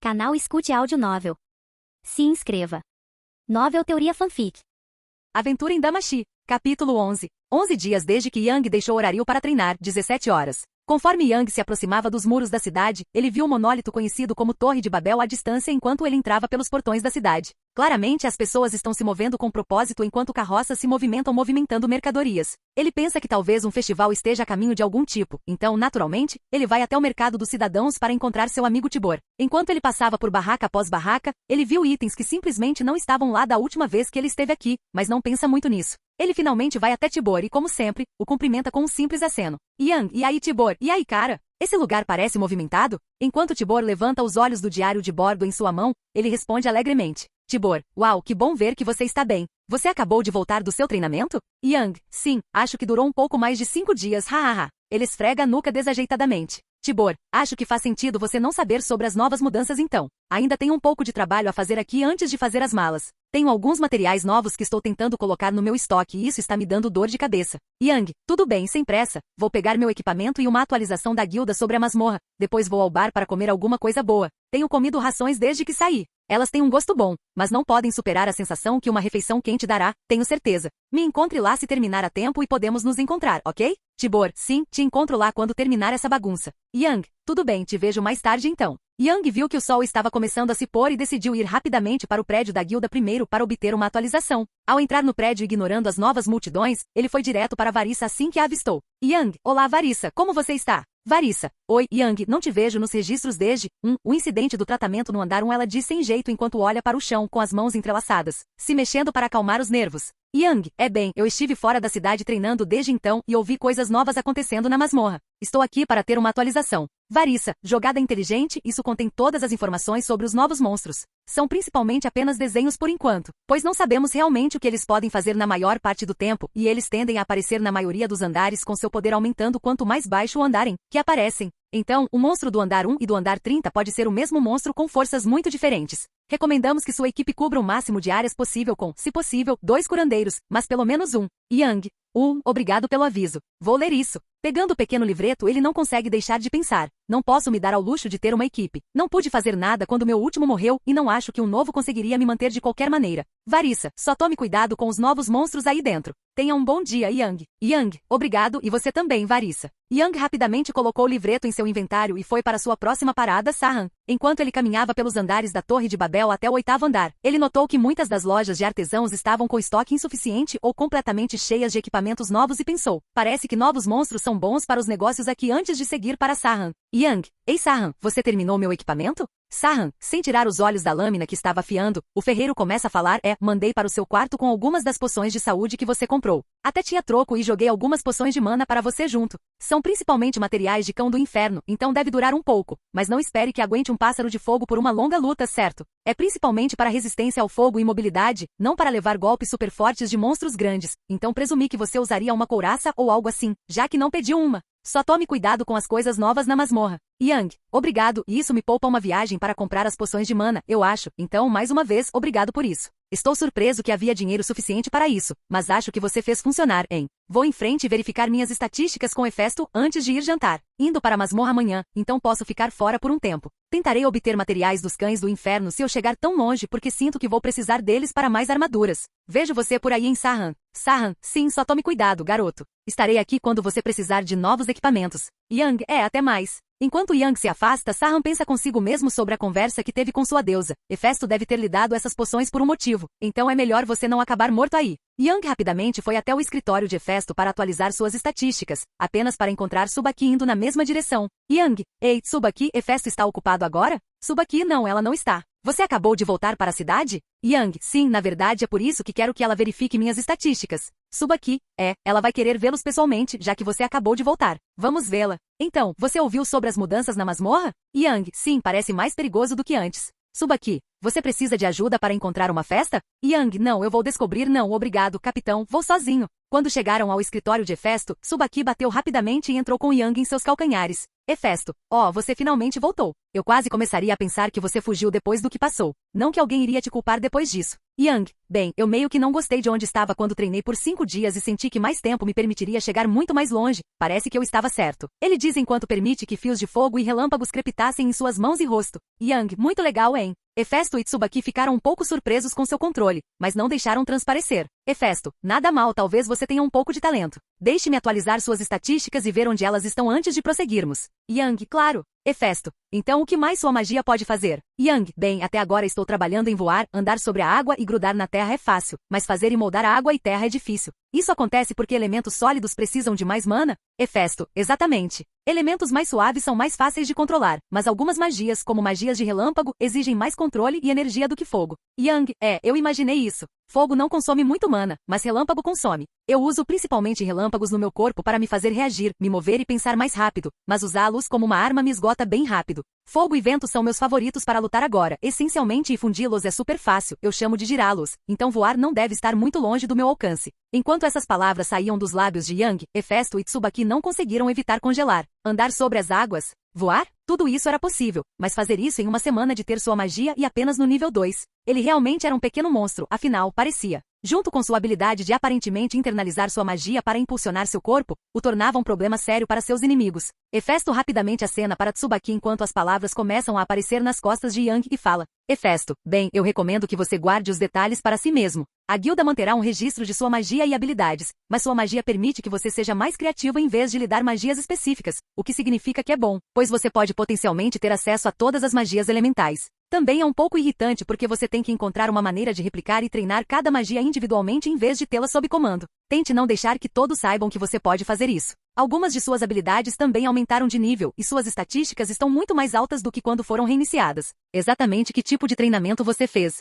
Canal Escute Áudio Novel. Se inscreva. Novel Teoria Fanfic. Aventura em Damashi, capítulo 11. 11 dias desde que Yang deixou Orario para treinar, 17 horas. Conforme Yang se aproximava dos muros da cidade, ele viu o monólito conhecido como Torre de Babel à distância enquanto ele entrava pelos portões da cidade. Claramente as pessoas estão se movendo com propósito enquanto carroças se movimentam movimentando mercadorias. Ele pensa que talvez um festival esteja a caminho de algum tipo, então, naturalmente, ele vai até o mercado dos cidadãos para encontrar seu amigo Tibor. Enquanto ele passava por barraca após barraca, ele viu itens que simplesmente não estavam lá da última vez que ele esteve aqui, mas não pensa muito nisso. Ele finalmente vai até Tibor e, como sempre, o cumprimenta com um simples aceno. Yang, e aí Tibor, e aí cara? Esse lugar parece movimentado? Enquanto Tibor levanta os olhos do diário de bordo em sua mão, ele responde alegremente. Tibor, uau, que bom ver que você está bem. Você acabou de voltar do seu treinamento? Yang, sim, acho que durou um pouco mais de 5 dias, hahaha. Ele esfrega a nuca desajeitadamente. Tibor, acho que faz sentido você não saber sobre as novas mudanças então. Ainda tenho um pouco de trabalho a fazer aqui antes de fazer as malas. Tenho alguns materiais novos que estou tentando colocar no meu estoque e isso está me dando dor de cabeça. Yang, tudo bem, sem pressa. Vou pegar meu equipamento e uma atualização da guilda sobre a masmorra. Depois vou ao bar para comer alguma coisa boa. Tenho comido rações desde que saí. Elas têm um gosto bom, mas não podem superar a sensação que uma refeição quente dará, tenho certeza. Me encontre lá se terminar a tempo e podemos nos encontrar, ok? Tibor, sim, te encontro lá quando terminar essa bagunça. Yang, tudo bem, te vejo mais tarde então. Yang viu que o sol estava começando a se pôr e decidiu ir rapidamente para o prédio da guilda primeiro para obter uma atualização. Ao entrar no prédio ignorando as novas multidões, ele foi direto para Varissa assim que a avistou. Yang, olá Varissa, como você está? Varissa, oi, Yang, não te vejo nos registros desde, o incidente do tratamento no andar 1, ela diz sem jeito enquanto olha para o chão com as mãos entrelaçadas, se mexendo para acalmar os nervos. Yang, é bem, eu estive fora da cidade treinando desde então e ouvi coisas novas acontecendo na masmorra. Estou aqui para ter uma atualização. Varissa, jogada inteligente, isso contém todas as informações sobre os novos monstros. São principalmente apenas desenhos por enquanto, pois não sabemos realmente o que eles podem fazer na maior parte do tempo, e eles tendem a aparecer na maioria dos andares com seu poder aumentando quanto mais baixo o andarem, que aparecem. Então, o monstro do andar 1 e do andar 30 pode ser o mesmo monstro com forças muito diferentes. Recomendamos que sua equipe cubra o máximo de áreas possível com, se possível, 2 curandeiros, mas pelo menos um. Yang. Obrigado pelo aviso. Vou ler isso. Pegando o pequeno livreto, ele não consegue deixar de pensar. Não posso me dar ao luxo de ter uma equipe. Não pude fazer nada quando meu último morreu e não acho que um novo conseguiria me manter de qualquer maneira. Varissa, só tome cuidado com os novos monstros aí dentro. Tenha um bom dia, Yang. Yang, obrigado e você também, Varissa. Yang rapidamente colocou o livreto em seu inventário e foi para sua próxima parada, Sahan. Enquanto ele caminhava pelos andares da Torre de Babel até o 8º andar, ele notou que muitas das lojas de artesãos estavam com estoque insuficiente ou completamente cheias de equipamentos novos e pensou, parece que novos monstros são bons para os negócios aqui antes de seguir para Sahan. Yang, ei Sahan, você terminou meu equipamento? Sahan, sem tirar os olhos da lâmina que estava afiando, o ferreiro começa a falar, mandei para o seu quarto com algumas das poções de saúde que você comprou. Até tinha troco e joguei algumas poções de mana para você junto. São principalmente materiais de cão do inferno, então deve durar um pouco, mas não espere que aguente um pássaro de fogo por uma longa luta, certo? É principalmente para resistência ao fogo e mobilidade, não para levar golpes super fortes de monstros grandes, então presumi que você usaria uma couraça ou algo assim, já que não pediu uma. Só tome cuidado com as coisas novas na masmorra. Yang, obrigado, e isso me poupa uma viagem para comprar as poções de mana, eu acho, então mais uma vez, obrigado por isso. Estou surpreso que havia dinheiro suficiente para isso, mas acho que você fez funcionar, hein? Vou em frente e verificar minhas estatísticas com Hefesto antes de ir jantar. Indo para a masmorra amanhã, então posso ficar fora por um tempo. Tentarei obter materiais dos cães do inferno se eu chegar tão longe porque sinto que vou precisar deles para mais armaduras. Vejo você por aí em Sahan. Sahan, sim, só tome cuidado, garoto. Estarei aqui quando você precisar de novos equipamentos. Yang, até mais. Enquanto Yang se afasta, Sahan pensa consigo mesmo sobre a conversa que teve com sua deusa. Hefesto deve ter lhe dado essas poções por um motivo, então é melhor você não acabar morto aí. Yang rapidamente foi até o escritório de Hefesto para atualizar suas estatísticas, apenas para encontrar Tsubaki indo na mesma direção. Yang, ei, Tsubaki, Hefesto está ocupado agora? Tsubaki, não, ela não está. Você acabou de voltar para a cidade? Yang, sim, na verdade é por isso que quero que ela verifique minhas estatísticas. Tsubaki, ela vai querer vê-los pessoalmente, já que você acabou de voltar. Vamos vê-la. Então, você ouviu sobre as mudanças na masmorra? Yang, sim, parece mais perigoso do que antes. Tsubaki, você precisa de ajuda para encontrar uma festa? Yang, não, eu vou descobrir não, obrigado, capitão, vou sozinho. Quando chegaram ao escritório de Hefesto, Tsubaki bateu rapidamente e entrou com Yang em seus calcanhares. Hefesto, você finalmente voltou. Eu quase começaria a pensar que você fugiu depois do que passou. Não que alguém iria te culpar depois disso. Yang, bem, eu meio que não gostei de onde estava quando treinei por 5 dias e senti que mais tempo me permitiria chegar muito mais longe. Parece que eu estava certo. Ele diz enquanto permite que fios de fogo e relâmpagos crepitassem em suas mãos e rosto. Yang, muito legal, hein? Hefesto e Tsubaki ficaram um pouco surpresos com seu controle, mas não deixaram transparecer. Hefesto, nada mal, talvez você tenha um pouco de talento. Deixe-me atualizar suas estatísticas e ver onde elas estão antes de prosseguirmos. Yang, claro. Hefesto, então o que mais sua magia pode fazer? Yang, bem, até agora estou trabalhando em voar, andar sobre a água e grudar na terra é fácil, mas fazer e moldar a água e terra é difícil. Isso acontece porque elementos sólidos precisam de mais mana? Hefesto, exatamente. Elementos mais suaves são mais fáceis de controlar, mas algumas magias, como magias de relâmpago, exigem mais controle e energia do que fogo. Yang, eu imaginei isso. Fogo não consome muito mana, mas relâmpago consome. Eu uso principalmente relâmpagos no meu corpo para me fazer reagir, me mover e pensar mais rápido, mas usá-los como uma arma me esgota bem rápido. Fogo e vento são meus favoritos para lutar agora, essencialmente, e fundi-los é super fácil, eu chamo de girá-los, então voar não deve estar muito longe do meu alcance. Enquanto essas palavras saíam dos lábios de Yang, Hefesto e Tsubaki não conseguiram evitar congelar. Andar sobre as águas? Voar? Tudo isso era possível, mas fazer isso em uma semana de ter sua magia e apenas no nível 2. Ele realmente era um pequeno monstro, afinal, parecia. Junto com sua habilidade de aparentemente internalizar sua magia para impulsionar seu corpo, o tornava um problema sério para seus inimigos. Hefesto rapidamente acena para Tsubaki enquanto as palavras começam a aparecer nas costas de Yang e fala: Hefesto, bem, eu recomendo que você guarde os detalhes para si mesmo. A guilda manterá um registro de sua magia e habilidades, mas sua magia permite que você seja mais criativo em vez de lhe dar magias específicas, o que significa que é bom, pois você pode potencialmente ter acesso a todas as magias elementais. Também é um pouco irritante porque você tem que encontrar uma maneira de replicar e treinar cada magia individualmente em vez de tê-la sob comando. Tente não deixar que todos saibam que você pode fazer isso. Algumas de suas habilidades também aumentaram de nível e suas estatísticas estão muito mais altas do que quando foram reiniciadas. Exatamente que tipo de treinamento você fez?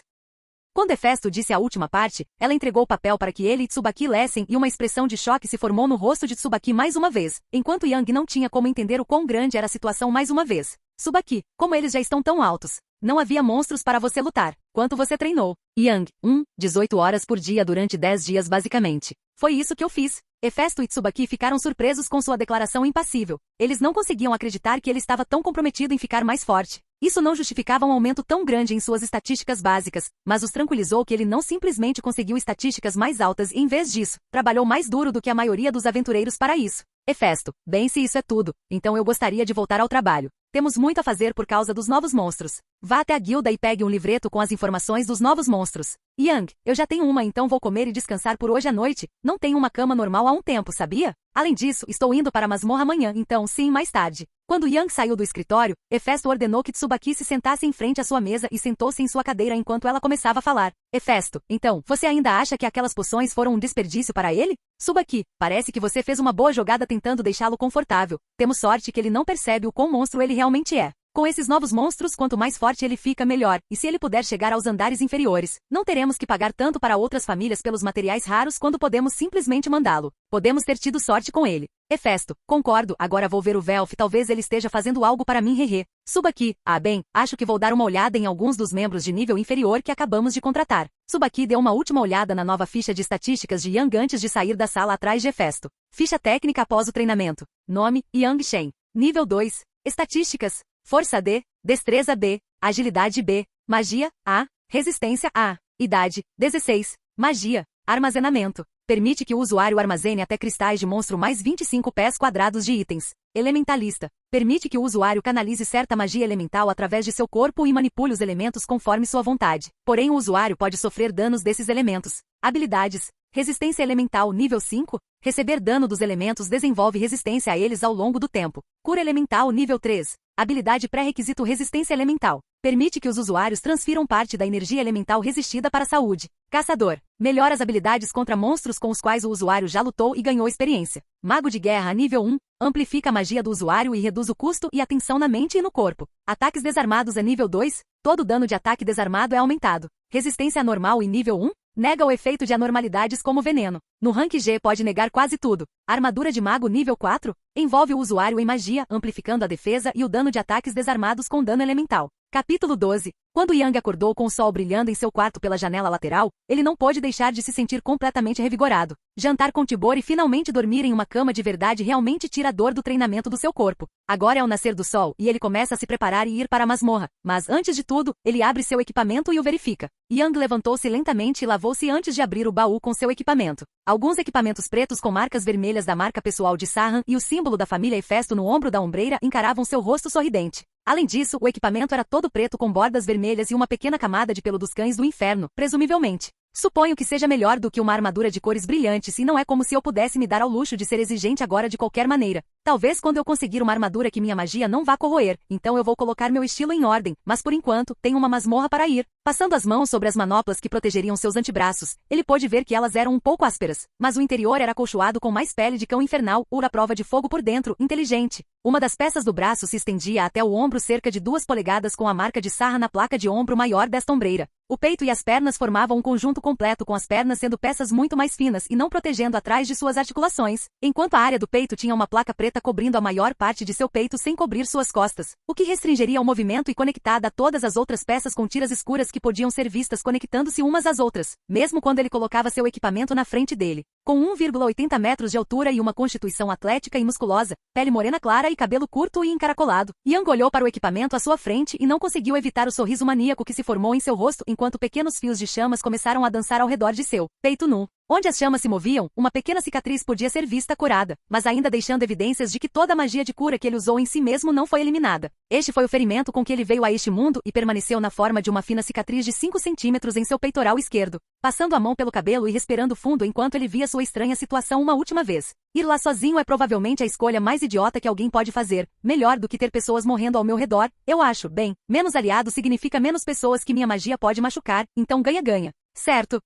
Quando Hefesto disse a última parte, ela entregou o papel para que ele e Tsubaki lessem e uma expressão de choque se formou no rosto de Tsubaki mais uma vez, enquanto Yang não tinha como entender o quão grande era a situação mais uma vez. Tsubaki, como eles já estão tão altos? Não havia monstros para você lutar. Quanto você treinou? Yang, 18 horas por dia durante 10 dias basicamente. Foi isso que eu fiz. Hefesto e Tsubaki ficaram surpresos com sua declaração impassível. Eles não conseguiam acreditar que ele estava tão comprometido em ficar mais forte. Isso não justificava um aumento tão grande em suas estatísticas básicas, mas os tranquilizou que ele não simplesmente conseguiu estatísticas mais altas e, em vez disso, trabalhou mais duro do que a maioria dos aventureiros para isso. Hefesto, bem, se isso é tudo, então eu gostaria de voltar ao trabalho. Temos muito a fazer por causa dos novos monstros. Vá até a guilda e pegue um livreto com as informações dos novos monstros. Yang, eu já tenho uma, então vou comer e descansar por hoje à noite. Não tenho uma cama normal há um tempo, sabia? Além disso, estou indo para a masmorra amanhã, então sim, mais tarde. Quando Yang saiu do escritório, Hefesto ordenou que Tsubaki se sentasse em frente à sua mesa e sentou-se em sua cadeira enquanto ela começava a falar. Hefesto, então, você ainda acha que aquelas poções foram um desperdício para ele? Tsubaki, parece que você fez uma boa jogada tentando deixá-lo confortável. Temos sorte que ele não percebe o quão monstro ele realmente é. Com esses novos monstros, quanto mais forte ele fica, melhor, e se ele puder chegar aos andares inferiores, não teremos que pagar tanto para outras famílias pelos materiais raros quando podemos simplesmente mandá-lo. Podemos ter tido sorte com ele. Hefesto, concordo, agora vou ver o Velf, talvez ele esteja fazendo algo para mim, hehe. Tsubaki, bem, acho que vou dar uma olhada em alguns dos membros de nível inferior que acabamos de contratar. Tsubaki deu uma última olhada na nova ficha de estatísticas de Yang antes de sair da sala atrás de Hefesto. Ficha técnica após o treinamento. Nome, Yang Shen. Nível 2. Estatísticas. Força D, Destreza B, Agilidade B, Magia A, Resistência A, Idade 16, Magia, Armazenamento. Permite que o usuário armazene até cristais de monstro mais 25 pés quadrados de itens. Elementalista. Permite que o usuário canalize certa magia elemental através de seu corpo e manipule os elementos conforme sua vontade. Porém, o usuário pode sofrer danos desses elementos. Habilidades. Resistência elemental nível 5. Receber dano dos elementos desenvolve resistência a eles ao longo do tempo. Cura elemental nível 3. Habilidade pré-requisito resistência elemental. Permite que os usuários transfiram parte da energia elemental resistida para a saúde. Caçador. Melhora as habilidades contra monstros com os quais o usuário já lutou e ganhou experiência. Mago de guerra nível 1. Amplifica a magia do usuário e reduz o custo e a tensão na mente e no corpo. Ataques desarmados é nível 2. Todo dano de ataque desarmado é aumentado. Resistência normal e nível 1. Nega o efeito de anormalidades como veneno. No rank G pode negar quase tudo. Armadura de mago nível 4. Envolve o usuário em magia, amplificando a defesa e o dano de ataques desarmados com dano elemental. Capítulo 12. Quando Yang acordou com o sol brilhando em seu quarto pela janela lateral, ele não pôde deixar de se sentir completamente revigorado. Jantar com Tibor e finalmente dormir em uma cama de verdade realmente tira a dor do treinamento do seu corpo. Agora é o nascer do sol e ele começa a se preparar e ir para a masmorra. Mas antes de tudo, ele abre seu equipamento e o verifica. Yang levantou-se lentamente e lavou-se antes de abrir o baú com seu equipamento. Alguns equipamentos pretos com marcas vermelhas da marca pessoal de Sahan e o símbolo da família Hefesto no ombro da ombreira encaravam seu rosto sorridente. Além disso, o equipamento era todo preto com bordas vermelhas e uma pequena camada de pelo dos cães do inferno, presumivelmente. Suponho que seja melhor do que uma armadura de cores brilhantes e não é como se eu pudesse me dar ao luxo de ser exigente agora de qualquer maneira. Talvez quando eu conseguir uma armadura que minha magia não vá corroer, então eu vou colocar meu estilo em ordem, mas por enquanto, tenho uma masmorra para ir. Passando as mãos sobre as manoplas que protegeriam seus antebraços, ele pôde ver que elas eram um pouco ásperas, mas o interior era acolchoado com mais pele de cão infernal, ouro à prova de fogo por dentro, inteligente. Uma das peças do braço se estendia até o ombro cerca de 2 polegadas com a marca de Sarra na placa de ombro maior desta ombreira. O peito e as pernas formavam um conjunto completo com as pernas sendo peças muito mais finas e não protegendo atrás de suas articulações, enquanto a área do peito tinha uma placa preta cobrindo a maior parte de seu peito sem cobrir suas costas, o que restringiria o movimento e conectada a todas as outras peças com tiras escuras que podiam ser vistas conectando-se umas às outras, mesmo quando ele colocava seu equipamento na frente dele. Com 1,80 metros de altura e uma constituição atlética e musculosa, pele morena clara e cabelo curto e encaracolado, Yang olhou para o equipamento à sua frente e não conseguiu evitar o sorriso maníaco que se formou em seu rosto enquanto pequenos fios de chamas começaram a dançar ao redor de seu peito nu. Onde as chamas se moviam, uma pequena cicatriz podia ser vista curada, mas ainda deixando evidências de que toda a magia de cura que ele usou em si mesmo não foi eliminada. Este foi o ferimento com que ele veio a este mundo e permaneceu na forma de uma fina cicatriz de 5 centímetros em seu peitoral esquerdo, passando a mão pelo cabelo e respirando fundo enquanto ele via sua estranha situação uma última vez. Ir lá sozinho é provavelmente a escolha mais idiota que alguém pode fazer, melhor do que ter pessoas morrendo ao meu redor, eu acho. Bem, menos aliado significa menos pessoas que minha magia pode machucar, então ganha-ganha. Certo,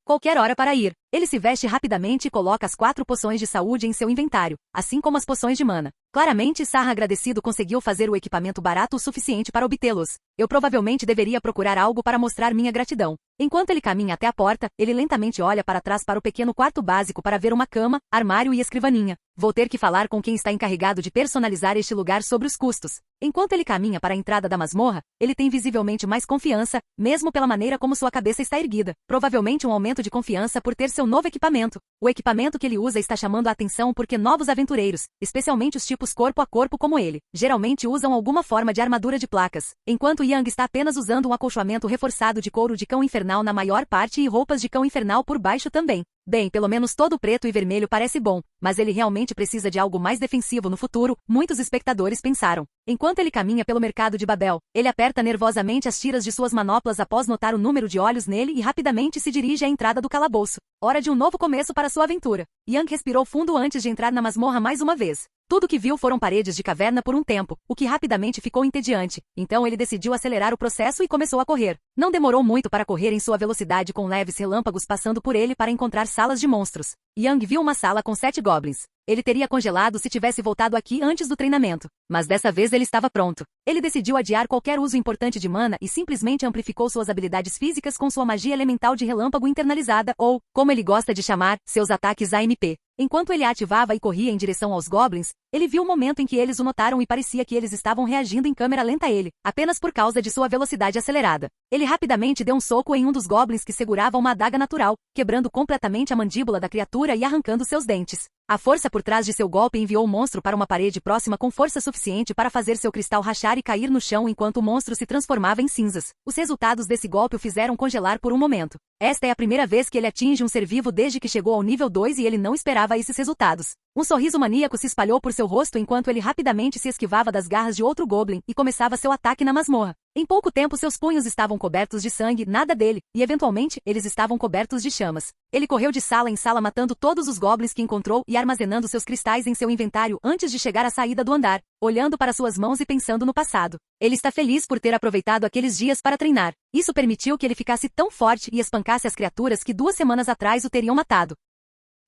qualquer hora para ir. Ele se veste rapidamente e coloca as 4 poções de saúde em seu inventário, assim como as poções de mana. Claramente, Sarra agradecido conseguiu fazer o equipamento barato o suficiente para obtê-los. Eu provavelmente deveria procurar algo para mostrar minha gratidão. Enquanto ele caminha até a porta, ele lentamente olha para trás para o pequeno quarto básico para ver uma cama, armário e escrivaninha. Vou ter que falar com quem está encarregado de personalizar este lugar sobre os custos. Enquanto ele caminha para a entrada da masmorra, ele tem visivelmente mais confiança, mesmo pela maneira como sua cabeça está erguida. Provavelmente um aumento de confiança por ter seu novo equipamento. O equipamento que ele usa está chamando a atenção porque novos aventureiros, especialmente os tipos corpo a corpo como ele, geralmente usam alguma forma de armadura de placas, enquanto Yang está apenas usando um acolchoamento reforçado de couro de cão infernal na maior parte e roupas de cão infernal por baixo também. Bem, pelo menos todo preto e vermelho parece bom, mas ele realmente precisa de algo mais defensivo no futuro, muitos espectadores pensaram. Enquanto ele caminha pelo mercado de Babel, ele aperta nervosamente as tiras de suas manoplas após notar o número de olhos nele e rapidamente se dirige à entrada do calabouço. Hora de um novo começo para sua aventura. Yang respirou fundo antes de entrar na masmorra mais uma vez. Tudo que viu foram paredes de caverna por um tempo, o que rapidamente ficou entediante. Então ele decidiu acelerar o processo e começou a correr. Não demorou muito para correr em sua velocidade com leves relâmpagos passando por ele para encontrar salas de monstros. Yang viu uma sala com 7 goblins. Ele teria congelado se tivesse voltado aqui antes do treinamento, mas dessa vez ele estava pronto. Ele decidiu adiar qualquer uso importante de mana e simplesmente amplificou suas habilidades físicas com sua magia elemental de relâmpago internalizada ou, como ele gosta de chamar, seus ataques AMP. Enquanto ele a ativava e corria em direção aos goblins, ele viu o momento em que eles o notaram e parecia que eles estavam reagindo em câmera lenta a ele, apenas por causa de sua velocidade acelerada. Ele rapidamente deu um soco em um dos goblins que segurava uma adaga natural, quebrando completamente a mandíbula da criatura e arrancando seus dentes. A força por trás de seu golpe enviou o monstro para uma parede próxima com força suficiente para fazer seu cristal rachar e cair no chão enquanto o monstro se transformava em cinzas. Os resultados desse golpe o fizeram congelar por um momento. Esta é a primeira vez que ele atinge um ser vivo desde que chegou ao nível 2 e ele não esperava esses resultados. Um sorriso maníaco se espalhou por seu rosto enquanto ele rapidamente se esquivava das garras de outro goblin e começava seu ataque na masmorra. Em pouco tempo seus punhos estavam cobertos de sangue, nada dele, e eventualmente eles estavam cobertos de chamas. Ele correu de sala em sala matando todos os goblins que encontrou e armazenando seus cristais em seu inventário antes de chegar à saída do andar, olhando para suas mãos e pensando no passado. Ele está feliz por ter aproveitado aqueles dias para treinar. Isso permitiu que ele ficasse tão forte e espancasse as criaturas que 2 semanas atrás o teriam matado.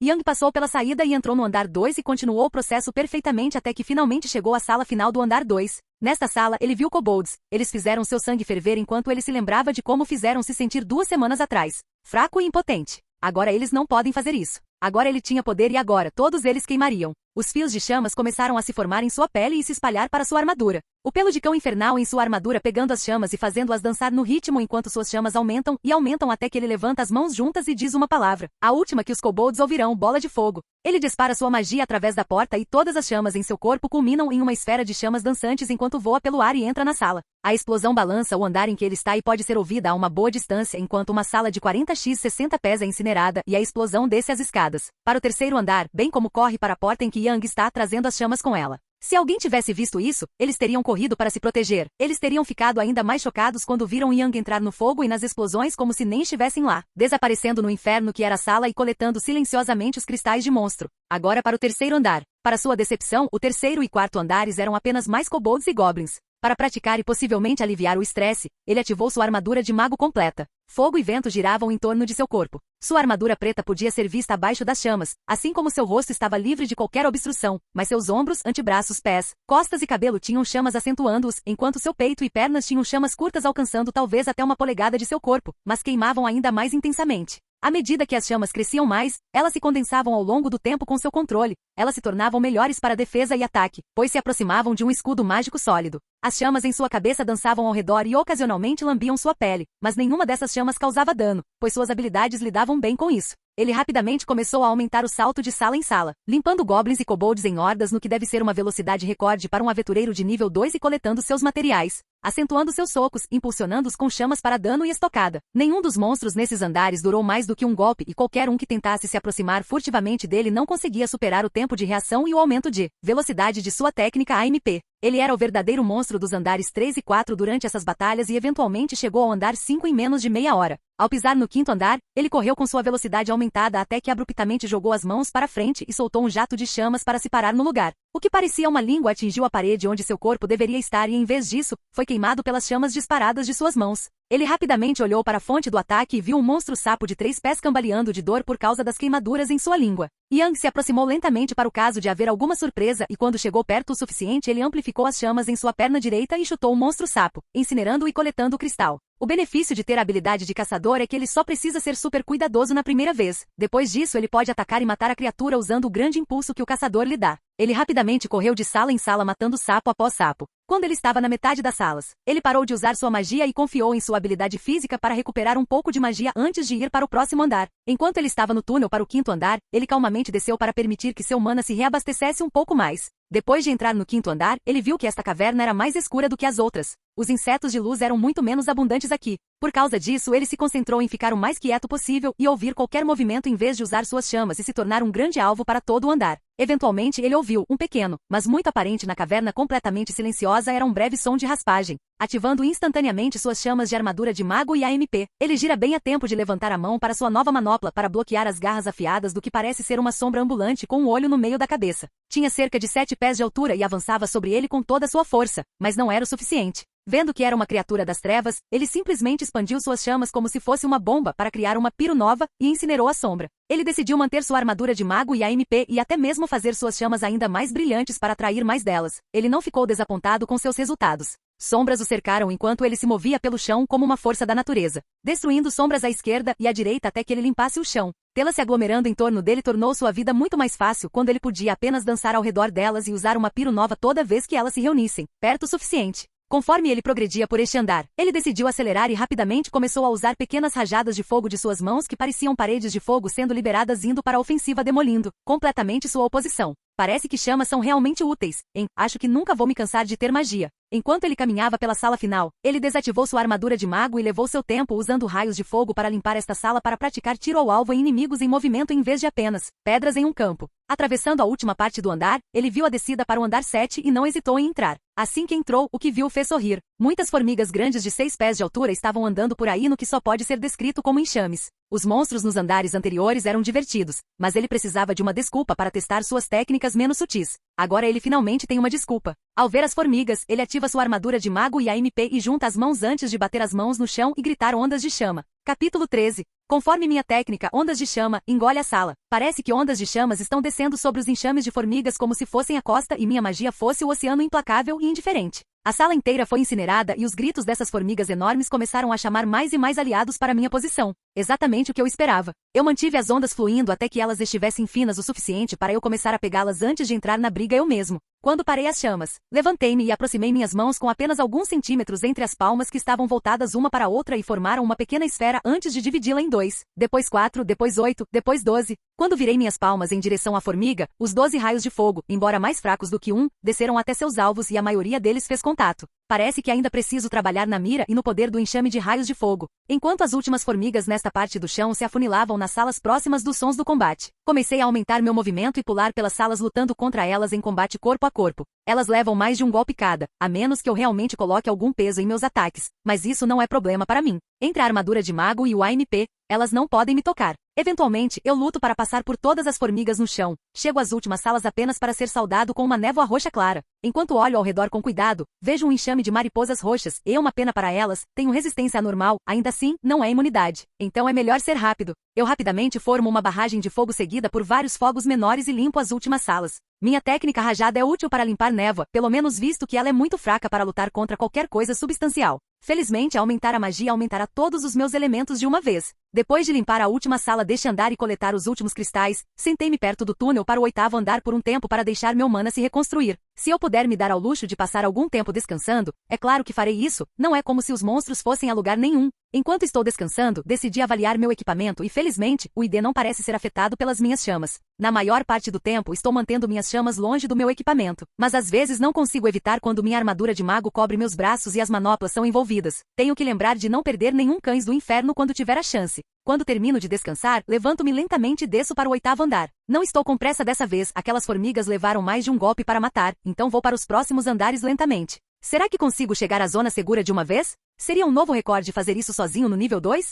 Yang passou pela saída e entrou no andar 2 e continuou o processo perfeitamente até que finalmente chegou à sala final do andar 2. Nesta sala, ele viu kobolds. Eles fizeram seu sangue ferver enquanto ele se lembrava de como fizeram se sentir 2 semanas atrás. Fraco e impotente. Agora eles não podem fazer isso. Agora ele tinha poder e agora todos eles queimariam. Os fios de chamas começaram a se formar em sua pele e se espalhar para sua armadura. O pelo de cão infernal em sua armadura pegando as chamas e fazendo-as dançar no ritmo enquanto suas chamas aumentam e aumentam até que ele levanta as mãos juntas e diz uma palavra. A última que os kobolds ouvirão, bola de fogo. Ele dispara sua magia através da porta e todas as chamas em seu corpo culminam em uma esfera de chamas dançantes enquanto voa pelo ar e entra na sala. A explosão balança o andar em que ele está e pode ser ouvida a uma boa distância enquanto uma sala de 40x 60 pés é incinerada e a explosão desce as escadas. Para o terceiro andar, bem como corre para a porta em que Yang está trazendo as chamas com ela. Se alguém tivesse visto isso, eles teriam corrido para se proteger. Eles teriam ficado ainda mais chocados quando viram Yang entrar no fogo e nas explosões como se nem estivessem lá, desaparecendo no inferno que era a sala e coletando silenciosamente os cristais de monstro. Agora para o terceiro andar. Para sua decepção, o terceiro e quarto andares eram apenas mais kobolds e goblins. Para praticar e possivelmente aliviar o estresse, ele ativou sua armadura de mago completa. Fogo e vento giravam em torno de seu corpo. Sua armadura preta podia ser vista abaixo das chamas, assim como seu rosto estava livre de qualquer obstrução, mas seus ombros, antebraços, pés, costas e cabelo tinham chamas acentuando-os, enquanto seu peito e pernas tinham chamas curtas alcançando talvez até uma polegada de seu corpo, mas queimavam ainda mais intensamente. À medida que as chamas cresciam mais, elas se condensavam ao longo do tempo com seu controle. Elas se tornavam melhores para defesa e ataque, pois se aproximavam de um escudo mágico sólido. As chamas em sua cabeça dançavam ao redor e ocasionalmente lambiam sua pele, mas nenhuma dessas chamas causava dano, pois suas habilidades lidavam bem com isso. Ele rapidamente começou a aumentar o salto de sala em sala, limpando goblins e kobolds em hordas no que deve ser uma velocidade recorde para um aventureiro de nível 2 e coletando seus materiais, acentuando seus socos, impulsionando-os com chamas para dano e estocada. Nenhum dos monstros nesses andares durou mais do que um golpe e qualquer um que tentasse se aproximar furtivamente dele não conseguia superar o tempo de reação e o aumento de velocidade de sua técnica AMP. Ele era o verdadeiro monstro dos andares 3 e 4 durante essas batalhas e eventualmente chegou ao andar 5 em menos de meia hora. Ao pisar no quinto andar, ele correu com sua velocidade aumentada até que abruptamente jogou as mãos para frente e soltou um jato de chamas para se parar no lugar. O que parecia uma língua atingiu a parede onde seu corpo deveria estar e em vez disso, foi queimado pelas chamas disparadas de suas mãos. Ele rapidamente olhou para a fonte do ataque e viu um monstro sapo de 3 pés cambaleando de dor por causa das queimaduras em sua língua. Yang se aproximou lentamente para o caso de haver alguma surpresa e quando chegou perto o suficiente ele amplificou as chamas em sua perna direita e chutou o monstro sapo, incinerando-o e coletando o cristal. O benefício de ter a habilidade de caçador é que ele só precisa ser super cuidadoso na primeira vez. Depois disso ele pode atacar e matar a criatura usando o grande impulso que o caçador lhe dá. Ele rapidamente correu de sala em sala matando sapo após sapo. Quando ele estava na metade das salas, ele parou de usar sua magia e confiou em sua habilidade física para recuperar um pouco de magia antes de ir para o próximo andar. Enquanto ele estava no túnel para o quinto andar, ele calmamente desceu para permitir que seu mana se reabastecesse um pouco mais. Depois de entrar no quinto andar, ele viu que esta caverna era mais escura do que as outras. Os insetos de luz eram muito menos abundantes aqui. Por causa disso, ele se concentrou em ficar o mais quieto possível e ouvir qualquer movimento em vez de usar suas chamas e se tornar um grande alvo para todo o andar. Eventualmente ele ouviu um pequeno, mas muito aparente na caverna completamente silenciosa era um breve som de raspagem, ativando instantaneamente suas chamas de armadura de mago e AMP. Ele gira bem a tempo de levantar a mão para sua nova manopla para bloquear as garras afiadas do que parece ser uma sombra ambulante com um olho no meio da cabeça. Tinha cerca de 7 pés de altura e avançava sobre ele com toda a sua força, mas não era o suficiente. Vendo que era uma criatura das trevas, ele simplesmente expandiu suas chamas como se fosse uma bomba para criar uma piro nova e incinerou a sombra. Ele decidiu manter sua armadura de mago e AMP e até mesmo fazer suas chamas ainda mais brilhantes para atrair mais delas. Ele não ficou desapontado com seus resultados. Sombras o cercaram enquanto ele se movia pelo chão como uma força da natureza, destruindo sombras à esquerda e à direita até que ele limpasse o chão. Tê-las se aglomerando em torno dele tornou sua vida muito mais fácil quando ele podia apenas dançar ao redor delas e usar uma piro nova toda vez que elas se reunissem, perto o suficiente. Conforme ele progredia por este andar, ele decidiu acelerar e rapidamente começou a usar pequenas rajadas de fogo de suas mãos que pareciam paredes de fogo sendo liberadas indo para a ofensiva demolindo completamente sua oposição. Parece que chamas são realmente úteis, acho que nunca vou me cansar de ter magia. Enquanto ele caminhava pela sala final, ele desativou sua armadura de mago e levou seu tempo usando raios de fogo para limpar esta sala para praticar tiro ao alvo em inimigos em movimento em vez de apenas pedras em um campo. Atravessando a última parte do andar, ele viu a descida para o andar 7 e não hesitou em entrar. Assim que entrou, o que viu o fez sorrir. Muitas formigas grandes de 6 pés de altura estavam andando por aí no que só pode ser descrito como enxames. Os monstros nos andares anteriores eram divertidos, mas ele precisava de uma desculpa para testar suas técnicas menos sutis. Agora ele finalmente tem uma desculpa. Ao ver as formigas, ele ativa sua armadura de mago e AMP e junta as mãos antes de bater as mãos no chão e gritar ondas de chama. Capítulo 13. Conforme minha técnica, ondas de chama, engole a sala. Parece que ondas de chamas estão descendo sobre os enxames de formigas como se fossem a costa e minha magia fosse o oceano implacável e indiferente. A sala inteira foi incinerada e os gritos dessas formigas enormes começaram a chamar mais e mais aliados para minha posição. Exatamente o que eu esperava. Eu mantive as ondas fluindo até que elas estivessem finas o suficiente para eu começar a pegá-las antes de entrar na briga eu mesmo. Quando parei as chamas, levantei-me e aproximei minhas mãos com apenas alguns centímetros entre as palmas que estavam voltadas uma para a outra e formaram uma pequena esfera antes de dividi-la em 2, depois 4, depois 8, depois 12. Quando virei minhas palmas em direção à formiga, os 12 raios de fogo, embora mais fracos do que um, desceram até seus alvos e a maioria deles fez contato. Parece que ainda preciso trabalhar na mira e no poder do enxame de raios de fogo. Enquanto as últimas formigas nesta parte do chão se afunilavam nas salas próximas dos sons do combate, comecei a aumentar meu movimento e pular pelas salas lutando contra elas em combate corpo a corpo. Elas levam mais de um golpe cada, a menos que eu realmente coloque algum peso em meus ataques, mas isso não é problema para mim. Entre a armadura de mago e o AMP, elas não podem me tocar. Eventualmente, eu luto para passar por todas as formigas no chão. Chego às últimas salas apenas para ser saudado com uma névoa roxa clara. Enquanto olho ao redor com cuidado, vejo um enxame de mariposas roxas e uma pena para elas, tenho resistência anormal, ainda assim, não é imunidade. Então é melhor ser rápido. Eu rapidamente formo uma barragem de fogo seguida por vários fogos menores e limpo as últimas salas. Minha técnica rajada é útil para limpar névoa, pelo menos visto que ela é muito fraca para lutar contra qualquer coisa substancial. Felizmente, aumentar a magia aumentará todos os meus elementos de uma vez. Depois de limpar a última sala deste andar e coletar os últimos cristais, sentei-me perto do túnel para o 8º andar por um tempo para deixar meu mana se reconstruir. Se eu puder me dar ao luxo de passar algum tempo descansando, é claro que farei isso, não é como se os monstros fossem a lugar nenhum. Enquanto estou descansando, decidi avaliar meu equipamento e felizmente, o ID não parece ser afetado pelas minhas chamas. Na maior parte do tempo estou mantendo minhas chamas longe do meu equipamento, mas às vezes não consigo evitar quando minha armadura de mago cobre meus braços e as manoplas são envolvidas. Tenho que lembrar de não perder nenhum cães do inferno quando tiver a chance. Quando termino de descansar, levanto-me lentamente e desço para o 8º andar. Não estou com pressa dessa vez, aquelas formigas levaram mais de um golpe para matar, então vou para os próximos andares lentamente. Será que consigo chegar à zona segura de uma vez? Seria um novo recorde fazer isso sozinho no nível 2?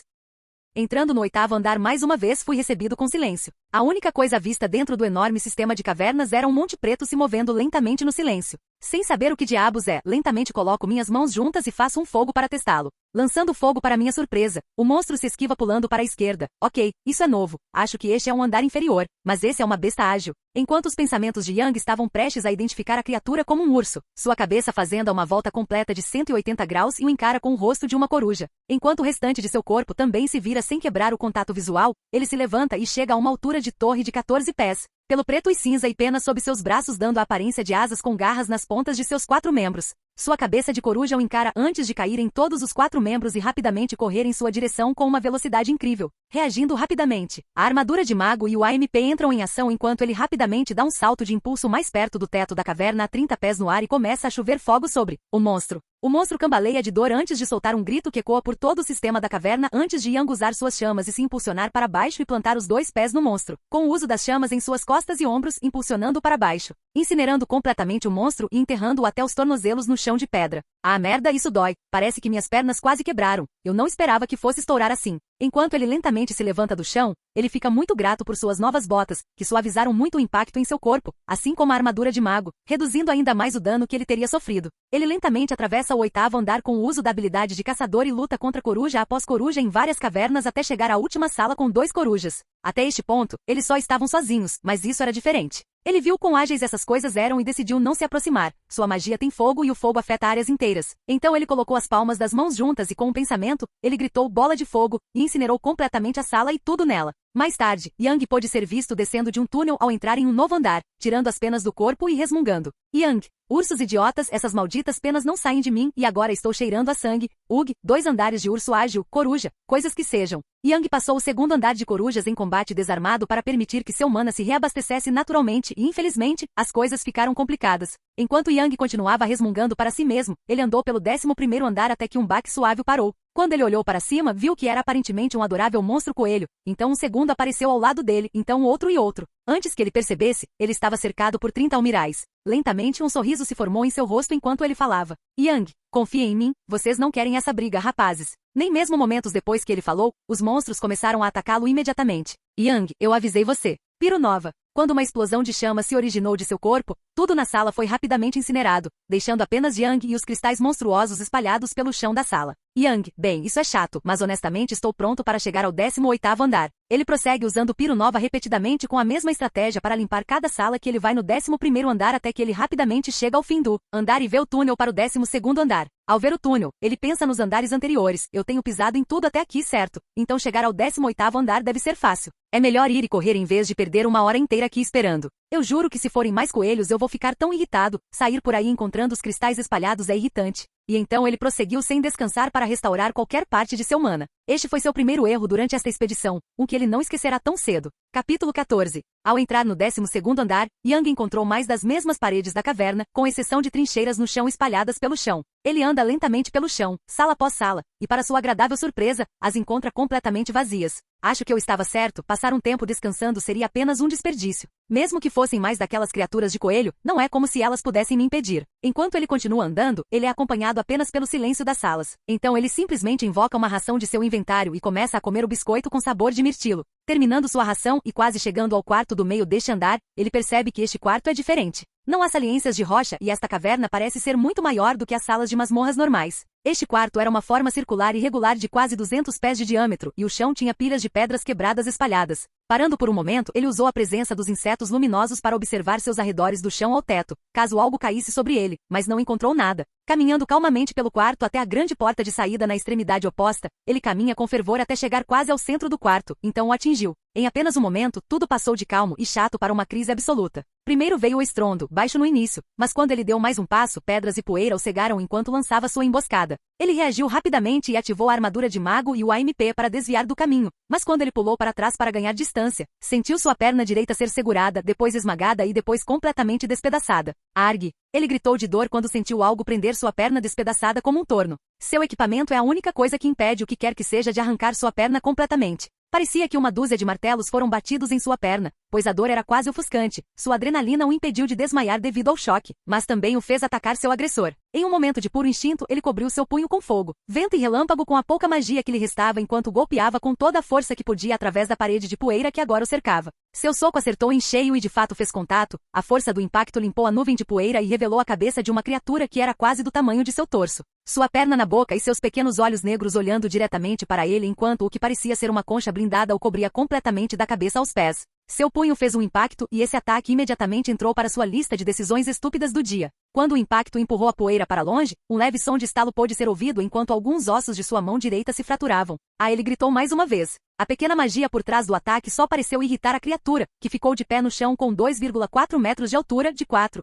Entrando no 8º andar mais uma vez fui recebido com silêncio. A única coisa à vista dentro do enorme sistema de cavernas era um monte preto se movendo lentamente no silêncio. Sem saber o que diabos é, lentamente coloco minhas mãos juntas e faço um fogo para testá-lo. Lançando fogo para minha surpresa, o monstro se esquiva pulando para a esquerda. Ok, isso é novo. Acho que este é um andar inferior, mas esse é uma besta ágil. Enquanto os pensamentos de Yang estavam prestes a identificar a criatura como um urso, sua cabeça fazendo uma volta completa de 180 graus e o encara com o rosto de uma coruja. Enquanto o restante de seu corpo também se vira sem quebrar o contato visual, ele se levanta e chega a uma altura de torre de 14 pés. Pelo preto e cinza e penas sob seus braços dando a aparência de asas com garras nas pontas de seus 4 membros. Sua cabeça de coruja o encara antes de cair em todos os 4 membros e rapidamente correr em sua direção com uma velocidade incrível. Reagindo rapidamente, a armadura de mago e o AMP entram em ação enquanto ele rapidamente dá um salto de impulso mais perto do teto da caverna a 30 pés no ar e começa a chover fogo sobre o monstro. O monstro cambaleia de dor antes de soltar um grito que ecoa por todo o sistema da caverna antes de Yang usar suas chamas e se impulsionar para baixo e plantar os 2 pés no monstro, com o uso das chamas em suas costas e ombros, impulsionando para baixo, incinerando completamente o monstro e enterrando-o até os tornozelos no chão de pedra. Ah, merda, isso dói. Parece que minhas pernas quase quebraram. Eu não esperava que fosse estourar assim. Enquanto ele lentamente se levanta do chão, ele fica muito grato por suas novas botas, que suavizaram muito o impacto em seu corpo, assim como a armadura de mago, reduzindo ainda mais o dano que ele teria sofrido. Ele lentamente atravessa o 8º andar com o uso da habilidade de caçador e luta contra coruja após coruja em várias cavernas até chegar à última sala com 2 corujas. Até este ponto, eles só estavam sozinhos, mas isso era diferente. Ele viu quão ágeis essas coisas eram e decidiu não se aproximar. Sua magia tem fogo e o fogo afeta áreas inteiras. Então ele colocou as palmas das mãos juntas e com um pensamento, ele gritou bola de fogo e incinerou completamente a sala e tudo nela. Mais tarde, Yang pôde ser visto descendo de um túnel ao entrar em um novo andar, tirando as penas do corpo e resmungando. Yang, ursos idiotas, essas malditas penas não saem de mim e agora estou cheirando a sangue. Ugh, 2 andares de urso ágil, coruja, coisas que sejam. Yang passou o 2º andar de corujas em combate desarmado para permitir que seu mana se reabastecesse naturalmente e infelizmente, as coisas ficaram complicadas. Enquanto Yang continuava resmungando para si mesmo, ele andou pelo 11º andar até que um baque suave o parou. Quando ele olhou para cima, viu que era aparentemente um adorável monstro coelho. Então um segundo apareceu ao lado dele, então outro e outro. Antes que ele percebesse, ele estava cercado por 30 almirais. Lentamente um sorriso se formou em seu rosto enquanto ele falava. Yang, confiem em mim, vocês não querem essa briga, rapazes. Nem mesmo momentos depois que ele falou, os monstros começaram a atacá-lo imediatamente. Yang, eu avisei você. Piro nova. Quando uma explosão de chama se originou de seu corpo, tudo na sala foi rapidamente incinerado, deixando apenas Yang e os cristais monstruosos espalhados pelo chão da sala. Yang, bem, isso é chato, mas honestamente estou pronto para chegar ao 18º andar. Ele prossegue usando Piro Nova repetidamente com a mesma estratégia para limpar cada sala que ele vai no 11º andar até que ele rapidamente chega ao fim do andar e vê o túnel para o 12º andar. Ao ver o túnel, ele pensa nos andares anteriores. Eu tenho pisado em tudo até aqui, certo? Então chegar ao 18º andar deve ser fácil. É melhor ir e correr em vez de perder uma hora inteira aqui esperando. Eu juro que se forem mais coelhos eu vou ficar tão irritado. Sair por aí encontrando os cristais espalhados é irritante. E então ele prosseguiu sem descansar para restaurar qualquer parte de seu mana. Este foi seu primeiro erro durante esta expedição, um que ele não esquecerá tão cedo. Capítulo 14. Ao entrar no 12º andar, Yang encontrou mais das mesmas paredes da caverna, com exceção de trincheiras no chão espalhadas pelo chão. Ele anda lentamente pelo chão, sala após sala, e para sua agradável surpresa, as encontra completamente vazias. Acho que eu estava certo, passar um tempo descansando seria apenas um desperdício. Mesmo que fossem mais daquelas criaturas de coelho, não é como se elas pudessem me impedir. Enquanto ele continua andando, ele é acompanhado apenas pelo silêncio das salas. Então ele simplesmente invoca uma ração de seu inventário e começa a comer o biscoito com sabor de mirtilo. Terminando sua ração e quase chegando ao quarto do meio deste andar, ele percebe que este quarto é diferente. Não há saliências de rocha e esta caverna parece ser muito maior do que as salas de masmorras normais. Este quarto era uma forma circular irregular de quase 200 pés de diâmetro e o chão tinha pilhas de pedras quebradas espalhadas. Parando por um momento, ele usou a presença dos insetos luminosos para observar seus arredores do chão ao teto, caso algo caísse sobre ele, mas não encontrou nada. Caminhando calmamente pelo quarto até a grande porta de saída na extremidade oposta, ele caminha com fervor até chegar quase ao centro do quarto, então o atingiu. Em apenas um momento, tudo passou de calmo e chato para uma crise absoluta. Primeiro veio o estrondo, baixo no início, mas quando ele deu mais um passo, pedras e poeira o cegaram enquanto lançava sua emboscada. Ele reagiu rapidamente e ativou a armadura de mago e o AMP para desviar do caminho, mas quando ele pulou para trás para ganhar distância, sentiu sua perna direita ser segurada, depois esmagada e depois completamente despedaçada. Argue! Ele gritou de dor quando sentiu algo prender sua perna despedaçada como um torno. Seu equipamento é a única coisa que impede o que quer que seja de arrancar sua perna completamente. Parecia que uma dúzia de martelos foram batidos em sua perna, pois a dor era quase ofuscante. Sua adrenalina o impediu de desmaiar devido ao choque, mas também o fez atacar seu agressor. Em um momento de puro instinto, ele cobriu seu punho com fogo, vento e relâmpago com a pouca magia que lhe restava enquanto golpeava com toda a força que podia através da parede de poeira que agora o cercava. Seu soco acertou em cheio e de fato fez contato. A força do impacto limpou a nuvem de poeira e revelou a cabeça de uma criatura que era quase do tamanho de seu torso. Sua perna na boca e seus pequenos olhos negros olhando diretamente para ele enquanto o que parecia ser uma concha blindada o cobria completamente da cabeça aos pés. Seu punho fez um impacto e esse ataque imediatamente entrou para sua lista de decisões estúpidas do dia. Quando o impacto empurrou a poeira para longe, um leve som de estalo pôde ser ouvido enquanto alguns ossos de sua mão direita se fraturavam. Ele gritou mais uma vez. A pequena magia por trás do ataque só pareceu irritar a criatura, que ficou de pé no chão com 2,4 metros de altura,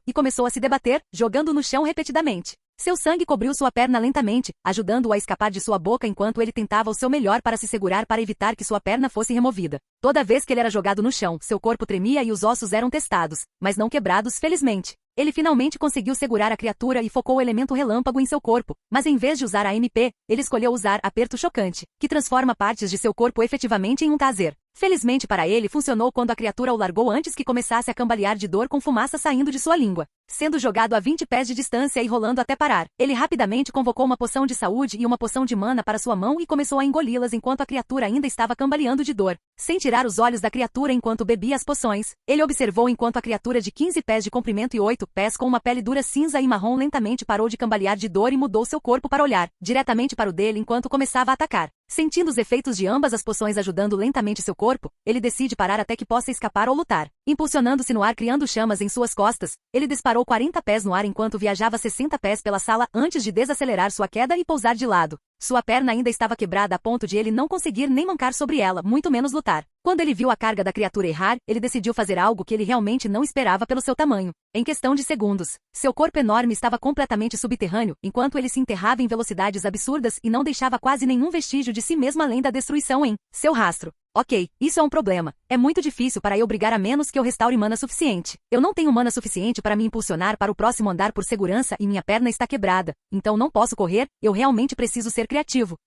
e começou a se debater, jogando no chão repetidamente. Seu sangue cobriu sua perna lentamente, ajudando-o a escapar de sua boca enquanto ele tentava o seu melhor para se segurar para evitar que sua perna fosse removida. Toda vez que ele era jogado no chão, seu corpo tremia e os ossos eram testados, mas não quebrados, felizmente. Ele finalmente conseguiu segurar a criatura e focou o elemento relâmpago em seu corpo, mas em vez de usar a MP, ele escolheu usar aperto chocante, que transforma partes de seu corpo efetivamente em um taser. Felizmente para ele funcionou quando a criatura o largou antes que começasse a cambalear de dor com fumaça saindo de sua língua. Sendo jogado a 20 pés de distância e rolando até parar, ele rapidamente convocou uma poção de saúde e uma poção de mana para sua mão e começou a engoli-las enquanto a criatura ainda estava cambaleando de dor. Sem tirar os olhos da criatura enquanto bebia as poções, ele observou enquanto a criatura de 15 pés de comprimento e 8 pés com uma pele dura cinza e marrom lentamente parou de cambalear de dor e mudou seu corpo para olhar diretamente para o dele enquanto começava a atacar. Sentindo os efeitos de ambas as poções ajudando lentamente seu corpo, ele decide parar até que possa escapar ou lutar. Impulsionando-se no ar criando chamas em suas costas, ele disparou 40 pés no ar enquanto viajava 60 pés pela sala antes de desacelerar sua queda e pousar de lado. Sua perna ainda estava quebrada a ponto de ele não conseguir nem mancar sobre ela, muito menos lutar. Quando ele viu a carga da criatura errar, ele decidiu fazer algo que ele realmente não esperava pelo seu tamanho. Em questão de segundos, seu corpo enorme estava completamente subterrâneo, enquanto ele se enterrava em velocidades absurdas e não deixava quase nenhum vestígio de si mesmo além da destruição em seu rastro. Ok, isso é um problema. É muito difícil para eu brigar a menos que eu restaure mana suficiente. Eu não tenho mana suficiente para me impulsionar para o próximo andar por segurança e minha perna está quebrada. Então não posso correr, eu realmente preciso ser criativo.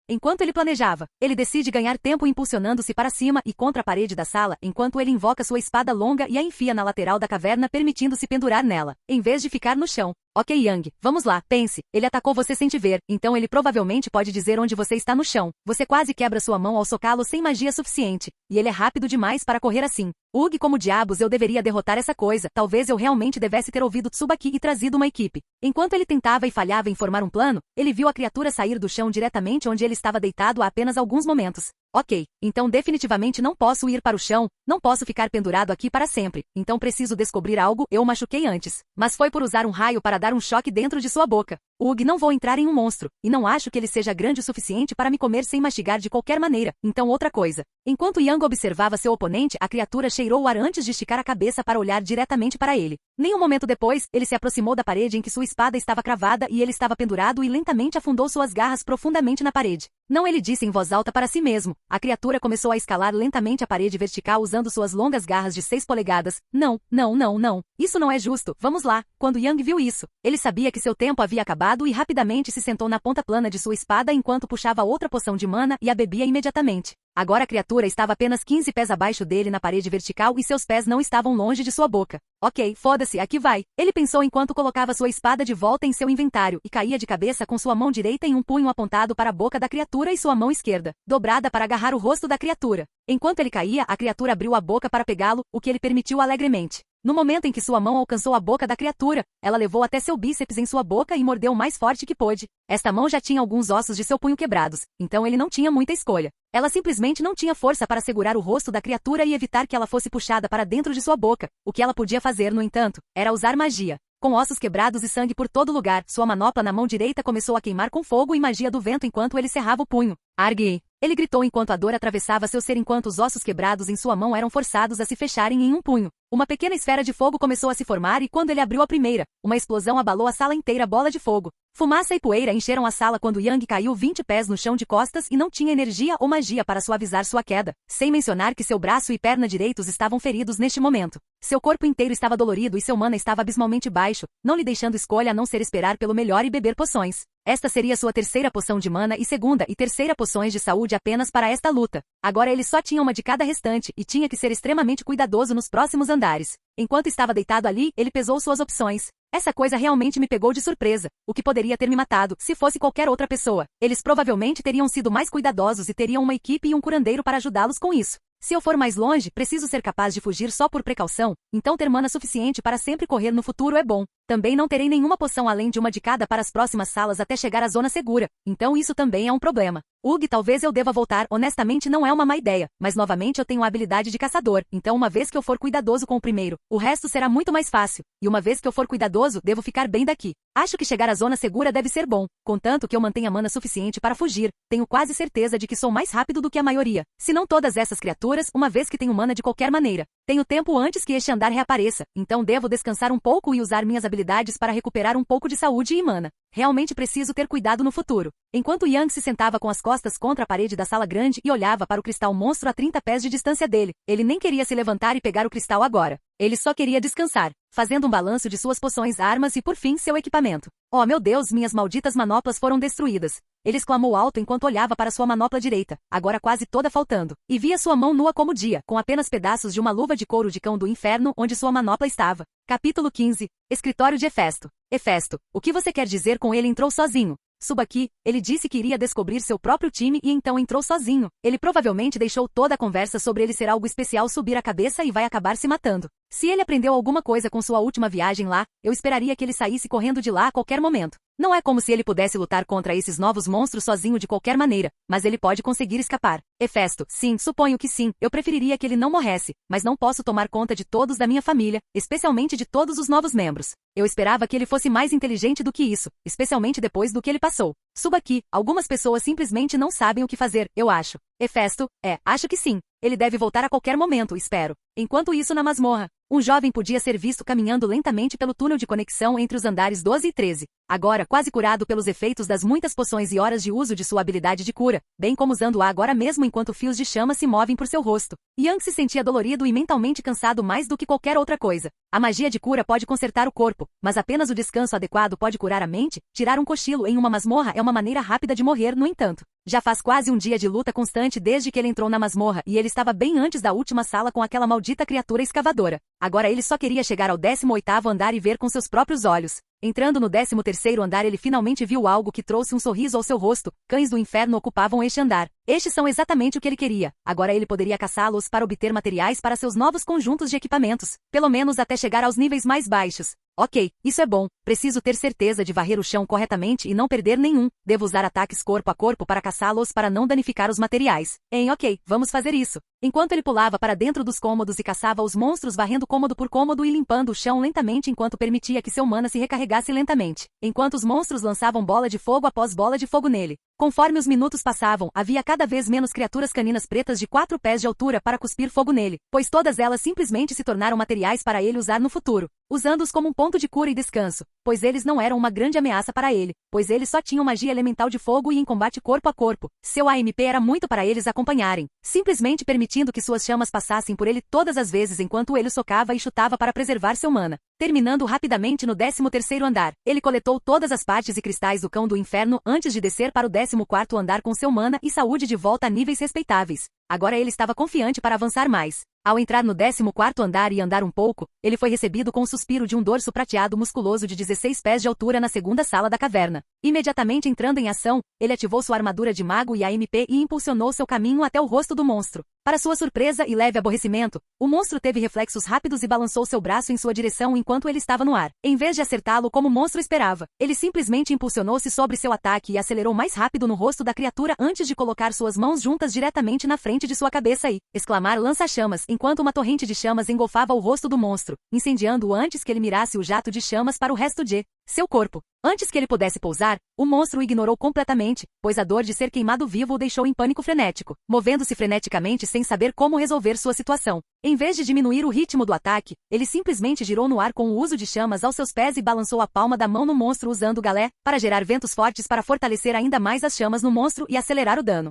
Enquanto ele planejava, ele decide ganhar tempo impulsionando-se para cima e contra a parede da sala, enquanto ele invoca sua espada longa e a enfia na lateral da caverna permitindo-se pendurar nela, em vez de ficar no chão. Ok, Yang, vamos lá, pense. Ele atacou você sem te ver, então ele provavelmente pode dizer onde você está no chão. Você quase quebra sua mão ao socá-lo sem magia suficiente. E ele é rápido demais para correr assim. Ugh, como diabos eu deveria derrotar essa coisa. Talvez eu realmente devesse ter ouvido Tsubaki e trazido uma equipe. Enquanto ele tentava e falhava em formar um plano, ele viu a criatura sair do chão diretamente onde ele estava deitado há apenas alguns momentos. Ok, então definitivamente não posso ir para o chão, não posso ficar pendurado aqui para sempre, então preciso descobrir algo, eu o machuquei antes. Mas foi por usar um raio para dar um choque dentro de sua boca. Ugh, não vou entrar em um monstro, e não acho que ele seja grande o suficiente para me comer sem mastigar de qualquer maneira, então outra coisa. Enquanto Yang observava seu oponente, a criatura cheirou o ar antes de esticar a cabeça para olhar diretamente para ele. Nem um momento depois, ele se aproximou da parede em que sua espada estava cravada e ele estava pendurado e lentamente afundou suas garras profundamente na parede. Não, ele disse em voz alta para si mesmo. A criatura começou a escalar lentamente a parede vertical usando suas longas garras de 6 polegadas. Não, não, não, não. Isso não é justo. Vamos lá. Quando Yang viu isso, ele sabia que seu tempo havia acabado e rapidamente se sentou na ponta plana de sua espada enquanto puxava outra poção de mana e a bebia imediatamente. Agora a criatura estava apenas 15 pés abaixo dele na parede vertical e seus pés não estavam longe de sua boca. Ok, foda-se, aqui vai. Ele pensou enquanto colocava sua espada de volta em seu inventário e caía de cabeça com sua mão direita em um punho apontado para a boca da criatura e sua mão esquerda, dobrada para agarrar o rosto da criatura. Enquanto ele caía, a criatura abriu a boca para pegá-lo, o que ele permitiu alegremente. No momento em que sua mão alcançou a boca da criatura, ela levou até seu bíceps em sua boca e mordeu o mais forte que pôde. Esta mão já tinha alguns ossos de seu punho quebrados, então ele não tinha muita escolha. Ela simplesmente não tinha força para segurar o rosto da criatura e evitar que ela fosse puxada para dentro de sua boca. O que ela podia fazer, no entanto, era usar magia. Com ossos quebrados e sangue por todo lugar, sua manopla na mão direita começou a queimar com fogo e magia do vento enquanto ele cerrava o punho. Argue! Ele gritou enquanto a dor atravessava seu ser enquanto os ossos quebrados em sua mão eram forçados a se fecharem em um punho. Uma pequena esfera de fogo começou a se formar e quando ele abriu a primeira, uma explosão abalou a sala inteira bola de fogo. Fumaça e poeira encheram a sala quando Yang caiu 20 pés no chão de costas e não tinha energia ou magia para suavizar sua queda, sem mencionar que seu braço e perna direitos estavam feridos neste momento. Seu corpo inteiro estava dolorido e seu mana estava abismalmente baixo, não lhe deixando escolha a não ser esperar pelo melhor e beber poções. Esta seria sua terceira poção de mana e segunda e terceira poções de saúde apenas para esta luta. Agora ele só tinha uma de cada restante e tinha que ser extremamente cuidadoso nos próximos andares. Enquanto estava deitado ali, ele pesou suas opções. Essa coisa realmente me pegou de surpresa, o que poderia ter me matado se fosse qualquer outra pessoa. Eles provavelmente teriam sido mais cuidadosos e teriam uma equipe e um curandeiro para ajudá-los com isso. Se eu for mais longe, preciso ser capaz de fugir só por precaução, então ter mana suficiente para sempre correr no futuro é bom. Também não terei nenhuma poção além de uma de cada para as próximas salas até chegar à zona segura, então isso também é um problema. Ugh, talvez eu deva voltar, honestamente não é uma má ideia, mas novamente eu tenho a habilidade de caçador, então uma vez que eu for cuidadoso com o primeiro, o resto será muito mais fácil, e uma vez que eu for cuidadoso, devo ficar bem daqui. Acho que chegar à zona segura deve ser bom, contanto que eu mantenha mana suficiente para fugir, tenho quase certeza de que sou mais rápido do que a maioria, se não todas essas criaturas, uma vez que tenho mana de qualquer maneira. Tenho tempo antes que este andar reapareça, então devo descansar um pouco e usar minhas habilidades para recuperar um pouco de saúde e mana. Realmente preciso ter cuidado no futuro. Enquanto Yang se sentava com as costas contra a parede da sala grande e olhava para o cristal monstro a 30 pés de distância dele, ele nem queria se levantar e pegar o cristal agora. Ele só queria descansar, fazendo um balanço de suas poções, armas e por fim seu equipamento. Oh meu Deus, minhas malditas manoplas foram destruídas. Ele exclamou alto enquanto olhava para sua manopla direita, agora quase toda faltando, e via sua mão nua como dia, com apenas pedaços de uma luva de couro de cão do inferno onde sua manopla estava. Capítulo 15. Escritório de Hefesto. Hefesto, o que você quer dizer com ele entrou sozinho? Suba aqui, ele disse que iria descobrir seu próprio time e então entrou sozinho. Ele provavelmente deixou toda a conversa sobre ele ser algo especial subir a cabeça e vai acabar se matando. Se ele aprendeu alguma coisa com sua última viagem lá, eu esperaria que ele saísse correndo de lá a qualquer momento. Não é como se ele pudesse lutar contra esses novos monstros sozinho de qualquer maneira, mas ele pode conseguir escapar. Hefesto, sim, suponho que sim, eu preferiria que ele não morresse, mas não posso tomar conta de todos da minha família, especialmente de todos os novos membros. Eu esperava que ele fosse mais inteligente do que isso, especialmente depois do que ele passou. Suba aqui, algumas pessoas simplesmente não sabem o que fazer, eu acho. Hefesto, acho que sim. Ele deve voltar a qualquer momento, espero. Enquanto isso na masmorra, um jovem podia ser visto caminhando lentamente pelo túnel de conexão entre os andares 12 e 13. Agora quase curado pelos efeitos das muitas poções e horas de uso de sua habilidade de cura, bem como usando-a agora mesmo enquanto fios de chama se movem por seu rosto. Yang se sentia dolorido e mentalmente cansado mais do que qualquer outra coisa. A magia de cura pode consertar o corpo, mas apenas o descanso adequado pode curar a mente. Tirar um cochilo em uma masmorra é uma maneira rápida de morrer, no entanto. Já faz quase um dia de luta constante desde que ele entrou na masmorra e ele estava bem antes da última sala com aquela maldita criatura escavadora. Agora ele só queria chegar ao 18º andar e ver com seus próprios olhos. Entrando no 13º andar ele finalmente viu algo que trouxe um sorriso ao seu rosto. Cães do inferno ocupavam este andar. Estes são exatamente o que ele queria. Agora ele poderia caçá-los para obter materiais para seus novos conjuntos de equipamentos. Pelo menos até chegar aos níveis mais baixos. Ok, isso é bom. Preciso ter certeza de varrer o chão corretamente e não perder nenhum. Devo usar ataques corpo a corpo para caçá-los para não danificar os materiais. Ok, vamos fazer isso. Enquanto ele pulava para dentro dos cômodos e caçava os monstros varrendo cômodo por cômodo e limpando o chão lentamente enquanto permitia que seu mana se recarregasse lentamente. Enquanto os monstros lançavam bola de fogo após bola de fogo nele. Conforme os minutos passavam, havia cada vez menos criaturas caninas pretas de 4 pés de altura para cuspir fogo nele, pois todas elas simplesmente se tornaram materiais para ele usar no futuro, usando-os como um ponto de cura e descanso, pois eles não eram uma grande ameaça para ele, pois eles só tinham magia elemental de fogo e em combate corpo a corpo. Seu AMP era muito para eles acompanharem, simplesmente permitindo que suas chamas passassem por ele todas as vezes enquanto ele socava e chutava para preservar seu mana. Terminando rapidamente no 13º andar, ele coletou todas as partes e cristais do cão do inferno antes de descer para o 14º andar com seu mana e saúde de volta a níveis respeitáveis. Agora ele estava confiante para avançar mais. Ao entrar no 14º andar e andar um pouco, ele foi recebido com um suspiro de um dorso prateado musculoso de 16 pés de altura na segunda sala da caverna. Imediatamente entrando em ação, ele ativou sua armadura de mago e AMP e impulsionou seu caminho até o rosto do monstro. Para sua surpresa e leve aborrecimento, o monstro teve reflexos rápidos e balançou seu braço em sua direção enquanto ele estava no ar. Em vez de acertá-lo como o monstro esperava, ele simplesmente impulsionou-se sobre seu ataque e acelerou mais rápido no rosto da criatura antes de colocar suas mãos juntas diretamente na frente de sua cabeça e exclamar lança-chamas enquanto uma torrente de chamas engolfava o rosto do monstro, incendiando-o antes que ele mirasse o jato de chamas para o resto de seu corpo. Antes que ele pudesse pousar, o monstro o ignorou completamente, pois a dor de ser queimado vivo o deixou em pânico frenético, movendo-se freneticamente sem saber como resolver sua situação. Em vez de diminuir o ritmo do ataque, ele simplesmente girou no ar com o uso de chamas aos seus pés e balançou a palma da mão no monstro usando o galé para gerar ventos fortes para fortalecer ainda mais as chamas no monstro e acelerar o dano.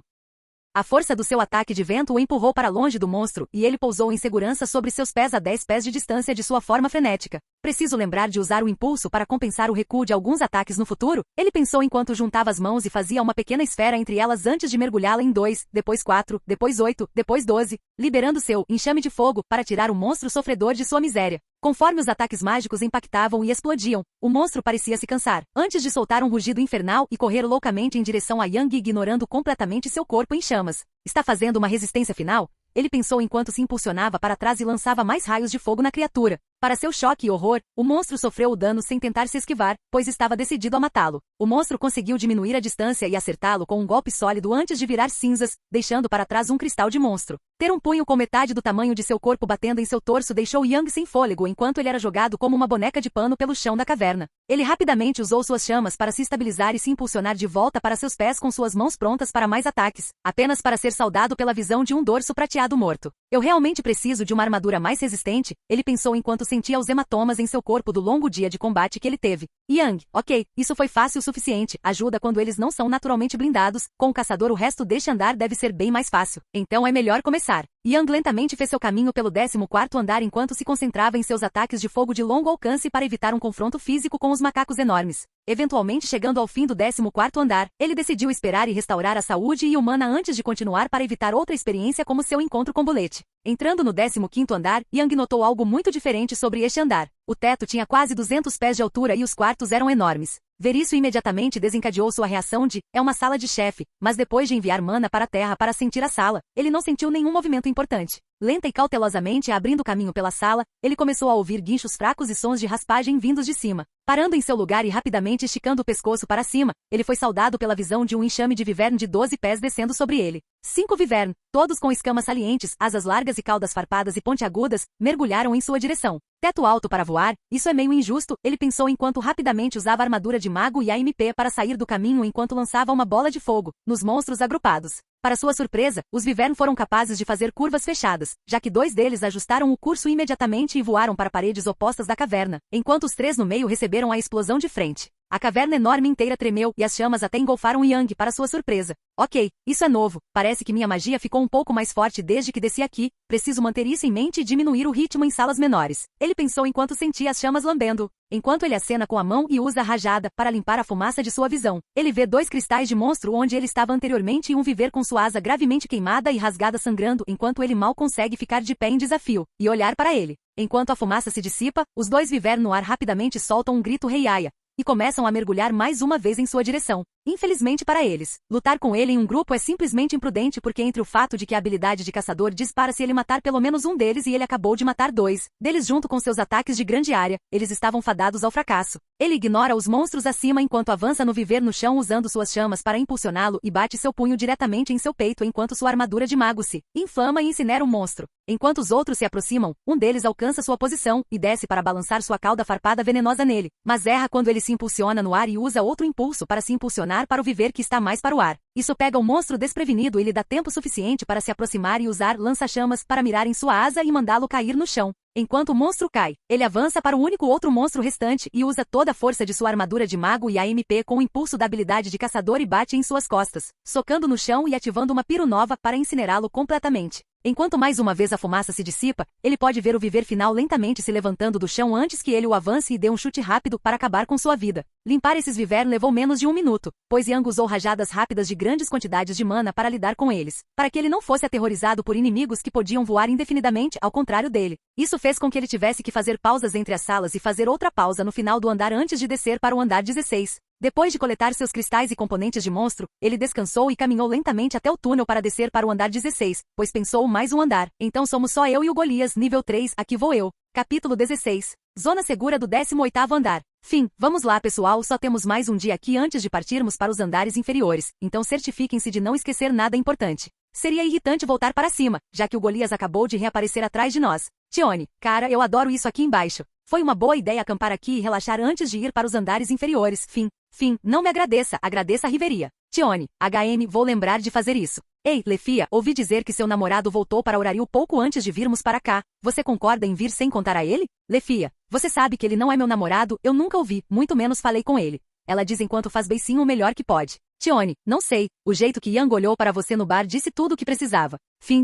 A força do seu ataque de vento o empurrou para longe do monstro e ele pousou em segurança sobre seus pés a 10 pés de distância de sua forma frenética. Preciso lembrar de usar o impulso para compensar o recuo de alguns ataques no futuro? Ele pensou enquanto juntava as mãos e fazia uma pequena esfera entre elas antes de mergulhá-la em 2, depois 4, depois 8, depois 12, liberando seu enxame de fogo para tirar o monstro sofredor de sua miséria. Conforme os ataques mágicos impactavam e explodiam, o monstro parecia se cansar, antes de soltar um rugido infernal e correr loucamente em direção a Yang ignorando completamente seu corpo em chamas. Está fazendo uma resistência final? Ele pensou enquanto se impulsionava para trás e lançava mais raios de fogo na criatura. Para seu choque e horror, o monstro sofreu o dano sem tentar se esquivar, pois estava decidido a matá-lo. O monstro conseguiu diminuir a distância e acertá-lo com um golpe sólido antes de virar cinzas, deixando para trás um cristal de monstro. Ter um punho com metade do tamanho de seu corpo batendo em seu torso deixou Yang sem fôlego enquanto ele era jogado como uma boneca de pano pelo chão da caverna. Ele rapidamente usou suas chamas para se estabilizar e se impulsionar de volta para seus pés com suas mãos prontas para mais ataques, apenas para ser saudado pela visão de um dorso prateado morto. Eu realmente preciso de uma armadura mais resistente, ele pensou enquanto sentia os hematomas em seu corpo do longo dia de combate que ele teve. Yang, ok, isso foi fácil o suficiente, ajuda quando eles não são naturalmente blindados, com o caçador o resto deste andar deve ser bem mais fácil, então é melhor começar. Yang lentamente fez seu caminho pelo 14º andar enquanto se concentrava em seus ataques de fogo de longo alcance para evitar um confronto físico com os macacos enormes. Eventualmente chegando ao fim do 14º andar, ele decidiu esperar e restaurar a saúde e o mana antes de continuar para evitar outra experiência como seu encontro com Bullet. Entrando no 15º andar, Yang notou algo muito diferente sobre este andar. O teto tinha quase 200 pés de altura e os quartos eram enormes. Ver isso imediatamente desencadeou sua reação de, é uma sala de chefe, mas depois de enviar mana para a terra para sentir a sala, ele não sentiu nenhum movimento importante. Lenta e cautelosamente abrindo caminho pela sala, ele começou a ouvir guinchos fracos e sons de raspagem vindos de cima. Parando em seu lugar e rapidamente esticando o pescoço para cima, ele foi saudado pela visão de um enxame de viverne de 12 pés descendo sobre ele. 5 viverne, todos com escamas salientes, asas largas e caudas farpadas e pontiagudas, mergulharam em sua direção. Teto alto para voar, isso é meio injusto, ele pensou enquanto rapidamente usava a armadura de mago e AMP para sair do caminho enquanto lançava uma bola de fogo nos monstros agrupados. Para sua surpresa, os viverne foram capazes de fazer curvas fechadas, já que 2 deles ajustaram o curso imediatamente e voaram para paredes opostas da caverna, enquanto os 3 no meio receberam a explosão de frente. A caverna enorme inteira tremeu e as chamas até engolfaram Yang para sua surpresa. Ok, isso é novo. Parece que minha magia ficou um pouco mais forte desde que desci aqui. Preciso manter isso em mente e diminuir o ritmo em salas menores. Ele pensou enquanto sentia as chamas lambendo. Enquanto ele acena com a mão e usa a rajada para limpar a fumaça de sua visão. Ele vê 2 cristais de monstro onde ele estava anteriormente e um viver com sua asa gravemente queimada e rasgada sangrando enquanto ele mal consegue ficar de pé em desafio e olhar para ele. Enquanto a fumaça se dissipa, os 2 viver no ar rapidamente soltam um grito Heiaya e começam a mergulhar mais uma vez em sua direção. Infelizmente para eles, lutar com ele em um grupo é simplesmente imprudente porque entre o fato de que a habilidade de caçador dispara se ele matar pelo menos um deles e ele acabou de matar 2 deles junto com seus ataques de grande área, eles estavam fadados ao fracasso. Ele ignora os monstros acima enquanto avança no viver no chão usando suas chamas para impulsioná-lo e bate seu punho diretamente em seu peito enquanto sua armadura de mago se inflama e incinera o monstro. Enquanto os outros se aproximam, um deles alcança sua posição e desce para balançar sua cauda farpada venenosa nele, mas erra quando ele se impulsiona no ar e usa outro impulso para se impulsionar para o viver que está mais para o ar. Isso pega o monstro desprevenido e lhe dá tempo suficiente para se aproximar e usar lança-chamas para mirar em sua asa e mandá-lo cair no chão. Enquanto o monstro cai, ele avança para o único outro monstro restante e usa toda a força de sua armadura de mago e a MP com o impulso da habilidade de caçador e bate em suas costas, socando no chão e ativando uma piro nova para incinerá-lo completamente. Enquanto mais uma vez a fumaça se dissipa, ele pode ver o viver final lentamente se levantando do chão antes que ele o avance e dê um chute rápido para acabar com sua vida. Limpar esses viver levou menos de 1 minuto, pois Yang usou rajadas rápidas de grandes quantidades de mana para lidar com eles, para que ele não fosse aterrorizado por inimigos que podiam voar indefinidamente ao contrário dele. Isso fez com que ele tivesse que fazer pausas entre as salas e fazer outra pausa no final do andar antes de descer para o andar 16. Depois de coletar seus cristais e componentes de monstro, ele descansou e caminhou lentamente até o túnel para descer para o andar 16, pois pensou mais um andar. Então somos só eu e o Golias, nível 3, aqui vou eu. Capítulo 16. Zona segura do 18º andar. Fim. Vamos lá pessoal, só temos mais um dia aqui antes de partirmos para os andares inferiores, então certifiquem-se de não esquecer nada importante. Seria irritante voltar para cima, já que o Golias acabou de reaparecer atrás de nós. Tione, cara, eu adoro isso aqui embaixo. Foi uma boa ideia acampar aqui e relaxar antes de ir para os andares inferiores. Fim, não me agradeça, agradeça a Riveria. Tione, HM, vou lembrar de fazer isso. Ei, Lefia, ouvi dizer que seu namorado voltou para Orario pouco antes de virmos para cá. Você concorda em vir sem contar a ele? Lefia, você sabe que ele não é meu namorado, eu nunca ouvi, muito menos falei com ele. Ela diz enquanto faz beicinho o melhor que pode. Tione, não sei, o jeito que Yang olhou para você no bar disse tudo o que precisava.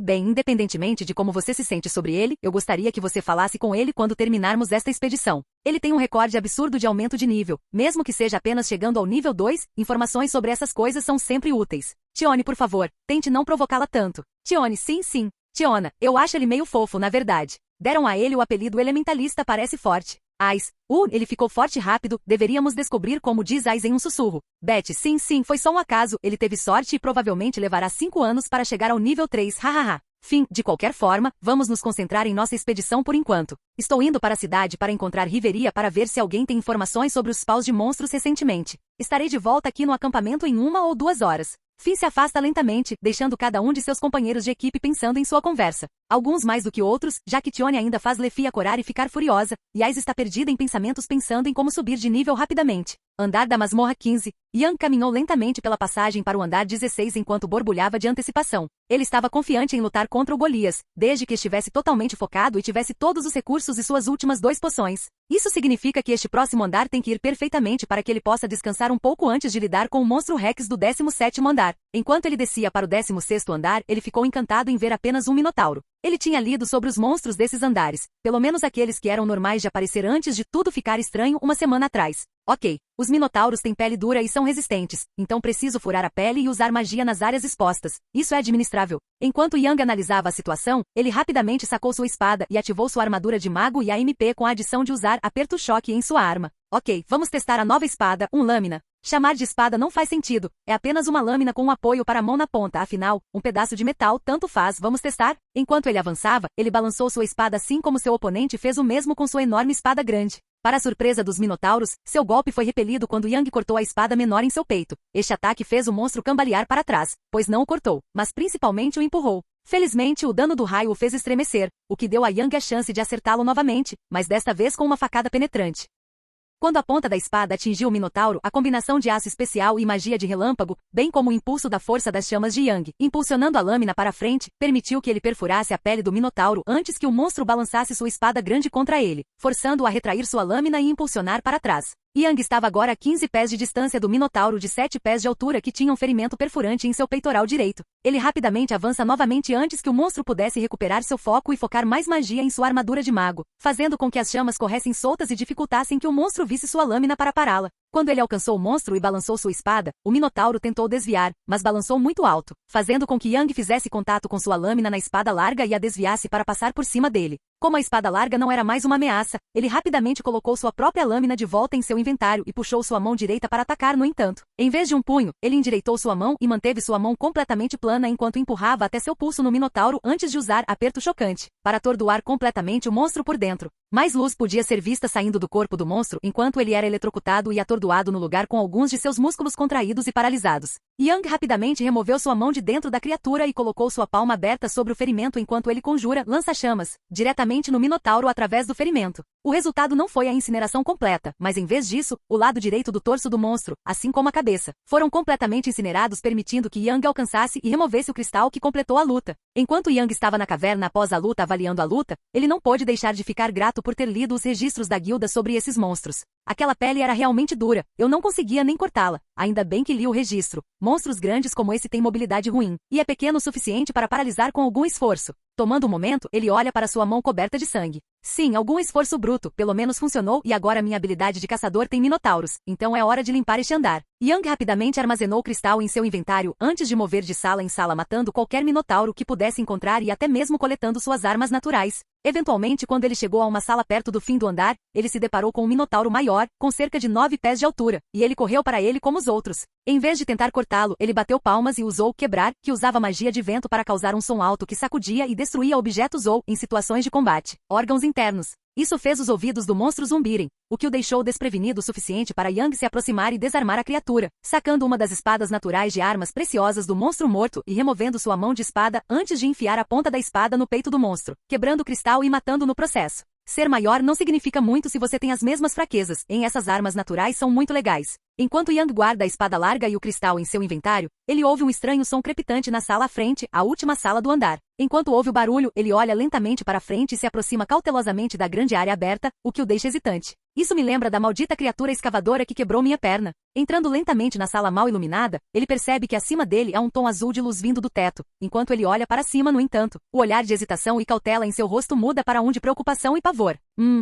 Bem, independentemente de como você se sente sobre ele, eu gostaria que você falasse com ele quando terminarmos esta expedição. Ele tem um recorde absurdo de aumento de nível, mesmo que seja apenas chegando ao nível 2, informações sobre essas coisas são sempre úteis. Tione, por favor, tente não provocá-la tanto. Tione, sim. Tiona, eu acho ele meio fofo, na verdade. Deram a ele o apelido elementalista, parece forte. Ais, ele ficou forte rápido, deveríamos descobrir como diz Ais em um sussurro. Beth, sim, foi só um acaso, ele teve sorte e provavelmente levará 5 anos para chegar ao nível 3, hahaha. De qualquer forma, vamos nos concentrar em nossa expedição por enquanto. Estou indo para a cidade para encontrar Riveria para ver se alguém tem informações sobre os paus de monstros recentemente. Estarei de volta aqui no acampamento em 1 ou 2 horas. Se afasta lentamente, deixando cada um de seus companheiros de equipe pensando em sua conversa. Alguns mais do que outros, já que Tione ainda faz Lefia corar e ficar furiosa, e Ais está perdida em pensamentos pensando em como subir de nível rapidamente. Andar da masmorra 15. Yang caminhou lentamente pela passagem para o andar 16 enquanto borbulhava de antecipação. Ele estava confiante em lutar contra o Golias, desde que estivesse totalmente focado e tivesse todos os recursos e suas últimas 2 poções. Isso significa que este próximo andar tem que ir perfeitamente para que ele possa descansar um pouco antes de lidar com o monstro Rex do 17º andar. Enquanto ele descia para o 16º andar, ele ficou encantado em ver apenas um minotauro. Ele tinha lido sobre os monstros desses andares, pelo menos aqueles que eram normais de aparecer antes de tudo ficar estranho uma semana atrás. Ok, os minotauros têm pele dura e são resistentes, então preciso furar a pele e usar magia nas áreas expostas. Isso é administrável. Enquanto Yang analisava a situação, ele rapidamente sacou sua espada e ativou sua armadura de mago e a MP com a adição de usar aperto-choque em sua arma. Ok, vamos testar a nova espada, lâmina. Chamar de espada não faz sentido, é apenas uma lâmina com um apoio para a mão na ponta, afinal, um pedaço de metal tanto faz, vamos testar? Enquanto ele avançava, ele balançou sua espada assim como seu oponente fez o mesmo com sua enorme espada grande. Para a surpresa dos minotauros, seu golpe foi repelido quando Yang cortou a espada menor em seu peito. Este ataque fez o monstro cambalear para trás, pois não o cortou, mas principalmente o empurrou. Felizmente o dano do raio o fez estremecer, o que deu a Yang a chance de acertá-lo novamente, mas desta vez com uma facada penetrante. Quando a ponta da espada atingiu o minotauro, a combinação de aço especial e magia de relâmpago, bem como o impulso da força das chamas de Yang, impulsionando a lâmina para frente, permitiu que ele perfurasse a pele do minotauro antes que o monstro balançasse sua espada grande contra ele, forçando-o a retrair sua lâmina e impulsionar para trás. Yang estava agora a 15 pés de distância do Minotauro de 7 pés de altura que tinha um ferimento perfurante em seu peitoral direito. Ele rapidamente avança novamente antes que o monstro pudesse recuperar seu foco e focar mais magia em sua armadura de mago, fazendo com que as chamas corressem soltas e dificultassem que o monstro visse sua lâmina para pará-la. Quando ele alcançou o monstro e balançou sua espada, o Minotauro tentou desviar, mas balançou muito alto, fazendo com que Yang fizesse contato com sua lâmina na espada larga e a desviasse para passar por cima dele. Como a espada larga não era mais uma ameaça, ele rapidamente colocou sua própria lâmina de volta em seu inventário e puxou sua mão direita para atacar no entanto. Em vez de um punho, ele endireitou sua mão e manteve sua mão completamente plana enquanto empurrava até seu pulso no Minotauro antes de usar aperto chocante, para atordoar completamente o monstro por dentro. Mais luz podia ser vista saindo do corpo do monstro enquanto ele era eletrocutado e atordoado no lugar com alguns de seus músculos contraídos e paralisados. Yang rapidamente removeu sua mão de dentro da criatura e colocou sua palma aberta sobre o ferimento enquanto ele conjura lança-chamas diretamente no Minotauro através do ferimento. O resultado não foi a incineração completa, mas em vez disso, o lado direito do torso do monstro, assim como a cabeça, foram completamente incinerados, permitindo que Yang alcançasse e removesse o cristal que completou a luta. Enquanto Yang estava na caverna após a luta avaliando a luta, ele não pôde deixar de ficar grato por ter lido os registros da guilda sobre esses monstros. Aquela pele era realmente dura, eu não conseguia nem cortá-la. Ainda bem que li o registro. Monstros grandes como esse têm mobilidade ruim, e é pequeno o suficiente para paralisar com algum esforço. Tomando um momento, ele olha para sua mão coberta de sangue. Sim, algum esforço bruto, pelo menos funcionou e agora minha habilidade de caçador tem minotauros, então é hora de limpar este andar. Yang rapidamente armazenou o cristal em seu inventário antes de mover de sala em sala matando qualquer minotauro que pudesse encontrar e até mesmo coletando suas armas naturais. Eventualmente, quando ele chegou a uma sala perto do fim do andar, ele se deparou com um minotauro maior, com cerca de 9 pés de altura, e ele correu para ele como os outros. Em vez de tentar cortá-lo, ele bateu palmas e usou quebrar, que usava magia de vento para causar um som alto que sacudia e destruía objetos ou, em situações de combate, órgãos internos. Isso fez os ouvidos do monstro zumbirem, o que o deixou desprevenido o suficiente para Yang se aproximar e desarmar a criatura, sacando uma das espadas naturais de armas preciosas do monstro morto e removendo sua mão de espada antes de enfiar a ponta da espada no peito do monstro, quebrando o cristal e matando no processo. Ser maior não significa muito se você tem as mesmas fraquezas, essas armas naturais são muito legais. Enquanto Yang guarda a espada larga e o cristal em seu inventário, ele ouve um estranho som crepitante na sala à frente, a última sala do andar. Enquanto ouve o barulho, ele olha lentamente para frente e se aproxima cautelosamente da grande área aberta, o que o deixa hesitante. Isso me lembra da maldita criatura escavadora que quebrou minha perna. Entrando lentamente na sala mal iluminada, ele percebe que acima dele há um tom azul de luz vindo do teto. Enquanto ele olha para cima, no entanto, o olhar de hesitação e cautela em seu rosto muda para um de preocupação e pavor.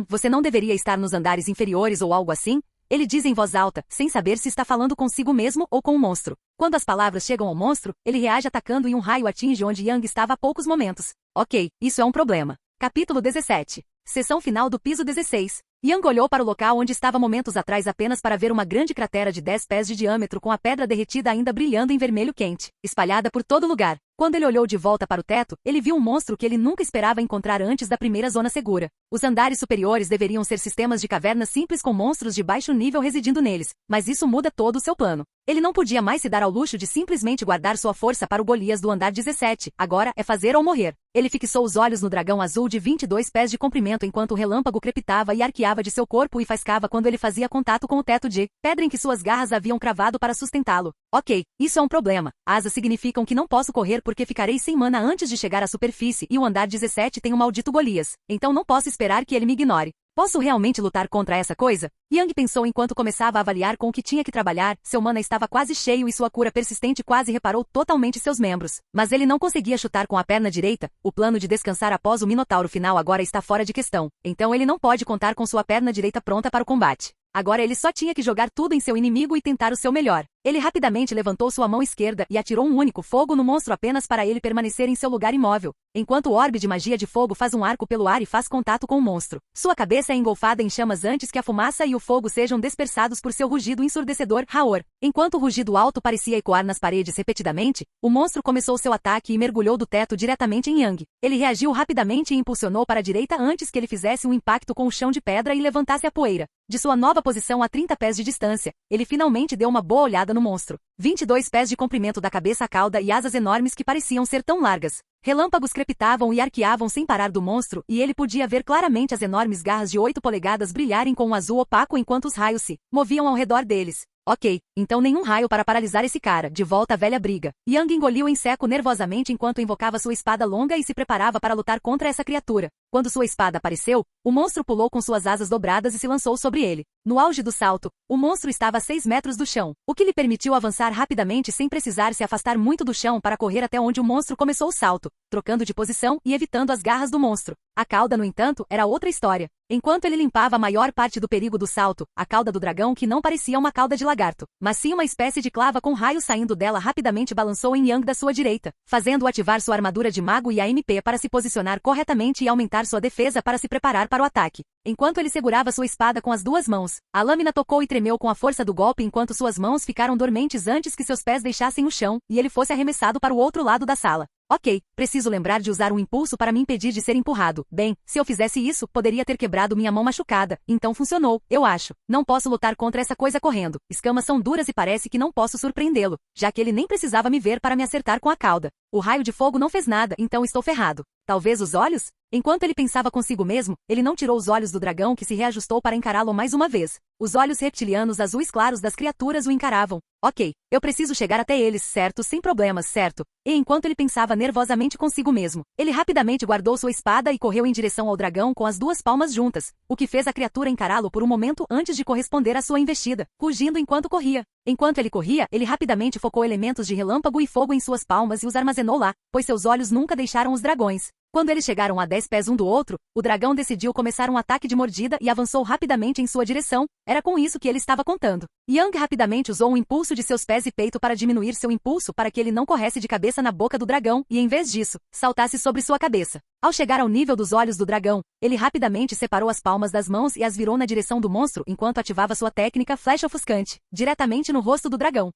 Você não deveria estar nos andares inferiores ou algo assim? Ele diz em voz alta, sem saber se está falando consigo mesmo ou com o monstro. Quando as palavras chegam ao monstro, ele reage atacando e um raio atinge onde Yang estava há poucos momentos. Ok, isso é um problema. Capítulo 17. Seção final do piso 16. Yang olhou para o local onde estava momentos atrás apenas para ver uma grande cratera de 10 pés de diâmetro com a pedra derretida ainda brilhando em vermelho quente, espalhada por todo lugar. Quando ele olhou de volta para o teto, ele viu um monstro que ele nunca esperava encontrar antes da primeira zona segura. Os andares superiores deveriam ser sistemas de cavernas simples com monstros de baixo nível residindo neles, mas isso muda todo o seu plano. Ele não podia mais se dar ao luxo de simplesmente guardar sua força para o Golias do andar 17, agora é fazer ou morrer. Ele fixou os olhos no dragão azul de 22 pés de comprimento enquanto o relâmpago crepitava e arqueava de seu corpo e faiscava quando ele fazia contato com o teto de pedra em que suas garras haviam cravado para sustentá-lo. Ok, isso é um problema. Asas significam que não posso correr porque ficarei sem mana antes de chegar à superfície e o andar 17 tem um maldito Golias, então não posso esperar que ele me ignore. Posso realmente lutar contra essa coisa? Yang pensou enquanto começava a avaliar com o que tinha que trabalhar, seu mana estava quase cheio e sua cura persistente quase reparou totalmente seus membros. Mas ele não conseguia chutar com a perna direita, o plano de descansar após o minotauro final agora está fora de questão, então ele não pode contar com sua perna direita pronta para o combate. Agora ele só tinha que jogar tudo em seu inimigo e tentar o seu melhor. Ele rapidamente levantou sua mão esquerda e atirou um único fogo no monstro apenas para ele permanecer em seu lugar imóvel, enquanto o orbe de magia de fogo faz um arco pelo ar e faz contato com o monstro. Sua cabeça é engolfada em chamas antes que a fumaça e o fogo sejam dispersados por seu rugido ensurdecedor, Raor. Enquanto o rugido alto parecia ecoar nas paredes repetidamente, o monstro começou seu ataque e mergulhou do teto diretamente em Yang. Ele reagiu rapidamente e impulsionou para a direita antes que ele fizesse um impacto com o chão de pedra e levantasse a poeira. De sua nova posição a 30 pés de distância, ele finalmente deu uma boa olhada no monstro. 22 pés de comprimento da cabeça à cauda e asas enormes que pareciam ser tão largas. Relâmpagos crepitavam e arqueavam sem parar do monstro e ele podia ver claramente as enormes garras de 8 polegadas brilharem com um azul opaco enquanto os raios se moviam ao redor deles. Ok, então nenhum raio para paralisar esse cara, de volta à velha briga. Yang engoliu em seco nervosamente enquanto invocava sua espada longa e se preparava para lutar contra essa criatura. Quando sua espada apareceu, o monstro pulou com suas asas dobradas e se lançou sobre ele. No auge do salto, o monstro estava a 6 metros do chão, o que lhe permitiu avançar rapidamente sem precisar se afastar muito do chão para correr até onde o monstro começou o salto, trocando de posição e evitando as garras do monstro. A cauda, no entanto, era outra história. Enquanto ele limpava a maior parte do perigo do salto, a cauda do dragão, que não parecia uma cauda de lagarto, mas sim uma espécie de clava com raios saindo dela, rapidamente balançou em Yang da sua direita, fazendo-o ativar sua armadura de mago e a MP para se posicionar corretamente e aumentar sua defesa para se preparar para o ataque. Enquanto ele segurava sua espada com as duas mãos, a lâmina tocou e tremeu com a força do golpe enquanto suas mãos ficaram dormentes antes que seus pés deixassem o chão e ele fosse arremessado para o outro lado da sala. Ok, preciso lembrar de usar um impulso para me impedir de ser empurrado. Bem, se eu fizesse isso, poderia ter quebrado minha mão machucada. Então funcionou, eu acho. Não posso lutar contra essa coisa correndo. Escamas são duras e parece que não posso surpreendê-lo, já que ele nem precisava me ver para me acertar com a cauda. O raio de fogo não fez nada, então estou ferrado. Talvez os olhos? Enquanto ele pensava consigo mesmo, ele não tirou os olhos do dragão que se reajustou para encará-lo mais uma vez. Os olhos reptilianos azuis claros das criaturas o encaravam. Ok, eu preciso chegar até eles, certo? Sem problemas, certo? E enquanto ele pensava nervosamente consigo mesmo, ele rapidamente guardou sua espada e correu em direção ao dragão com as duas palmas juntas, o que fez a criatura encará-lo por um momento antes de corresponder à sua investida, rugindo enquanto corria. Enquanto ele corria, ele rapidamente focou elementos de relâmpago e fogo em suas palmas e os armazenou lá, pois seus olhos nunca deixaram os dragões. Quando eles chegaram a 10 pés um do outro, o dragão decidiu começar um ataque de mordida e avançou rapidamente em sua direção. Era com isso que ele estava contando. Yang rapidamente usou um impulso de seus pés e peito para diminuir seu impulso para que ele não corresse de cabeça na boca do dragão e, em vez disso, saltasse sobre sua cabeça. Ao chegar ao nível dos olhos do dragão, ele rapidamente separou as palmas das mãos e as virou na direção do monstro enquanto ativava sua técnica flecha ofuscante, diretamente no rosto do dragão.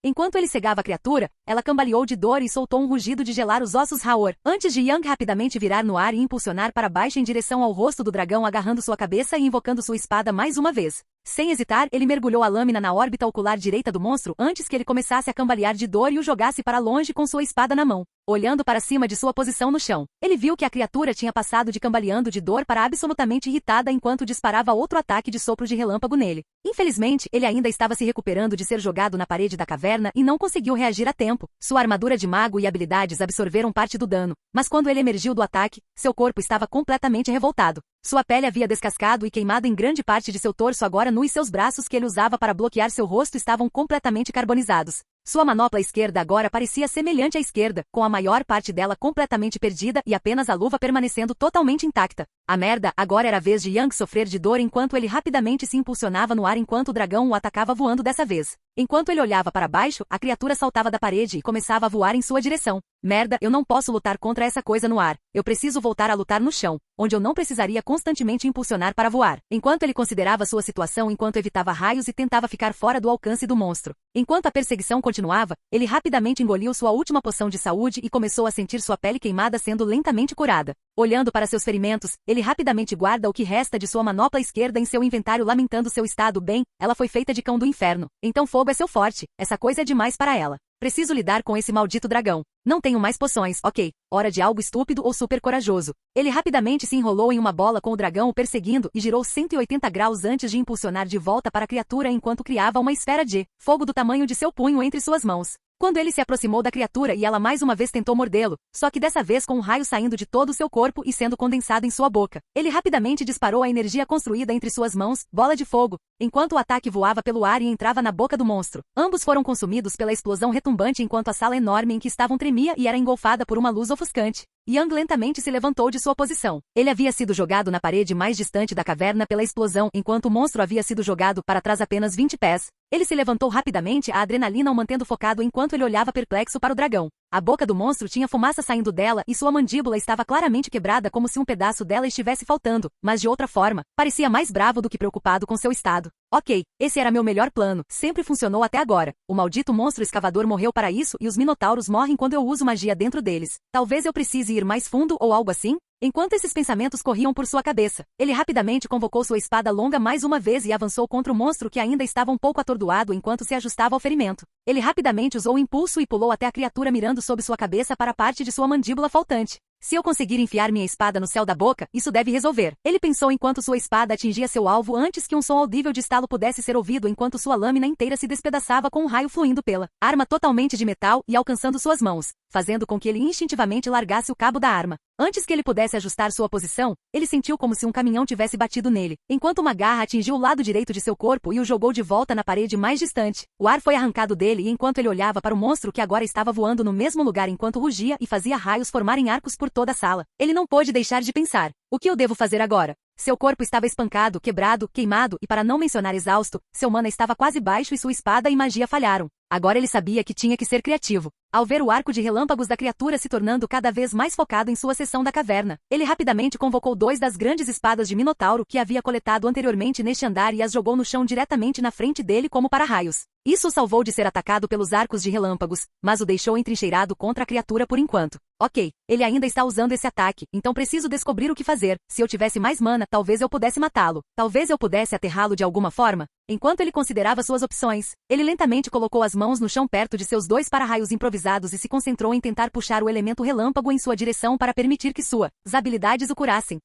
Enquanto ele cegava a criatura, ela cambaleou de dor e soltou um rugido de gelar os ossos Raor, antes de Yang rapidamente virar no ar e impulsionar para baixo em direção ao rosto do dragão, agarrando sua cabeça e invocando sua espada mais uma vez. Sem hesitar, ele mergulhou a lâmina na órbita ocular direita do monstro antes que ele começasse a cambalear de dor e o jogasse para longe com sua espada na mão. Olhando para cima de sua posição no chão, ele viu que a criatura tinha passado de cambaleando de dor para absolutamente irritada enquanto disparava outro ataque de sopro de relâmpago nele. Infelizmente, ele ainda estava se recuperando de ser jogado na parede da caverna e não conseguiu reagir a tempo. Sua armadura de mago e habilidades absorveram parte do dano, mas quando ele emergiu do ataque, seu corpo estava completamente revoltado. Sua pele havia descascado e queimado em grande parte de seu torso agora nu e seus braços que ele usava para bloquear seu rosto estavam completamente carbonizados. Sua manopla esquerda agora parecia semelhante à esquerda, com a maior parte dela completamente perdida e apenas a luva permanecendo totalmente intacta. A merda, agora era a vez de Yang sofrer de dor enquanto ele rapidamente se impulsionava no ar enquanto o dragão o atacava voando dessa vez. Enquanto ele olhava para baixo, a criatura saltava da parede e começava a voar em sua direção. Merda, eu não posso lutar contra essa coisa no ar. Eu preciso voltar a lutar no chão, onde eu não precisaria constantemente impulsionar para voar. Enquanto ele considerava sua situação enquanto evitava raios e tentava ficar fora do alcance do monstro. Enquanto a perseguição continuava, ele rapidamente engoliu sua última poção de saúde e começou a sentir sua pele queimada sendo lentamente curada. Olhando para seus ferimentos, ele rapidamente guarda o que resta de sua manopla esquerda em seu inventário lamentando seu estado. Bem, ela foi feita de cão do inferno. Então fogo é seu forte. Essa coisa é demais para ela. Preciso lidar com esse maldito dragão. Não tenho mais poções, ok. Hora de algo estúpido ou super corajoso. Ele rapidamente se enrolou em uma bola com o dragão o perseguindo e girou 180 graus antes de impulsionar de volta para a criatura enquanto criava uma esfera de fogo do tamanho de seu punho entre suas mãos. Quando ele se aproximou da criatura e ela mais uma vez tentou mordê-lo, só que dessa vez com um raio saindo de todo o seu corpo e sendo condensado em sua boca. Ele rapidamente disparou a energia construída entre suas mãos, bola de fogo, enquanto o ataque voava pelo ar e entrava na boca do monstro. Ambos foram consumidos pela explosão retumbante enquanto a sala enorme em que estavam tremia e era engolfada por uma luz ofuscante. Yang lentamente se levantou de sua posição. Ele havia sido jogado na parede mais distante da caverna pela explosão, enquanto o monstro havia sido jogado para trás apenas 20 pés. Ele se levantou rapidamente, a adrenalina o mantendo focado enquanto ele olhava perplexo para o dragão. A boca do monstro tinha fumaça saindo dela e sua mandíbula estava claramente quebrada como se um pedaço dela estivesse faltando, mas de outra forma, parecia mais bravo do que preocupado com seu estado. Ok, esse era meu melhor plano, sempre funcionou até agora. O maldito monstro escavador morreu para isso e os minotauros morrem quando eu uso magia dentro deles. Talvez eu precise ir mais fundo ou algo assim? Enquanto esses pensamentos corriam por sua cabeça, ele rapidamente convocou sua espada longa mais uma vez e avançou contra o monstro que ainda estava um pouco atordoado enquanto se ajustava ao ferimento. Ele rapidamente usou o impulso e pulou até a criatura mirando sob sua cabeça para a parte de sua mandíbula faltante. Se eu conseguir enfiar minha espada no céu da boca, isso deve resolver. Ele pensou enquanto sua espada atingia seu alvo antes que um som audível de estalo pudesse ser ouvido enquanto sua lâmina inteira se despedaçava com um raio fluindo pela arma totalmente de metal e alcançando suas mãos, fazendo com que ele instintivamente largasse o cabo da arma. Antes que ele pudesse ajustar sua posição, ele sentiu como se um caminhão tivesse batido nele, enquanto uma garra atingiu o lado direito de seu corpo e o jogou de volta na parede mais distante. O ar foi arrancado dele e enquanto ele olhava para o monstro que agora estava voando no mesmo lugar enquanto rugia e fazia raios formarem arcos por toda a sala, ele não pôde deixar de pensar: o que eu devo fazer agora? Seu corpo estava espancado, quebrado, queimado e, para não mencionar exausto, seu mana estava quase baixo e sua espada e magia falharam. Agora ele sabia que tinha que ser criativo. Ao ver o arco de relâmpagos da criatura se tornando cada vez mais focado em sua seção da caverna, ele rapidamente convocou 2 das grandes espadas de Minotauro que havia coletado anteriormente neste andar e as jogou no chão diretamente na frente dele como para-raios. Isso o salvou de ser atacado pelos arcos de relâmpagos, mas o deixou entrincheirado contra a criatura por enquanto. Ok, ele ainda está usando esse ataque, então preciso descobrir o que fazer. Se eu tivesse mais mana, talvez eu pudesse matá-lo. Talvez eu pudesse aterrá-lo de alguma forma. Enquanto ele considerava suas opções, ele lentamente colocou as mãos no chão perto de seus 2 para-raios improvisados e se concentrou em tentar puxar o elemento relâmpago em sua direção para permitir que suas habilidades o curassem.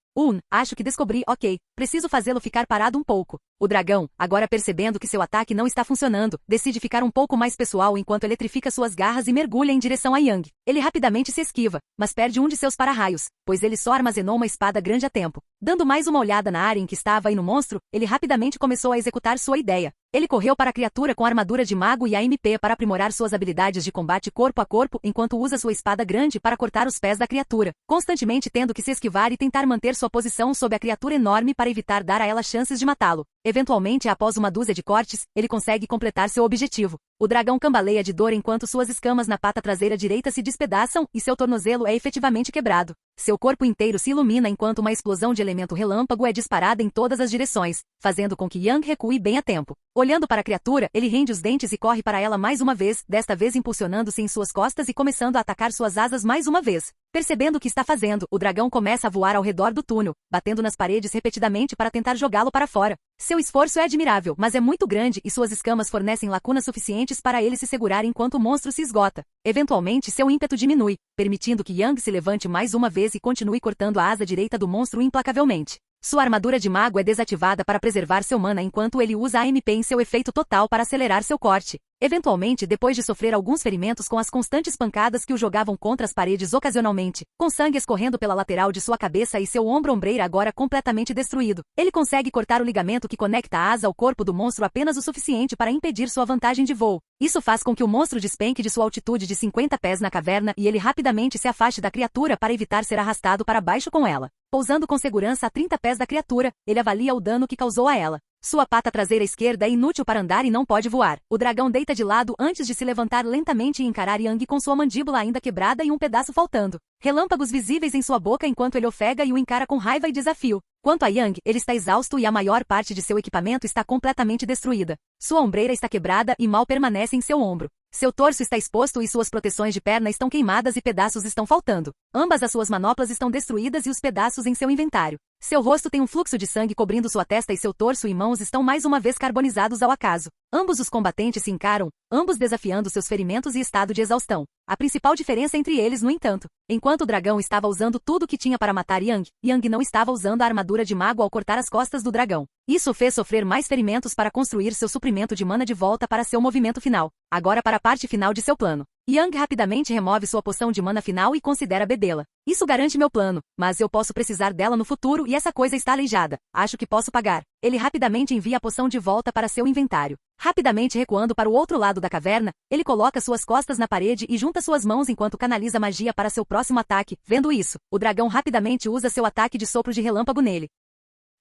Acho que descobri, ok. Preciso fazê-lo ficar parado um pouco. O dragão, agora percebendo que seu ataque não está funcionando, decide ficar um pouco mais pessoal enquanto eletrifica suas garras e mergulha em direção a Yang. Ele rapidamente se esquiva, mas perde um de seus para-raios, pois ele só armazenou uma espada grande a tempo. Dando mais uma olhada na área em que estava e no monstro, ele rapidamente começou a executar sua ideia. Ele correu para a criatura com armadura de mago e AMP para aprimorar suas habilidades de combate corpo a corpo enquanto usa sua espada grande para cortar os pés da criatura, constantemente tendo que se esquivar e tentar manter sua posição sob a criatura enorme para evitar dar a ela chances de matá-lo. Eventualmente, após uma dúzia de cortes, ele consegue completar seu objetivo. O dragão cambaleia de dor enquanto suas escamas na pata traseira direita se despedaçam e seu tornozelo é efetivamente quebrado. Seu corpo inteiro se ilumina enquanto uma explosão de elemento relâmpago é disparada em todas as direções, fazendo com que Yang recue bem a tempo. Olhando para a criatura, ele rende os dentes e corre para ela mais uma vez, desta vez impulsionando-se em suas costas e começando a atacar suas asas mais uma vez. Percebendo o que está fazendo, o dragão começa a voar ao redor do túnel, batendo nas paredes repetidamente para tentar jogá-lo para fora. Seu esforço é admirável, mas é muito grande e suas escamas fornecem lacunas suficientes para ele se segurar enquanto o monstro se esgota. Eventualmente, seu ímpeto diminui, permitindo que Yang se levante mais uma vez e continue cortando a asa direita do monstro implacavelmente. Sua armadura de mago é desativada para preservar seu mana enquanto ele usa a AMP em seu efeito total para acelerar seu corte. Eventualmente, depois de sofrer alguns ferimentos com as constantes pancadas que o jogavam contra as paredes ocasionalmente, com sangue escorrendo pela lateral de sua cabeça e seu ombro-ombreira agora completamente destruído, ele consegue cortar o ligamento que conecta a asa ao corpo do monstro apenas o suficiente para impedir sua vantagem de voo. Isso faz com que o monstro despenque de sua altitude de 50 pés na caverna e ele rapidamente se afaste da criatura para evitar ser arrastado para baixo com ela. Pousando com segurança a 30 pés da criatura, ele avalia o dano que causou a ela. Sua pata traseira esquerda é inútil para andar e não pode voar. O dragão deita de lado antes de se levantar lentamente e encarar Yang com sua mandíbula ainda quebrada e um pedaço faltando. Relâmpagos visíveis em sua boca enquanto ele ofega e o encara com raiva e desafio. Quanto a Yang, ele está exausto e a maior parte de seu equipamento está completamente destruída. Sua ombreira está quebrada e mal permanece em seu ombro. Seu torso está exposto e suas proteções de perna estão queimadas e pedaços estão faltando. Ambas as suas manoplas estão destruídas e os pedaços em seu inventário. Seu rosto tem um fluxo de sangue cobrindo sua testa e seu torso e mãos estão mais uma vez carbonizados ao acaso. Ambos os combatentes se encaram, ambos desafiando seus ferimentos e estado de exaustão. A principal diferença entre eles, no entanto, enquanto o dragão estava usando tudo o que tinha para matar Yang, Yang não estava usando a armadura de mago ao cortar as costas do dragão. Isso o fez sofrer mais ferimentos para construir seu suprimento de mana de volta para seu movimento final. Agora para a parte final de seu plano. Yang rapidamente remove sua poção de mana final e considera bebê-la. Isso garante meu plano, mas eu posso precisar dela no futuro e essa coisa está aleijada. Acho que posso pagar. Ele rapidamente envia a poção de volta para seu inventário. Rapidamente recuando para o outro lado da caverna, ele coloca suas costas na parede e junta suas mãos enquanto canaliza magia para seu próximo ataque. Vendo isso, o dragão rapidamente usa seu ataque de sopro de relâmpago nele.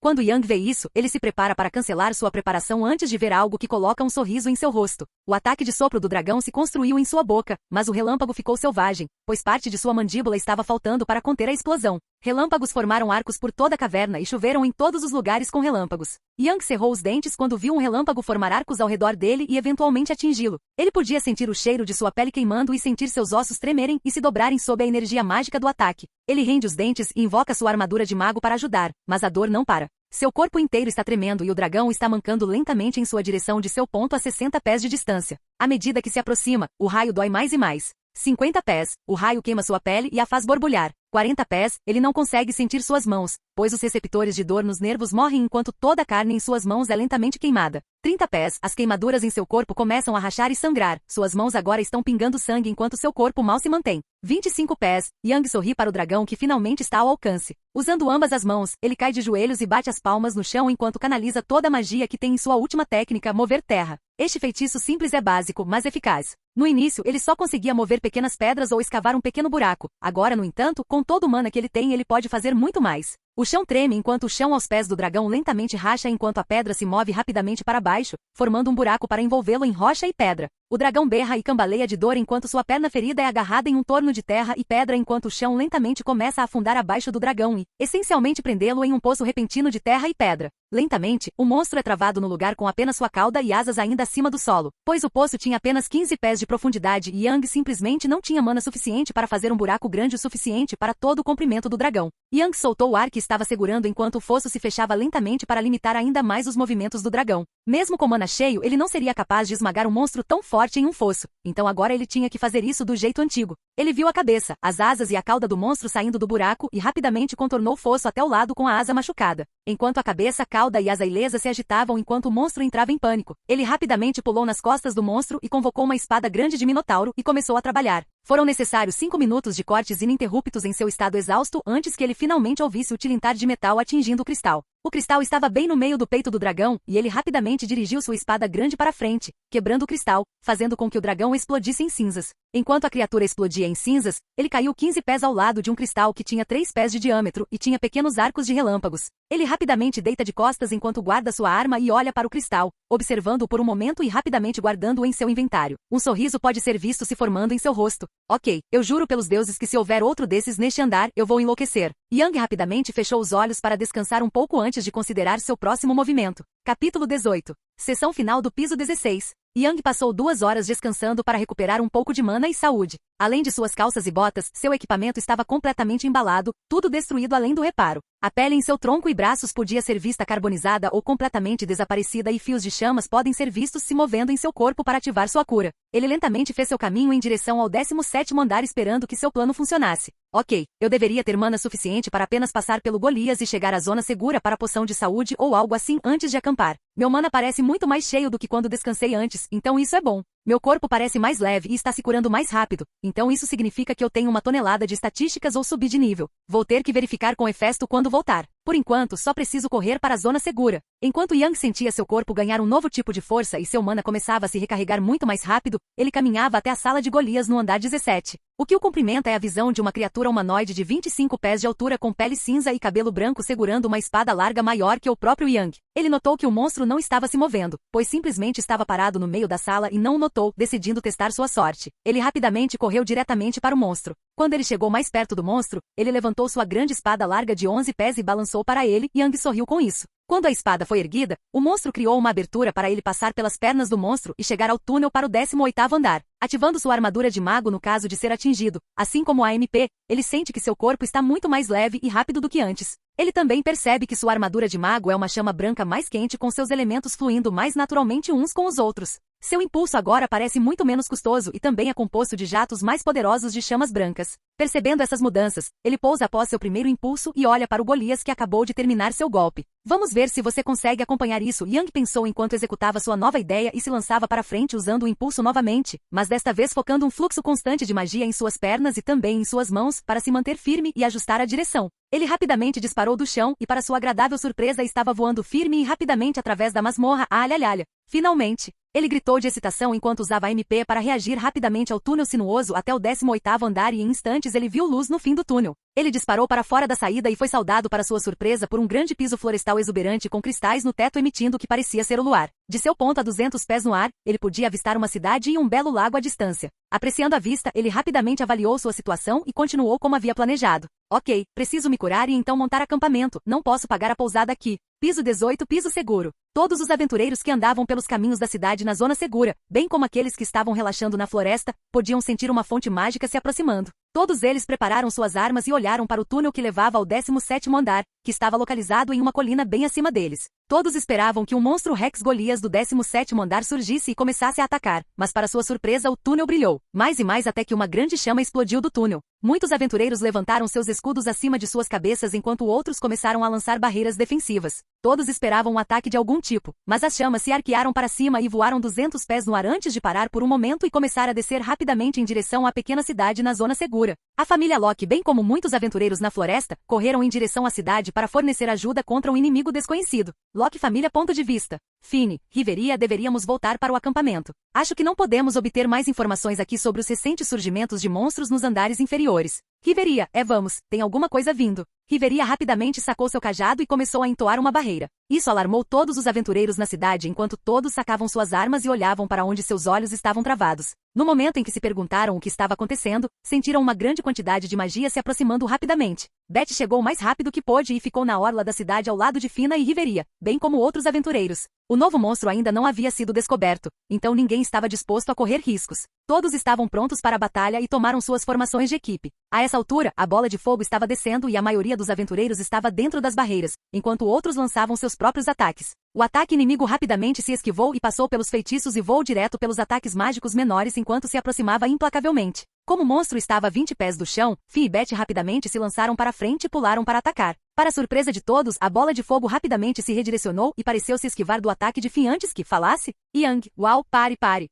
Quando Yang vê isso, ele se prepara para cancelar sua preparação antes de ver algo que coloca um sorriso em seu rosto. O ataque de sopro do dragão se construiu em sua boca, mas o relâmpago ficou selvagem, pois parte de sua mandíbula estava faltando para conter a explosão. Relâmpagos formaram arcos por toda a caverna e choveram em todos os lugares com relâmpagos. Yang cerrou os dentes quando viu um relâmpago formar arcos ao redor dele e eventualmente atingi-lo. Ele podia sentir o cheiro de sua pele queimando e sentir seus ossos tremerem e se dobrarem sob a energia mágica do ataque. Ele rende os dentes e invoca sua armadura de mago para ajudar, mas a dor não para. Seu corpo inteiro está tremendo e o dragão está mancando lentamente em sua direção de seu ponto a 60 pés de distância. À medida que se aproxima, o raio dói mais e mais. 50 pés, o raio queima sua pele e a faz borbulhar. 40 pés, ele não consegue sentir suas mãos, pois os receptores de dor nos nervos morrem enquanto toda a carne em suas mãos é lentamente queimada. 30 pés, as queimaduras em seu corpo começam a rachar e sangrar, suas mãos agora estão pingando sangue enquanto seu corpo mal se mantém. 25 pés, Yang sorri para o dragão que finalmente está ao alcance. Usando ambas as mãos, ele cai de joelhos e bate as palmas no chão enquanto canaliza toda a magia que tem em sua última técnica, mover terra. Este feitiço simples é básico, mas eficaz. No início, ele só conseguia mover pequenas pedras ou escavar um pequeno buraco. Agora, no entanto, com todo o mana que ele tem, ele pode fazer muito mais. O chão treme enquanto o chão aos pés do dragão lentamente racha enquanto a pedra se move rapidamente para baixo, formando um buraco para envolvê-lo em rocha e pedra. O dragão berra e cambaleia de dor enquanto sua perna ferida é agarrada em um torno de terra e pedra enquanto o chão lentamente começa a afundar abaixo do dragão e, essencialmente, prendê-lo em um poço repentino de terra e pedra. Lentamente, o monstro é travado no lugar com apenas sua cauda e asas ainda acima do solo, pois o poço tinha apenas 15 pés de profundidade e Yang simplesmente não tinha mana suficiente para fazer um buraco grande o suficiente para todo o comprimento do dragão. Yang soltou o ar que estava segurando enquanto o fosso se fechava lentamente para limitar ainda mais os movimentos do dragão. Mesmo com mana cheio, ele não seria capaz de esmagar um monstro tão forte em um fosso, então agora ele tinha que fazer isso do jeito antigo. Ele viu a cabeça, as asas e a cauda do monstro saindo do buraco e rapidamente contornou o fosso até o lado com a asa machucada. Enquanto a cabeça, cauda e asa ilesa se agitavam enquanto o monstro entrava em pânico, ele rapidamente pulou nas costas do monstro e convocou uma espada grande de Minotauro e começou a trabalhar. Foram necessários 5 minutos de cortes ininterruptos em seu estado exausto antes que ele finalmente ouvisse o tilintar de metal atingindo o cristal. O cristal estava bem no meio do peito do dragão, e ele rapidamente dirigiu sua espada grande para frente, quebrando o cristal, fazendo com que o dragão explodisse em cinzas. Enquanto a criatura explodia em cinzas, ele caiu 15 pés ao lado de um cristal que tinha 3 pés de diâmetro e tinha pequenos arcos de relâmpagos. Ele rapidamente deita de costas enquanto guarda sua arma e olha para o cristal, observando-o por um momento e rapidamente guardando-o em seu inventário. Um sorriso pode ser visto se formando em seu rosto. Ok, eu juro pelos deuses que se houver outro desses neste andar, eu vou enlouquecer. Yang rapidamente fechou os olhos para descansar um pouco antes de considerar seu próximo movimento. Capítulo 18. Seção final do piso 16. Yang passou 2 horas descansando para recuperar um pouco de mana e saúde. Além de suas calças e botas, seu equipamento estava completamente embalado, tudo destruído além do reparo. A pele em seu tronco e braços podia ser vista carbonizada ou completamente desaparecida e fios de chamas podem ser vistos se movendo em seu corpo para ativar sua cura. Ele lentamente fez seu caminho em direção ao 17º andar esperando que seu plano funcionasse. Ok, eu deveria ter mana suficiente para apenas passar pelo Golias e chegar à zona segura para a poção de saúde ou algo assim antes de acampar. Meu mana parece muito mais cheio do que quando descansei antes, então isso é bom. Meu corpo parece mais leve e está se curando mais rápido, então isso significa que eu tenho 1 tonelada de estatísticas ou subi de nível. Vou ter que verificar com Hefesto quando voltar. Por enquanto, só preciso correr para a zona segura. Enquanto Yang sentia seu corpo ganhar um novo tipo de força e seu mana começava a se recarregar muito mais rápido, ele caminhava até a sala de Golias no andar 17. O que o cumprimenta é a visão de uma criatura humanoide de 25 pés de altura com pele cinza e cabelo branco segurando uma espada larga maior que o próprio Yang. Ele notou que o monstro não estava se movendo, pois simplesmente estava parado no meio da sala e não o notou, decidindo testar sua sorte. Ele rapidamente correu diretamente para o monstro. Quando ele chegou mais perto do monstro, ele levantou sua grande espada larga de 11 pés e balançou para ele, e Yang sorriu com isso. Quando a espada foi erguida, o monstro criou uma abertura para ele passar pelas pernas do monstro e chegar ao túnel para o 18º andar, ativando sua armadura de mago no caso de ser atingido. Assim como a MP, ele sente que seu corpo está muito mais leve e rápido do que antes. Ele também percebe que sua armadura de mago é uma chama branca mais quente com seus elementos fluindo mais naturalmente uns com os outros. Seu impulso agora parece muito menos custoso e também é composto de jatos mais poderosos de chamas brancas. Percebendo essas mudanças, ele pousa após seu primeiro impulso e olha para o Golias que acabou de terminar seu golpe. Vamos ver se você consegue acompanhar isso, Yang pensou enquanto executava sua nova ideia e se lançava para frente usando o impulso novamente, mas desta vez focando um fluxo constante de magia em suas pernas e também em suas mãos para se manter firme e ajustar a direção. Ele rapidamente disparou do chão e para sua agradável surpresa estava voando firme e rapidamente através da masmorra. Alha. Finalmente! Ele gritou de excitação enquanto usava a MP para reagir rapidamente ao túnel sinuoso até o 18º andar e em instantes ele viu luz no fim do túnel. Ele disparou para fora da saída e foi saudado para sua surpresa por um grande piso florestal exuberante com cristais no teto emitindo o que parecia ser o luar. De seu ponto a 200 pés no ar, ele podia avistar uma cidade e um belo lago à distância. Apreciando a vista, ele rapidamente avaliou sua situação e continuou como havia planejado. Ok, preciso me curar e então montar acampamento, não posso pagar a pousada aqui. Piso 18, piso seguro. Todos os aventureiros que andavam pelos caminhos da cidade na zona segura, bem como aqueles que estavam relaxando na floresta, podiam sentir uma fonte mágica se aproximando. Todos eles prepararam suas armas e olharam para o túnel que levava ao 17º andar, que estava localizado em uma colina bem acima deles. Todos esperavam que um monstro Rex Golias do 17º andar surgisse e começasse a atacar, mas para sua surpresa o túnel brilhou, mais e mais até que uma grande chama explodiu do túnel. Muitos aventureiros levantaram seus escudos acima de suas cabeças enquanto outros começaram a lançar barreiras defensivas. Todos esperavam um ataque de algum tipo, mas as chamas se arquearam para cima e voaram 200 pés no ar antes de parar por um momento e começar a descer rapidamente em direção à pequena cidade na zona segura. A família Locke, bem como muitos aventureiros na floresta, correram em direção à cidade para fornecer ajuda contra um inimigo desconhecido. Locke família. Ponto de vista. Fine, Riveria, deveríamos voltar para o acampamento. Acho que não podemos obter mais informações aqui sobre os recentes surgimentos de monstros nos andares inferiores. Riveria, vamos, tem alguma coisa vindo. Riveria rapidamente sacou seu cajado e começou a entoar uma barreira. Isso alarmou todos os aventureiros na cidade enquanto todos sacavam suas armas e olhavam para onde seus olhos estavam travados. No momento em que se perguntaram o que estava acontecendo, sentiram uma grande quantidade de magia se aproximando rapidamente. Beth chegou o mais rápido que pôde e ficou na orla da cidade ao lado de Fina e Riveria, bem como outros aventureiros. O novo monstro ainda não havia sido descoberto, então ninguém estava disposto a correr riscos. Todos estavam prontos para a batalha e tomaram suas formações de equipe. A essa altura, a bola de fogo estava descendo e a maioria dos aventureiros estava dentro das barreiras, enquanto outros lançavam seus próprios ataques. O ataque inimigo rapidamente se esquivou e passou pelos feitiços e voou direto pelos ataques mágicos menores enquanto se aproximava implacavelmente. Como o monstro estava a 20 pés do chão, Fi e Beth rapidamente se lançaram para frente e pularam para atacar. Para surpresa de todos, a bola de fogo rapidamente se redirecionou e pareceu se esquivar do ataque de Fi antes que falasse. Yang, uau, pare.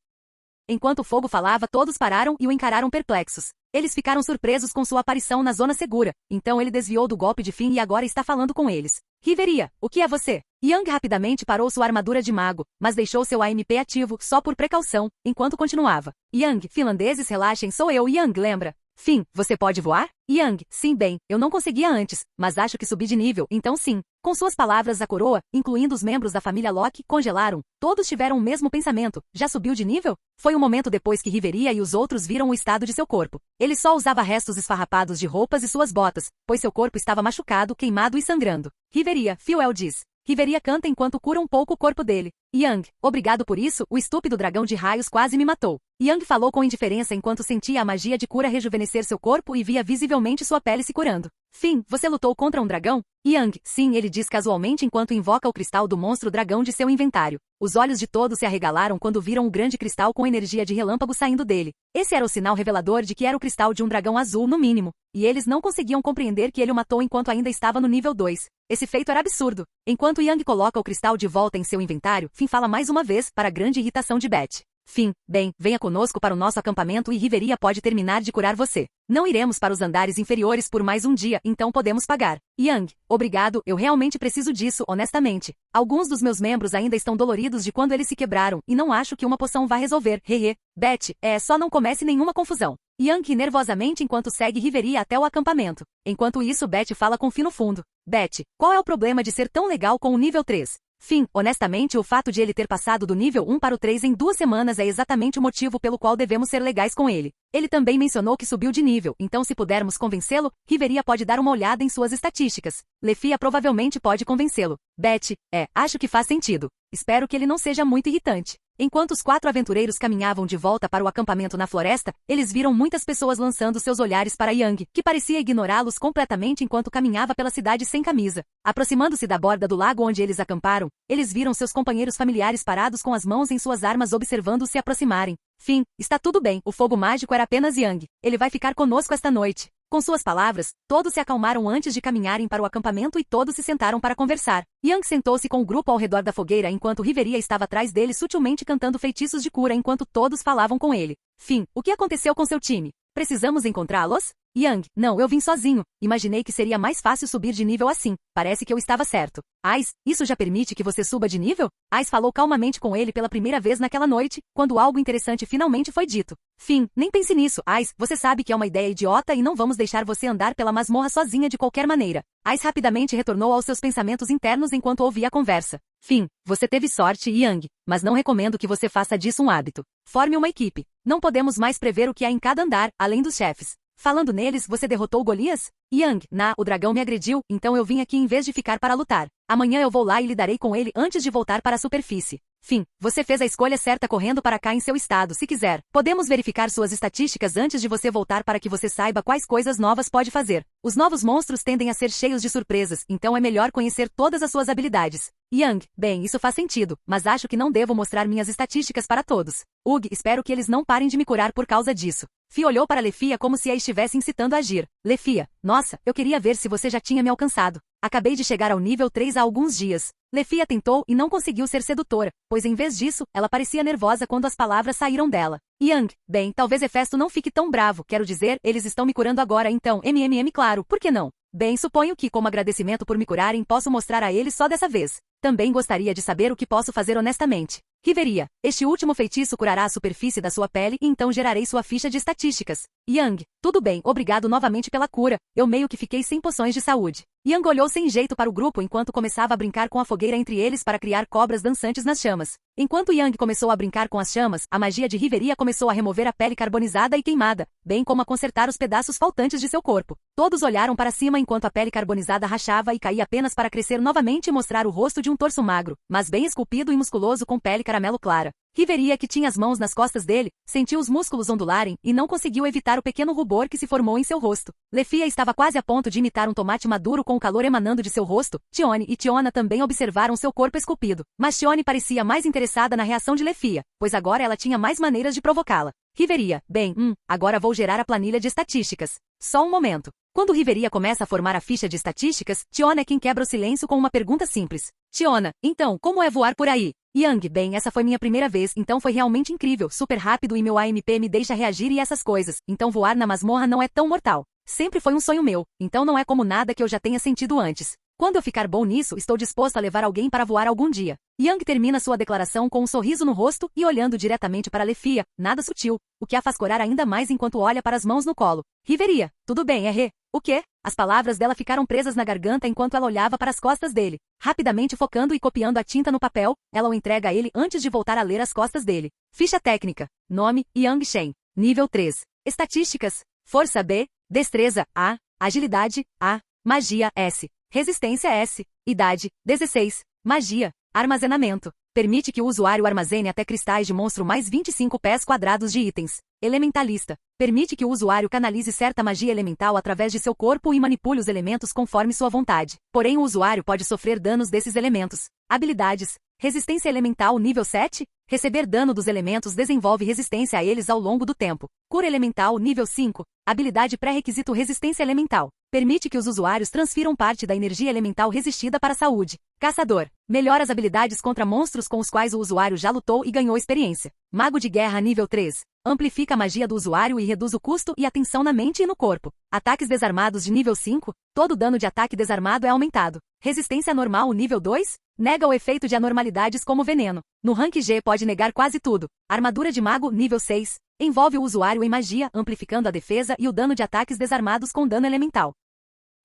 Enquanto o fogo falava, todos pararam e o encararam perplexos. Eles ficaram surpresos com sua aparição na zona segura, então ele desviou do golpe de Finn e agora está falando com eles. Riveria, o que é você? Yang rapidamente parou sua armadura de mago, mas deixou seu AMP ativo só por precaução, enquanto continuava. Yang, finlandeses relaxem, sou eu, Yang, lembra? Finn, você pode voar? Yang, sim, bem, eu não conseguia antes, mas acho que subi de nível, então sim. Com suas palavras, a coroa, incluindo os membros da família Locke, congelaram. Todos tiveram o mesmo pensamento. Já subiu de nível? Foi um momento depois que Riveria e os outros viram o estado de seu corpo. Ele só usava restos esfarrapados de roupas e suas botas, pois seu corpo estava machucado, queimado e sangrando. Riveria, Fuel diz. Riveria canta enquanto cura um pouco o corpo dele. Yang, obrigado por isso, o estúpido dragão de raios quase me matou. Yang falou com indiferença enquanto sentia a magia de cura rejuvenescer seu corpo e via visivelmente sua pele se curando. Finn, você lutou contra um dragão? Yang, sim, ele diz casualmente enquanto invoca o cristal do monstro dragão de seu inventário. Os olhos de todos se arregalaram quando viram o grande cristal com energia de relâmpago saindo dele. Esse era o sinal revelador de que era o cristal de um dragão azul no mínimo. E eles não conseguiam compreender que ele o matou enquanto ainda estava no nível 2. Esse feito era absurdo. Enquanto Yang coloca o cristal de volta em seu inventário, Finn fala mais uma vez, para a grande irritação de Beth. Finn, bem, venha conosco para o nosso acampamento e Riveria pode terminar de curar você. Não iremos para os andares inferiores por mais um dia, então podemos pagar. Yang, obrigado, eu realmente preciso disso, honestamente. Alguns dos meus membros ainda estão doloridos de quando eles se quebraram, e não acho que uma poção vá resolver, hehe. Beth, só não comece nenhuma confusão. Yang nervosamente enquanto segue Riveria até o acampamento. Enquanto isso, Beth fala com Finn no fundo. Beth, qual é o problema de ser tão legal com o nível 3? Finn, honestamente, o fato de ele ter passado do nível 1 para o 3 em 2 semanas é exatamente o motivo pelo qual devemos ser legais com ele. Ele também mencionou que subiu de nível, então se pudermos convencê-lo, Riveria pode dar uma olhada em suas estatísticas. Lefia provavelmente pode convencê-lo. Beth, acho que faz sentido. Espero que ele não seja muito irritante. Enquanto os 4 aventureiros caminhavam de volta para o acampamento na floresta, eles viram muitas pessoas lançando seus olhares para Yang, que parecia ignorá-los completamente enquanto caminhava pela cidade sem camisa. Aproximando-se da borda do lago onde eles acamparam, eles viram seus companheiros familiares parados com as mãos em suas armas observando-os se aproximarem. Finn, está tudo bem, o fogo mágico era apenas Yang. Ele vai ficar conosco esta noite. Com suas palavras, todos se acalmaram antes de caminharem para o acampamento e todos se sentaram para conversar. Yang sentou-se com o grupo ao redor da fogueira enquanto Riveria estava atrás dele sutilmente cantando feitiços de cura enquanto todos falavam com ele. Finn, o que aconteceu com seu time? Precisamos encontrá-los? Yang, não, eu vim sozinho. Imaginei que seria mais fácil subir de nível assim. Parece que eu estava certo. Ais, isso já permite que você suba de nível? Ais falou calmamente com ele pela primeira vez naquela noite, quando algo interessante finalmente foi dito. Finn, nem pense nisso, Ais, você sabe que é uma ideia idiota e não vamos deixar você andar pela masmorra sozinha de qualquer maneira. Ais rapidamente retornou aos seus pensamentos internos enquanto ouvia a conversa. Finn, você teve sorte, Yang, mas não recomendo que você faça disso um hábito. Forme uma equipe. Não podemos mais prever o que há em cada andar, além dos chefes. Falando neles, você derrotou Golias? Yang, o dragão me agrediu, então eu vim aqui em vez de ficar para lutar. Amanhã eu vou lá e lidarei com ele antes de voltar para a superfície. Fim, você fez a escolha certa correndo para cá em seu estado, se quiser. Podemos verificar suas estatísticas antes de você voltar para que você saiba quais coisas novas pode fazer. Os novos monstros tendem a ser cheios de surpresas, então é melhor conhecer todas as suas habilidades. Yang, bem, isso faz sentido, mas acho que não devo mostrar minhas estatísticas para todos. Ugh, espero que eles não parem de me curar por causa disso. Fi olhou para Lefia como se a estivesse incitando a agir. Lefia, nossa, eu queria ver se você já tinha me alcançado. Acabei de chegar ao nível 3 há alguns dias. Lefia tentou e não conseguiu ser sedutora, pois em vez disso, ela parecia nervosa quando as palavras saíram dela. Yang, bem, talvez Hefesto não fique tão bravo, quero dizer, eles estão me curando agora então, claro, por que não? Bem, suponho que, como agradecimento por me curarem, posso mostrar a eles só dessa vez. Também gostaria de saber o que posso fazer honestamente. Riveria, este último feitiço curará a superfície da sua pele e então gerarei sua ficha de estatísticas. Yang, tudo bem, obrigado novamente pela cura, eu meio que fiquei sem poções de saúde. Yang olhou sem jeito para o grupo enquanto começava a brincar com a fogueira entre eles para criar cobras dançantes nas chamas. Enquanto Yang começou a brincar com as chamas, a magia de Riveria começou a remover a pele carbonizada e queimada, bem como a consertar os pedaços faltantes de seu corpo. Todos olharam para cima enquanto a pele carbonizada rachava e caía apenas para crescer novamente e mostrar o rosto de um torso magro, mas bem esculpido e musculoso com pele caramelo clara. Riveria, que tinha as mãos nas costas dele, sentiu os músculos ondularem e não conseguiu evitar o pequeno rubor que se formou em seu rosto. Lefia estava quase a ponto de imitar um tomate maduro com o calor emanando de seu rosto. Tione e Tiona também observaram seu corpo esculpido, mas Tione parecia mais interessada na reação de Lefia, pois agora ela tinha mais maneiras de provocá-la. Riveria, bem, agora vou gerar a planilha de estatísticas. Só um momento. Quando Riveria começa a formar a ficha de estatísticas, Tiona é quem quebra o silêncio com uma pergunta simples. Tiona, então, como é voar por aí? Yang, bem, essa foi minha primeira vez, então foi realmente incrível, super rápido e meu AMP me deixa reagir e essas coisas, então voar na masmorra não é tão mortal. Sempre foi um sonho meu, então não é como nada que eu já tenha sentido antes. Quando eu ficar bom nisso, estou disposto a levar alguém para voar algum dia. Yang termina sua declaração com um sorriso no rosto e olhando diretamente para Lefia, nada sutil, o que a faz corar ainda mais enquanto olha para as mãos no colo. Riveria, tudo bem, O quê? As palavras dela ficaram presas na garganta enquanto ela olhava para as costas dele. Rapidamente focando e copiando a tinta no papel, ela o entrega a ele antes de voltar a ler as costas dele. Ficha técnica. Nome, Yang Shen. Nível 3. Estatísticas. Força B. Destreza A. Agilidade A. Magia S. Resistência S. Idade 16. Magia. Armazenamento. Permite que o usuário armazene até cristais de monstro mais 25 pés quadrados de itens. Elementalista. Permite que o usuário canalize certa magia elemental através de seu corpo e manipule os elementos conforme sua vontade. Porém, o usuário pode sofrer danos desses elementos. Habilidades. Resistência elemental nível 7. Receber dano dos elementos desenvolve resistência a eles ao longo do tempo. Cura elemental nível 5. Habilidade pré-requisito resistência elemental. Permite que os usuários transfiram parte da energia elemental resistida para a saúde. Caçador. Melhora as habilidades contra monstros com os quais o usuário já lutou e ganhou experiência. Mago de guerra nível 3. Amplifica a magia do usuário e reduz o custo e a tensão na mente e no corpo. Ataques desarmados de nível 5. Todo dano de ataque desarmado é aumentado. Resistência normal nível 2. Nega o efeito de anormalidades como veneno. No rank G pode negar quase tudo. Armadura de mago nível 6. Envolve o usuário em magia, amplificando a defesa e o dano de ataques desarmados com dano elemental.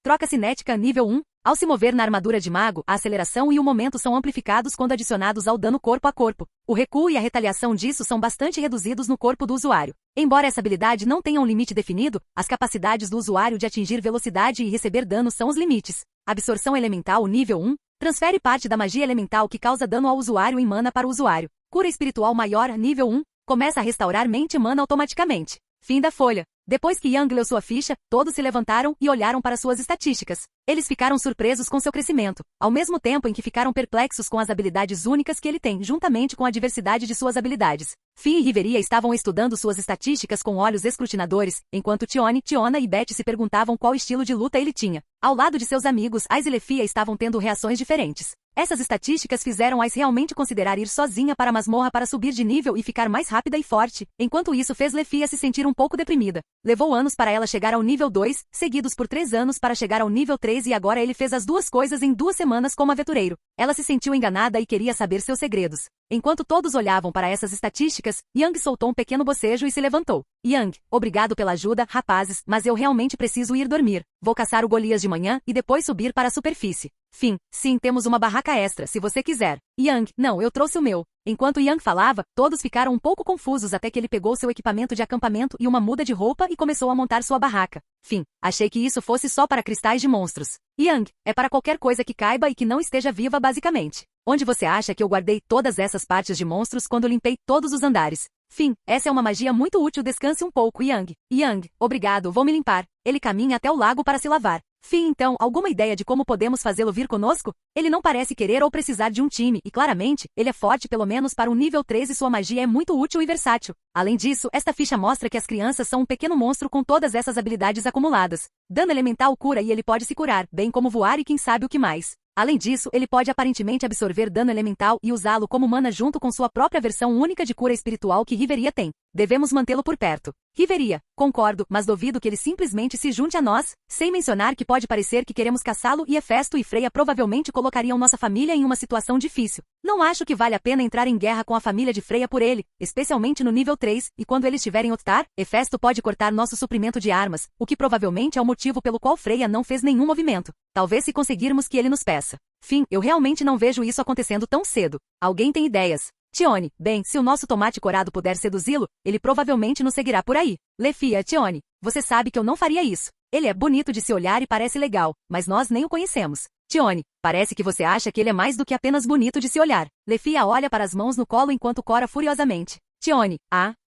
Troca cinética nível 1. Ao se mover na armadura de mago, a aceleração e o momento são amplificados quando adicionados ao dano corpo a corpo. O recuo e a retaliação disso são bastante reduzidos no corpo do usuário. Embora essa habilidade não tenha um limite definido, as capacidades do usuário de atingir velocidade e receber dano são os limites. Absorção elemental nível 1. Transfere parte da magia elemental que causa dano ao usuário em mana para o usuário. Cura espiritual maior nível 1. Começa a restaurar mente e mana automaticamente. Fim da folha. Depois que Yang leu sua ficha, todos se levantaram e olharam para suas estatísticas. Eles ficaram surpresos com seu crescimento, ao mesmo tempo em que ficaram perplexos com as habilidades únicas que ele tem, juntamente com a diversidade de suas habilidades. Fi e Riveria estavam estudando suas estatísticas com olhos escrutinadores, enquanto Tione, Tiona e Beth se perguntavam qual estilo de luta ele tinha. Ao lado de seus amigos, Ais e Lefia estavam tendo reações diferentes. Essas estatísticas fizeram Ais realmente considerar ir sozinha para a masmorra para subir de nível e ficar mais rápida e forte, enquanto isso fez Lefia se sentir um pouco deprimida. Levou anos para ela chegar ao nível 2, seguidos por 3 anos para chegar ao nível 3 e agora ele fez as duas coisas em 2 semanas como aventureiro. Ela se sentiu enganada e queria saber seus segredos. Enquanto todos olhavam para essas estatísticas, Yang soltou um pequeno bocejo e se levantou. Yang, obrigado pela ajuda, rapazes, mas eu realmente preciso ir dormir. Vou caçar o Golias de manhã e depois subir para a superfície. Fim. Sim, temos uma barraca extra, se você quiser. Yang, não, eu trouxe o meu. Enquanto Yang falava, todos ficaram um pouco confusos até que ele pegou seu equipamento de acampamento e uma muda de roupa e começou a montar sua barraca. Fim. Achei que isso fosse só para cristais de monstros. Yang, é para qualquer coisa que caiba e que não esteja viva basicamente. Onde você acha que eu guardei todas essas partes de monstros quando limpei todos os andares? Fim. Essa é uma magia muito útil, descanse um pouco, Yang. Yang, obrigado, vou me limpar. Ele caminha até o lago para se lavar. Fim, então, alguma ideia de como podemos fazê-lo vir conosco? Ele não parece querer ou precisar de um time, e claramente, ele é forte pelo menos para um nível 3 e sua magia é muito útil e versátil. Além disso, esta ficha mostra que as crianças são um pequeno monstro com todas essas habilidades acumuladas. Dano elemental cura e ele pode se curar, bem como voar e quem sabe o que mais. Além disso, ele pode aparentemente absorver dano elemental e usá-lo como mana junto com sua própria versão única de cura espiritual que Riveria tem. Devemos mantê-lo por perto. Riveria, concordo, mas duvido que ele simplesmente se junte a nós, sem mencionar que pode parecer que queremos caçá-lo e Hefesto e Freya provavelmente colocariam nossa família em uma situação difícil. Não acho que vale a pena entrar em guerra com a família de Freya por ele, especialmente no nível 3, e quando ele estiver em Ottar, Hefesto pode cortar nosso suprimento de armas, o que provavelmente é o motivo pelo qual Freya não fez nenhum movimento. Talvez se conseguirmos que ele nos peça. Fim, eu realmente não vejo isso acontecendo tão cedo. Alguém tem ideias? Tione, bem, se o nosso tomate corado puder seduzi-lo, ele provavelmente nos seguirá por aí. Lefia, Tione, você sabe que eu não faria isso. Ele é bonito de se olhar e parece legal, mas nós nem o conhecemos. Tione, parece que você acha que ele é mais do que apenas bonito de se olhar. Lefia olha para as mãos no colo enquanto cora furiosamente. Tione,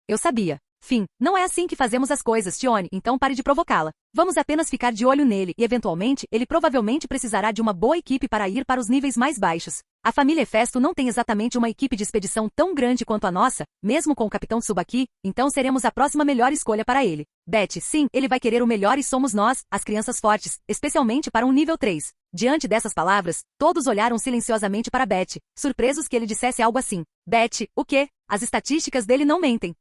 eu sabia. Fim, não é assim que fazemos as coisas, Tione, então pare de provocá-la. Vamos apenas ficar de olho nele e, eventualmente, ele provavelmente precisará de uma boa equipe para ir para os níveis mais baixos. A família Hefesto não tem exatamente uma equipe de expedição tão grande quanto a nossa, mesmo com o Capitão Tsubaki, então seremos a próxima melhor escolha para ele. Beth, sim, ele vai querer o melhor e somos nós, as crianças fortes, especialmente para um nível 3. Diante dessas palavras, todos olharam silenciosamente para Beth, surpresos que ele dissesse algo assim. Beth, o quê? As estatísticas dele não mentem.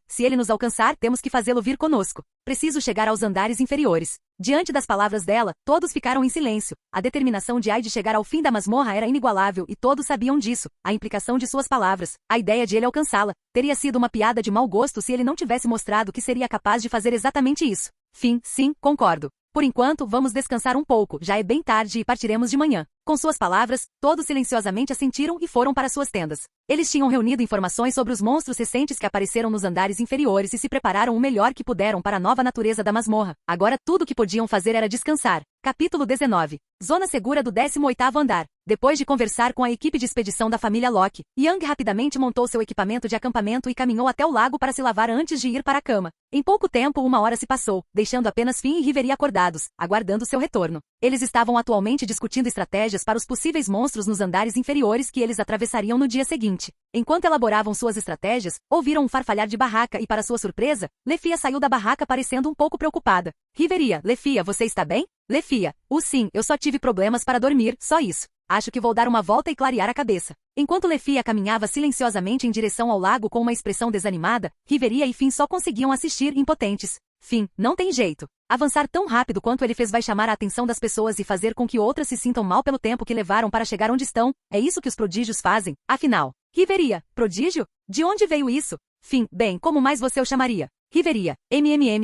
Se ele nos alcançar, temos que fazê-lo vir conosco. Preciso chegar aos andares inferiores. Diante das palavras dela, todos ficaram em silêncio. A determinação de Ai de chegar ao fim da masmorra era inigualável e todos sabiam disso. A implicação de suas palavras, a ideia de ele alcançá-la, teria sido uma piada de mau gosto se ele não tivesse mostrado que seria capaz de fazer exatamente isso. Fim, sim, concordo. Por enquanto, vamos descansar um pouco, já é bem tarde e partiremos de manhã. Com suas palavras, todos silenciosamente assentiram e foram para suas tendas. Eles tinham reunido informações sobre os monstros recentes que apareceram nos andares inferiores e se prepararam o melhor que puderam para a nova natureza da masmorra. Agora tudo o que podiam fazer era descansar. Capítulo 19. Zona segura do 18º andar. Depois de conversar com a equipe de expedição da família Locke, Yang rapidamente montou seu equipamento de acampamento e caminhou até o lago para se lavar antes de ir para a cama. Em pouco tempo, 1 hora se passou, deixando apenas Finn e Riveria acordados, aguardando seu retorno. Eles estavam atualmente discutindo estratégias para os possíveis monstros nos andares inferiores que eles atravessariam no dia seguinte. Enquanto elaboravam suas estratégias, ouviram um farfalhar de barraca e, para sua surpresa, Lefia saiu da barraca parecendo um pouco preocupada. Riveria, Lefia, você está bem? Lefia, sim, eu só tive problemas para dormir, só isso. Acho que vou dar uma volta e clarear a cabeça. Enquanto Lefia caminhava silenciosamente em direção ao lago com uma expressão desanimada, Riveria e Finn só conseguiam assistir impotentes. Finn, não tem jeito. Avançar tão rápido quanto ele fez vai chamar a atenção das pessoas e fazer com que outras se sintam mal pelo tempo que levaram para chegar onde estão. É isso que os prodígios fazem, afinal. Riveria, prodígio? De onde veio isso? Finn, bem, como mais você o chamaria? Riveria,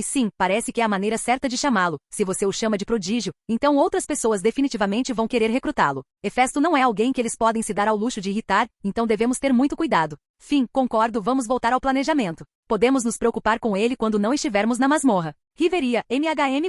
sim, parece que é a maneira certa de chamá-lo. Se você o chama de prodígio, então outras pessoas definitivamente vão querer recrutá-lo. Hefesto não é alguém que eles podem se dar ao luxo de irritar, então devemos ter muito cuidado. Fim, concordo, vamos voltar ao planejamento. Podemos nos preocupar com ele quando não estivermos na masmorra. Riveria,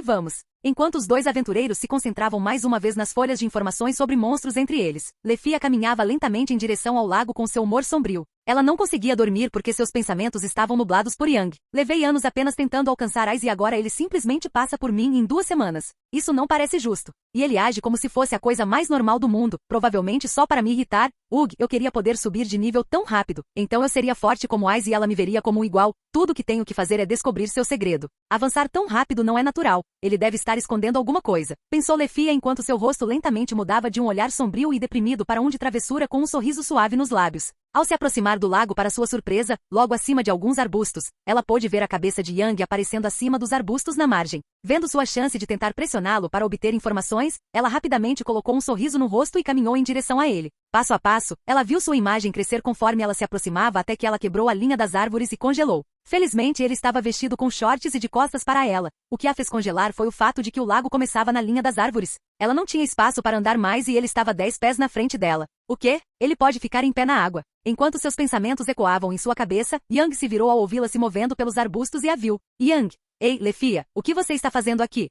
vamos. Enquanto os dois aventureiros se concentravam mais uma vez nas folhas de informações sobre monstros entre eles, Lefia caminhava lentamente em direção ao lago com seu humor sombrio. Ela não conseguia dormir porque seus pensamentos estavam nublados por Yang. Levei anos apenas tentando alcançar Ais e agora ele simplesmente passa por mim em 2 semanas. Isso não parece justo. E ele age como se fosse a coisa mais normal do mundo, provavelmente só para me irritar. Eu queria poder subir de nível tão rápido. Então eu seria forte como Ais e ela me veria como um igual. Tudo que tenho que fazer é descobrir seu segredo. Avançar tão rápido não é natural. Ele deve estar escondendo alguma coisa. Pensou Lefia enquanto seu rosto lentamente mudava de um olhar sombrio e deprimido para um de travessura com um sorriso suave nos lábios. Ao se aproximar do lago para sua surpresa, logo acima de alguns arbustos, ela pôde ver a cabeça de Yang aparecendo acima dos arbustos na margem. Vendo sua chance de tentar pressioná-lo para obter informações, ela rapidamente colocou um sorriso no rosto e caminhou em direção a ele. Passo a passo, ela viu sua imagem crescer conforme ela se aproximava até que ela quebrou a linha das árvores e congelou. Felizmente ele estava vestido com shorts e de costas para ela. O que a fez congelar foi o fato de que o lago começava na linha das árvores. Ela não tinha espaço para andar mais e ele estava 10 pés na frente dela. O quê? Ele pode ficar em pé na água. Enquanto seus pensamentos ecoavam em sua cabeça, Yang se virou ao ouvi-la se movendo pelos arbustos e a viu. Yang! Ei, Lefia, o que você está fazendo aqui?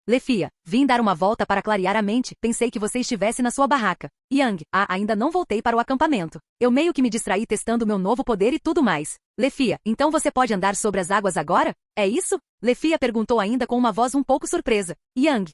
Lefia, vim dar uma volta para clarear a mente, pensei que você estivesse na sua barraca. Yang, ainda não voltei para o acampamento. Eu meio que me distraí testando meu novo poder e tudo mais. Lefia, então você pode andar sobre as águas agora? É isso? Lefia perguntou ainda com uma voz um pouco surpresa. Yang,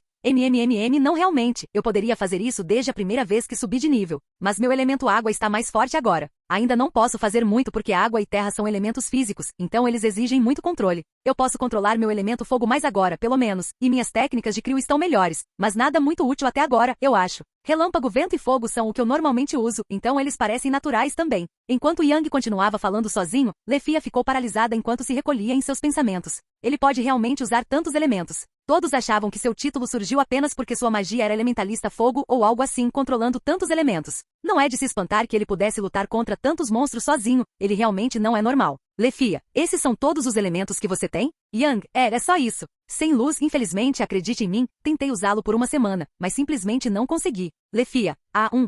Não realmente, eu poderia fazer isso desde a primeira vez que subi de nível. Mas meu elemento água está mais forte agora. Ainda não posso fazer muito porque água e terra são elementos físicos, então eles exigem muito controle. Eu posso controlar meu elemento fogo mais agora, pelo menos, e minhas técnicas de crio estão melhores, mas nada muito útil até agora, eu acho. Relâmpago, vento e fogo são o que eu normalmente uso, então eles parecem naturais também. Enquanto Yang continuava falando sozinho, Lefia ficou paralisada enquanto se recolhia em seus pensamentos. Ele pode realmente usar tantos elementos. Todos achavam que seu título surgiu apenas porque sua magia era elementalista fogo ou algo assim, controlando tantos elementos. Não é de se espantar que ele pudesse lutar contra tantos monstros sozinho, ele realmente não é normal. Lefia, esses são todos os elementos que você tem? Yang, é só isso. Sem luz, infelizmente, acredite em mim, tentei usá-lo por uma semana, mas simplesmente não consegui. Lefia,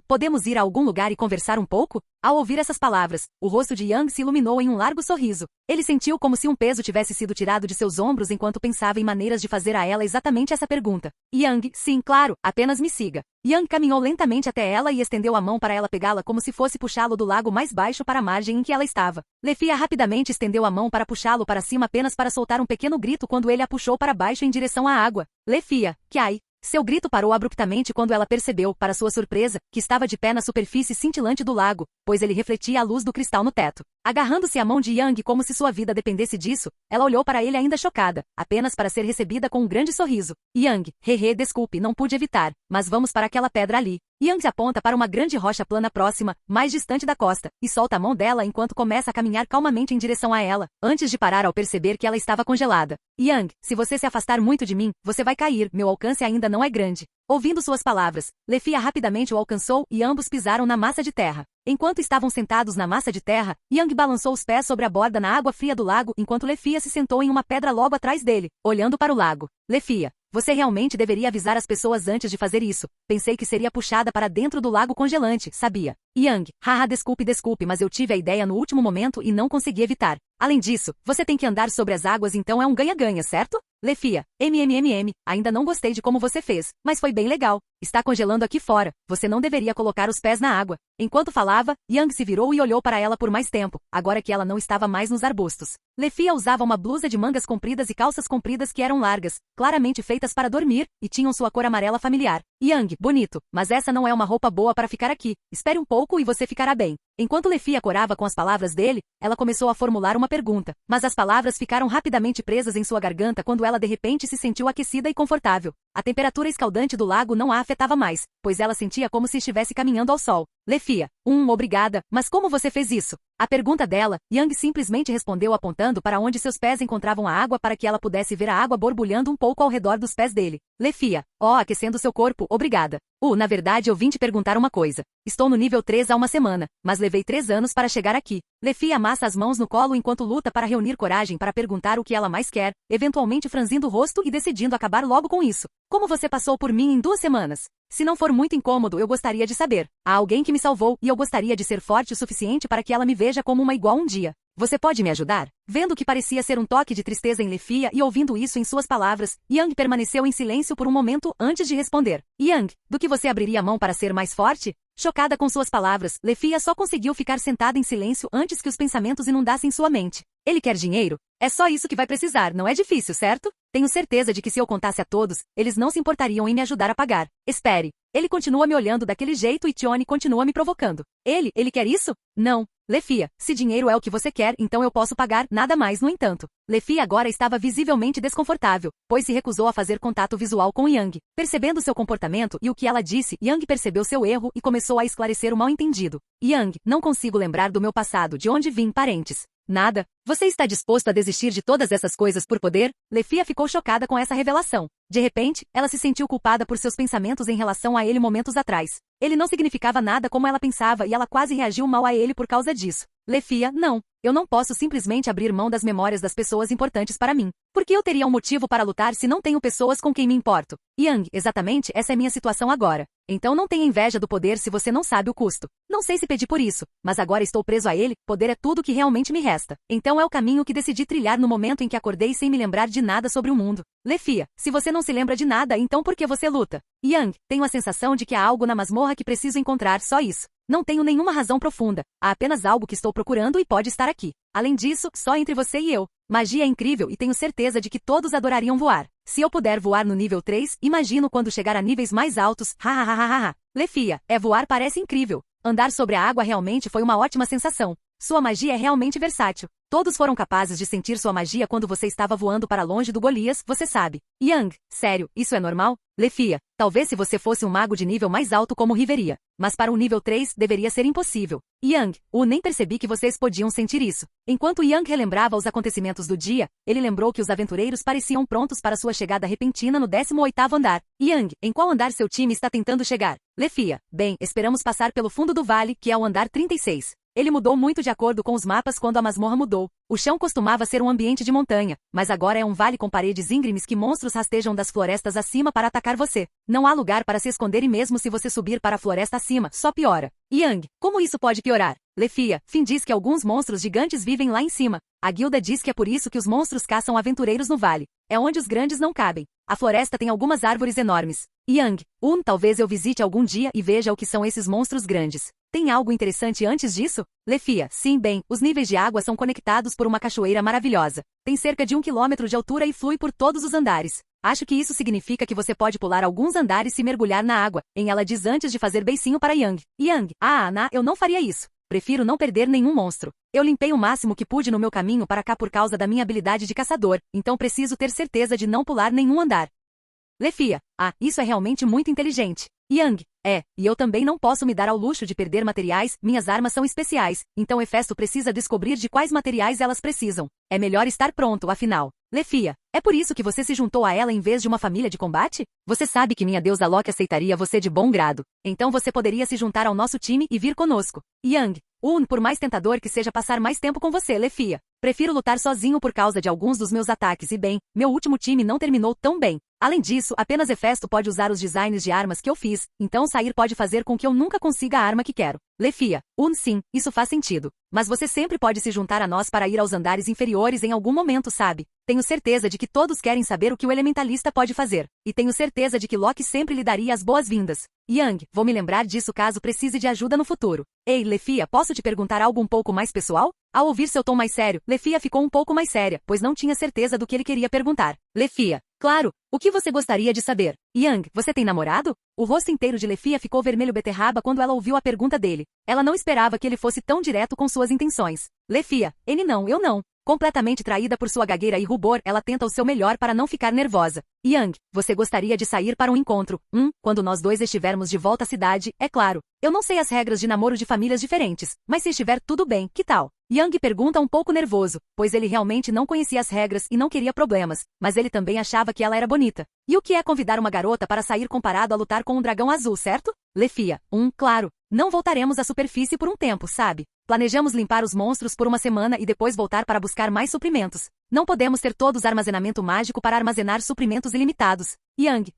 podemos ir a algum lugar e conversar um pouco? Ao ouvir essas palavras, o rosto de Yang se iluminou em um largo sorriso. Ele sentiu como se um peso tivesse sido tirado de seus ombros enquanto pensava em maneiras de fazer a ela exatamente essa pergunta. Yang, sim, claro, apenas me siga. Yang caminhou lentamente até ela e estendeu a mão para ela pegá-la como se fosse puxá-lo do lago mais baixo para a margem em que ela estava. Lefia rapidamente estendeu a mão para puxá-lo para cima apenas para soltar um pequeno grito quando ele a puxou para baixo em direção à água. Lefia, Kiai. Seu grito parou abruptamente quando ela percebeu, para sua surpresa, que estava de pé na superfície cintilante do lago, pois ele refletia a luz do cristal no teto. Agarrando-se à mão de Yang como se sua vida dependesse disso, ela olhou para ele ainda chocada, apenas para ser recebida com um grande sorriso. Yang, desculpe, não pude evitar, mas vamos para aquela pedra ali. Yang aponta para uma grande rocha plana próxima, mais distante da costa, e solta a mão dela enquanto começa a caminhar calmamente em direção a ela, antes de parar ao perceber que ela estava congelada. Yang, se você se afastar muito de mim, você vai cair, meu alcance ainda não é grande. Ouvindo suas palavras, Lefia rapidamente o alcançou e ambos pisaram na massa de terra. Enquanto estavam sentados na massa de terra, Yang balançou os pés sobre a borda na água fria do lago enquanto Lefia se sentou em uma pedra logo atrás dele, olhando para o lago. Lefia, você realmente deveria avisar as pessoas antes de fazer isso. Pensei que seria puxada para dentro do lago congelante, sabia? Yang, desculpe, mas eu tive a ideia no último momento e não consegui evitar. Além disso, você tem que andar sobre as águas, então é um ganha-ganha, certo? Lefia, ainda não gostei de como você fez, mas foi bem legal. Está congelando aqui fora, você não deveria colocar os pés na água. Enquanto falava, Yang se virou e olhou para ela por mais tempo, agora que ela não estava mais nos arbustos. Lefia usava uma blusa de mangas compridas e calças compridas que eram largas, claramente feitas para dormir, e tinham sua cor amarela familiar. Yang, bonito, mas essa não é uma roupa boa para ficar aqui. Espere um pouco e você ficará bem. Enquanto Lefia corava com as palavras dele, ela começou a formular uma pergunta, mas as palavras ficaram rapidamente presas em sua garganta quando ela de repente se sentiu aquecida e confortável. A temperatura escaldante do lago não a afetava mais, pois ela sentia como se estivesse caminhando ao sol. Lefia, obrigada, mas como você fez isso? A pergunta dela, Yang simplesmente respondeu apontando para onde seus pés encontravam a água para que ela pudesse ver a água borbulhando um pouco ao redor dos pés dele. Lefia, aquecendo seu corpo, obrigada. Na verdade eu vim te perguntar uma coisa. Estou no nível 3 há uma semana, mas levei 3 anos para chegar aqui. Lefia amassa as mãos no colo enquanto luta para reunir coragem para perguntar o que ela mais quer, eventualmente franzindo o rosto e decidindo acabar logo com isso. Como você passou por mim em 2 semanas? Se não for muito incômodo, eu gostaria de saber. Há alguém que me salvou e eu gostaria de ser forte o suficiente para que ela me veja como uma igual um dia. Você pode me ajudar? Vendo que parecia ser um toque de tristeza em Lefia e ouvindo isso em suas palavras, Yang permaneceu em silêncio por um momento antes de responder. Yang, do que você abriria a mão para ser mais forte? Chocada com suas palavras, Lefia só conseguiu ficar sentada em silêncio antes que os pensamentos inundassem sua mente. Ele quer dinheiro? É só isso que vai precisar, não é difícil, certo? Tenho certeza de que se eu contasse a todos, eles não se importariam em me ajudar a pagar. Espere. Ele continua me olhando daquele jeito e Tione continua me provocando. Ele quer isso? Não. Lefia, se dinheiro é o que você quer, então eu posso pagar, nada mais no entanto. Lefia agora estava visivelmente desconfortável, pois se recusou a fazer contato visual com Yang. Percebendo seu comportamento e o que ela disse, Yang percebeu seu erro e começou a esclarecer o mal-entendido. Yang, não consigo lembrar do meu passado, de onde vim, parentes. Nada. Você está disposto a desistir de todas essas coisas por poder? Lefia ficou chocada com essa revelação. De repente, ela se sentiu culpada por seus pensamentos em relação a ele momentos atrás. Ele não significava nada como ela pensava e ela quase reagiu mal a ele por causa disso. Lefia, não. Eu não posso simplesmente abrir mão das memórias das pessoas importantes para mim. Por que eu teria um motivo para lutar se não tenho pessoas com quem me importo? Yang, exatamente essa é minha situação agora. Então não tenha inveja do poder se você não sabe o custo. Não sei se pedi por isso, mas agora estou preso a ele, poder é tudo que realmente me resta. Então é o caminho que decidi trilhar no momento em que acordei sem me lembrar de nada sobre o mundo. Lefia, se você não se lembra de nada, então por que você luta? Yang, tenho a sensação de que há algo na masmorra que preciso encontrar, só isso. Não tenho nenhuma razão profunda. Há apenas algo que estou procurando e pode estar aqui. Além disso, só entre você e eu. Magia é incrível e tenho certeza de que todos adorariam voar. Se eu puder voar no nível 3, imagino quando chegar a níveis mais altos. Hahaha. Lefia, voar parece incrível. Andar sobre a água realmente foi uma ótima sensação. Sua magia é realmente versátil. Todos foram capazes de sentir sua magia quando você estava voando para longe do Golias, você sabe. Yang, sério, isso é normal? Lefia, talvez se você fosse um mago de nível mais alto como Riveria. Mas para um nível 3, deveria ser impossível. Yang, nem percebi que vocês podiam sentir isso. Enquanto Yang relembrava os acontecimentos do dia, ele lembrou que os aventureiros pareciam prontos para sua chegada repentina no 18º andar. Yang, em qual andar seu time está tentando chegar? Lefia, bem, esperamos passar pelo fundo do vale, que é o andar 36. Ele mudou muito de acordo com os mapas quando a masmorra mudou. O chão costumava ser um ambiente de montanha, mas agora é um vale com paredes íngremes que monstros rastejam das florestas acima para atacar você. Não há lugar para se esconder e mesmo se você subir para a floresta acima, só piora. Yang, como isso pode piorar? Lefia, Finn diz que alguns monstros gigantes vivem lá em cima. A guilda diz que é por isso que os monstros caçam aventureiros no vale. É onde os grandes não cabem. A floresta tem algumas árvores enormes. Yang, talvez eu visite algum dia e veja o que são esses monstros grandes. Tem algo interessante antes disso? Lefia, sim, bem, os níveis de água são conectados por uma cachoeira maravilhosa. Tem cerca de 1 quilômetro de altura e flui por todos os andares. Acho que isso significa que você pode pular alguns andares e mergulhar na água, ela diz antes de fazer beicinho para Yang. Yang, eu não faria isso. Prefiro não perder nenhum monstro. Eu limpei o máximo que pude no meu caminho para cá por causa da minha habilidade de caçador, então preciso ter certeza de não pular nenhum andar. Lefia, isso é realmente muito inteligente. Yang, e eu também não posso me dar ao luxo de perder materiais, minhas armas são especiais, então Hefesto precisa descobrir de quais materiais elas precisam. É melhor estar pronto, afinal. Lefia, é por isso que você se juntou a ela em vez de uma família de combate? Você sabe que minha deusa Loki aceitaria você de bom grado. Então você poderia se juntar ao nosso time e vir conosco. Yang, por mais tentador que seja passar mais tempo com você, Lefia. Prefiro lutar sozinho por causa de alguns dos meus ataques e bem, meu último time não terminou tão bem. Além disso, apenas Hefesto pode usar os designs de armas que eu fiz, então sair pode fazer com que eu nunca consiga a arma que quero. Lefia, sim, isso faz sentido. Mas você sempre pode se juntar a nós para ir aos andares inferiores em algum momento, sabe? Tenho certeza de que todos querem saber o que o elementalista pode fazer. E tenho certeza de que Loki sempre lhe daria as boas-vindas. Yang, vou me lembrar disso caso precise de ajuda no futuro. Ei, Lefia, posso te perguntar algo um pouco mais pessoal? Ao ouvir seu tom mais sério, Lefia ficou um pouco mais séria, pois não tinha certeza do que ele queria perguntar. Lefia, claro, o que você gostaria de saber? Yang, você tem namorado? O rosto inteiro de Lefia ficou vermelho beterraba quando ela ouviu a pergunta dele. Ela não esperava que ele fosse tão direto com suas intenções. Lefia, ele não, eu não. Completamente traída por sua gagueira e rubor, ela tenta o seu melhor para não ficar nervosa. Yang, você gostaria de sair para um encontro? Quando nós dois estivermos de volta à cidade, é claro. Eu não sei as regras de namoro de famílias diferentes, mas se estiver tudo bem, que tal? Yang pergunta um pouco nervoso, pois ele realmente não conhecia as regras e não queria problemas, mas ele também achava que ela era bonita. E o que é convidar uma garota para sair comparado a lutar com um dragão azul, certo? Lefia, claro. Não voltaremos à superfície por um tempo, sabe? Planejamos limpar os monstros por uma semana e depois voltar para buscar mais suprimentos. Não podemos ter todos armazenamento mágico para armazenar suprimentos ilimitados. Yang,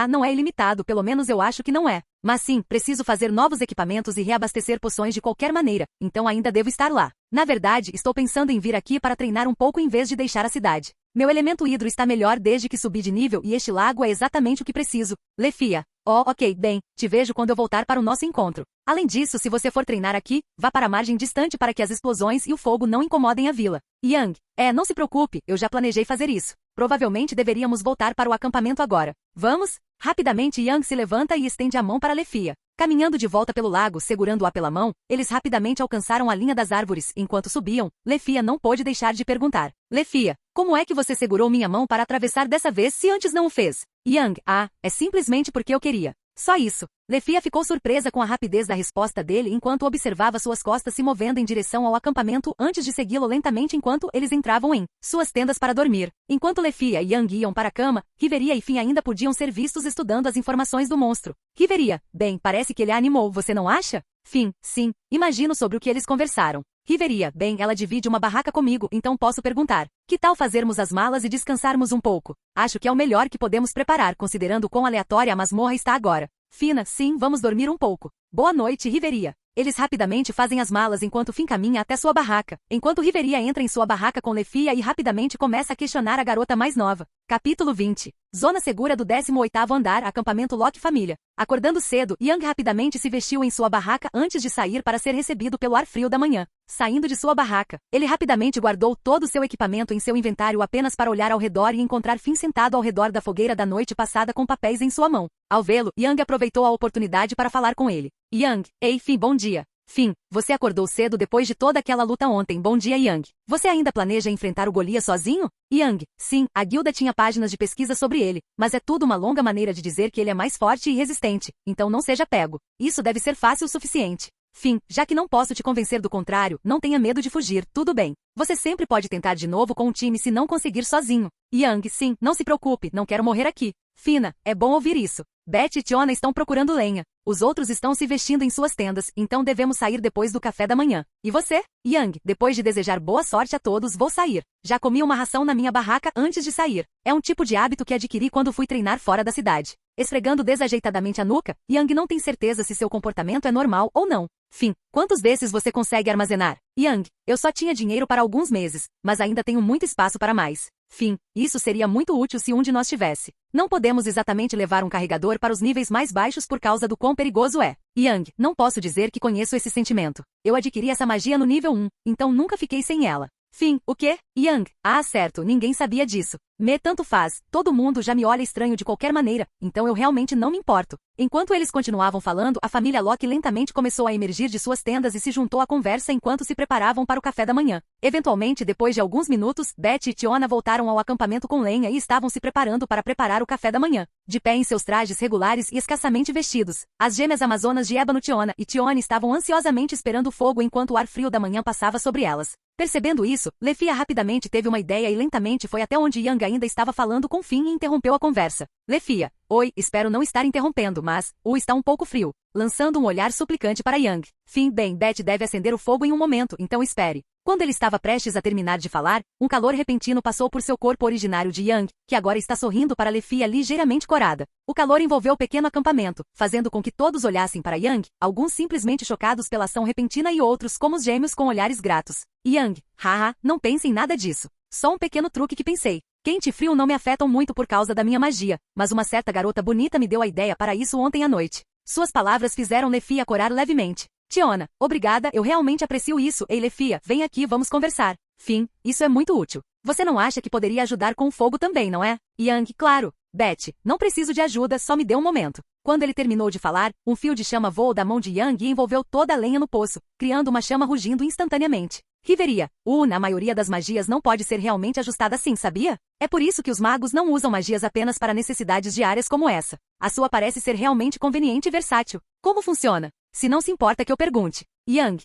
não é ilimitado, pelo menos eu acho que não é. Mas sim, preciso fazer novos equipamentos e reabastecer poções de qualquer maneira, então ainda devo estar lá. Na verdade, estou pensando em vir aqui para treinar um pouco em vez de deixar a cidade. Meu elemento hidro está melhor desde que subi de nível e este lago é exatamente o que preciso. Lefia, ok, bem, te vejo quando eu voltar para o nosso encontro. Além disso, se você for treinar aqui, vá para a margem distante para que as explosões e o fogo não incomodem a vila. Yang, não se preocupe, eu já planejei fazer isso. Provavelmente deveríamos voltar para o acampamento agora. Vamos? Rapidamente Yang se levanta e estende a mão para Lefia. Caminhando de volta pelo lago, segurando-a pela mão, eles rapidamente alcançaram a linha das árvores. Enquanto subiam, Lefia não pôde deixar de perguntar. Lefia, como é que você segurou minha mão para atravessar dessa vez se antes não o fez? Yang, é simplesmente porque eu queria. Só isso. Lefia ficou surpresa com a rapidez da resposta dele enquanto observava suas costas se movendo em direção ao acampamento antes de segui-lo lentamente enquanto eles entravam em suas tendas para dormir. Enquanto Lefia e Yang iam para a cama, Riveria e Finn ainda podiam ser vistos estudando as informações do monstro. Riveria, bem, parece que ele a animou, você não acha? Finn, sim, imagino sobre o que eles conversaram. Riveria, bem, ela divide uma barraca comigo, então posso perguntar. Que tal fazermos as malas e descansarmos um pouco? Acho que é o melhor que podemos preparar, considerando quão aleatória a masmorra está agora. Fina, sim, vamos dormir um pouco. Boa noite, Riveria. Eles rapidamente fazem as malas enquanto Finn caminha até sua barraca, enquanto Riveria entra em sua barraca com Lefia e rapidamente começa a questionar a garota mais nova. Capítulo 20. Zona segura do 18º andar, acampamento Locke família. Acordando cedo, Young rapidamente se vestiu em sua barraca antes de sair para ser recebido pelo ar frio da manhã. Saindo de sua barraca, ele rapidamente guardou todo o seu equipamento em seu inventário apenas para olhar ao redor e encontrar Finn sentado ao redor da fogueira da noite passada com papéis em sua mão. Ao vê-lo, Young aproveitou a oportunidade para falar com ele. Young, ei Finn, bom dia. Finn, você acordou cedo depois de toda aquela luta ontem. Bom dia, Young. Você ainda planeja enfrentar o Golias sozinho? Young, sim, a guilda tinha páginas de pesquisa sobre ele, mas é tudo uma longa maneira de dizer que ele é mais forte e resistente, então não seja pego. Isso deve ser fácil o suficiente. Finn, já que não posso te convencer do contrário, não tenha medo de fugir, tudo bem. Você sempre pode tentar de novo com o time se não conseguir sozinho. Young, sim, não se preocupe, não quero morrer aqui. Fina, é bom ouvir isso. Beth e Tiona estão procurando lenha. Os outros estão se vestindo em suas tendas, então devemos sair depois do café da manhã. E você? Young, depois de desejar boa sorte a todos, vou sair. Já comi uma ração na minha barraca antes de sair. É um tipo de hábito que adquiri quando fui treinar fora da cidade. Esfregando desajeitadamente a nuca, Young não tem certeza se seu comportamento é normal ou não. Fim, quantos desses você consegue armazenar? Young, eu só tinha dinheiro para alguns meses, mas ainda tenho muito espaço para mais. Fim, isso seria muito útil se um de nós tivesse. Não podemos exatamente levar um carregador para os níveis mais baixos por causa do quão perigoso é. Young, não posso dizer que conheço esse sentimento. Eu adquiri essa magia no nível 1, então nunca fiquei sem ela. Fim, o quê? Young, ah certo, ninguém sabia disso. Tanto faz, todo mundo já me olha estranho de qualquer maneira, então eu realmente não me importo. Enquanto eles continuavam falando, a família Locke lentamente começou a emergir de suas tendas e se juntou à conversa enquanto se preparavam para o café da manhã. Eventualmente, depois de alguns minutos, Beth e Tiona voltaram ao acampamento com lenha e estavam se preparando para preparar o café da manhã. De pé em seus trajes regulares e escassamente vestidos, as gêmeas amazonas de ébano Tiona e Tione estavam ansiosamente esperando o fogo enquanto o ar frio da manhã passava sobre elas. Percebendo isso, Lefia rapidamente teve uma ideia e lentamente foi até onde Young ainda estava falando com Finn e interrompeu a conversa. Lefia, oi, espero não estar interrompendo, mas, está um pouco frio. Lançando um olhar suplicante para Young. Finn, bem, Beth deve acender o fogo em um momento, então espere. Quando ele estava prestes a terminar de falar, um calor repentino passou por seu corpo originário de Young, que agora está sorrindo para Lefia ligeiramente corada. O calor envolveu o pequeno acampamento, fazendo com que todos olhassem para Young, alguns simplesmente chocados pela ação repentina e outros como os gêmeos com olhares gratos. Young, haha, não pense em nada disso. Só um pequeno truque que pensei. Quente e frio não me afetam muito por causa da minha magia, mas uma certa garota bonita me deu a ideia para isso ontem à noite. Suas palavras fizeram Lefia corar levemente. Tiona, obrigada, eu realmente aprecio isso. Ei Lefia, vem aqui, vamos conversar. Fim, isso é muito útil. Você não acha que poderia ajudar com o fogo também, não é? Young, claro. Beth, não preciso de ajuda, só me dê um momento. Quando ele terminou de falar, um fio de chama voou da mão de Young e envolveu toda a lenha no poço, criando uma chama rugindo instantaneamente. Riveria, a maioria das magias não pode ser realmente ajustada assim, sabia? É por isso que os magos não usam magias apenas para necessidades diárias como essa. A sua parece ser realmente conveniente e versátil. Como funciona? Se não se importa que eu pergunte. Young,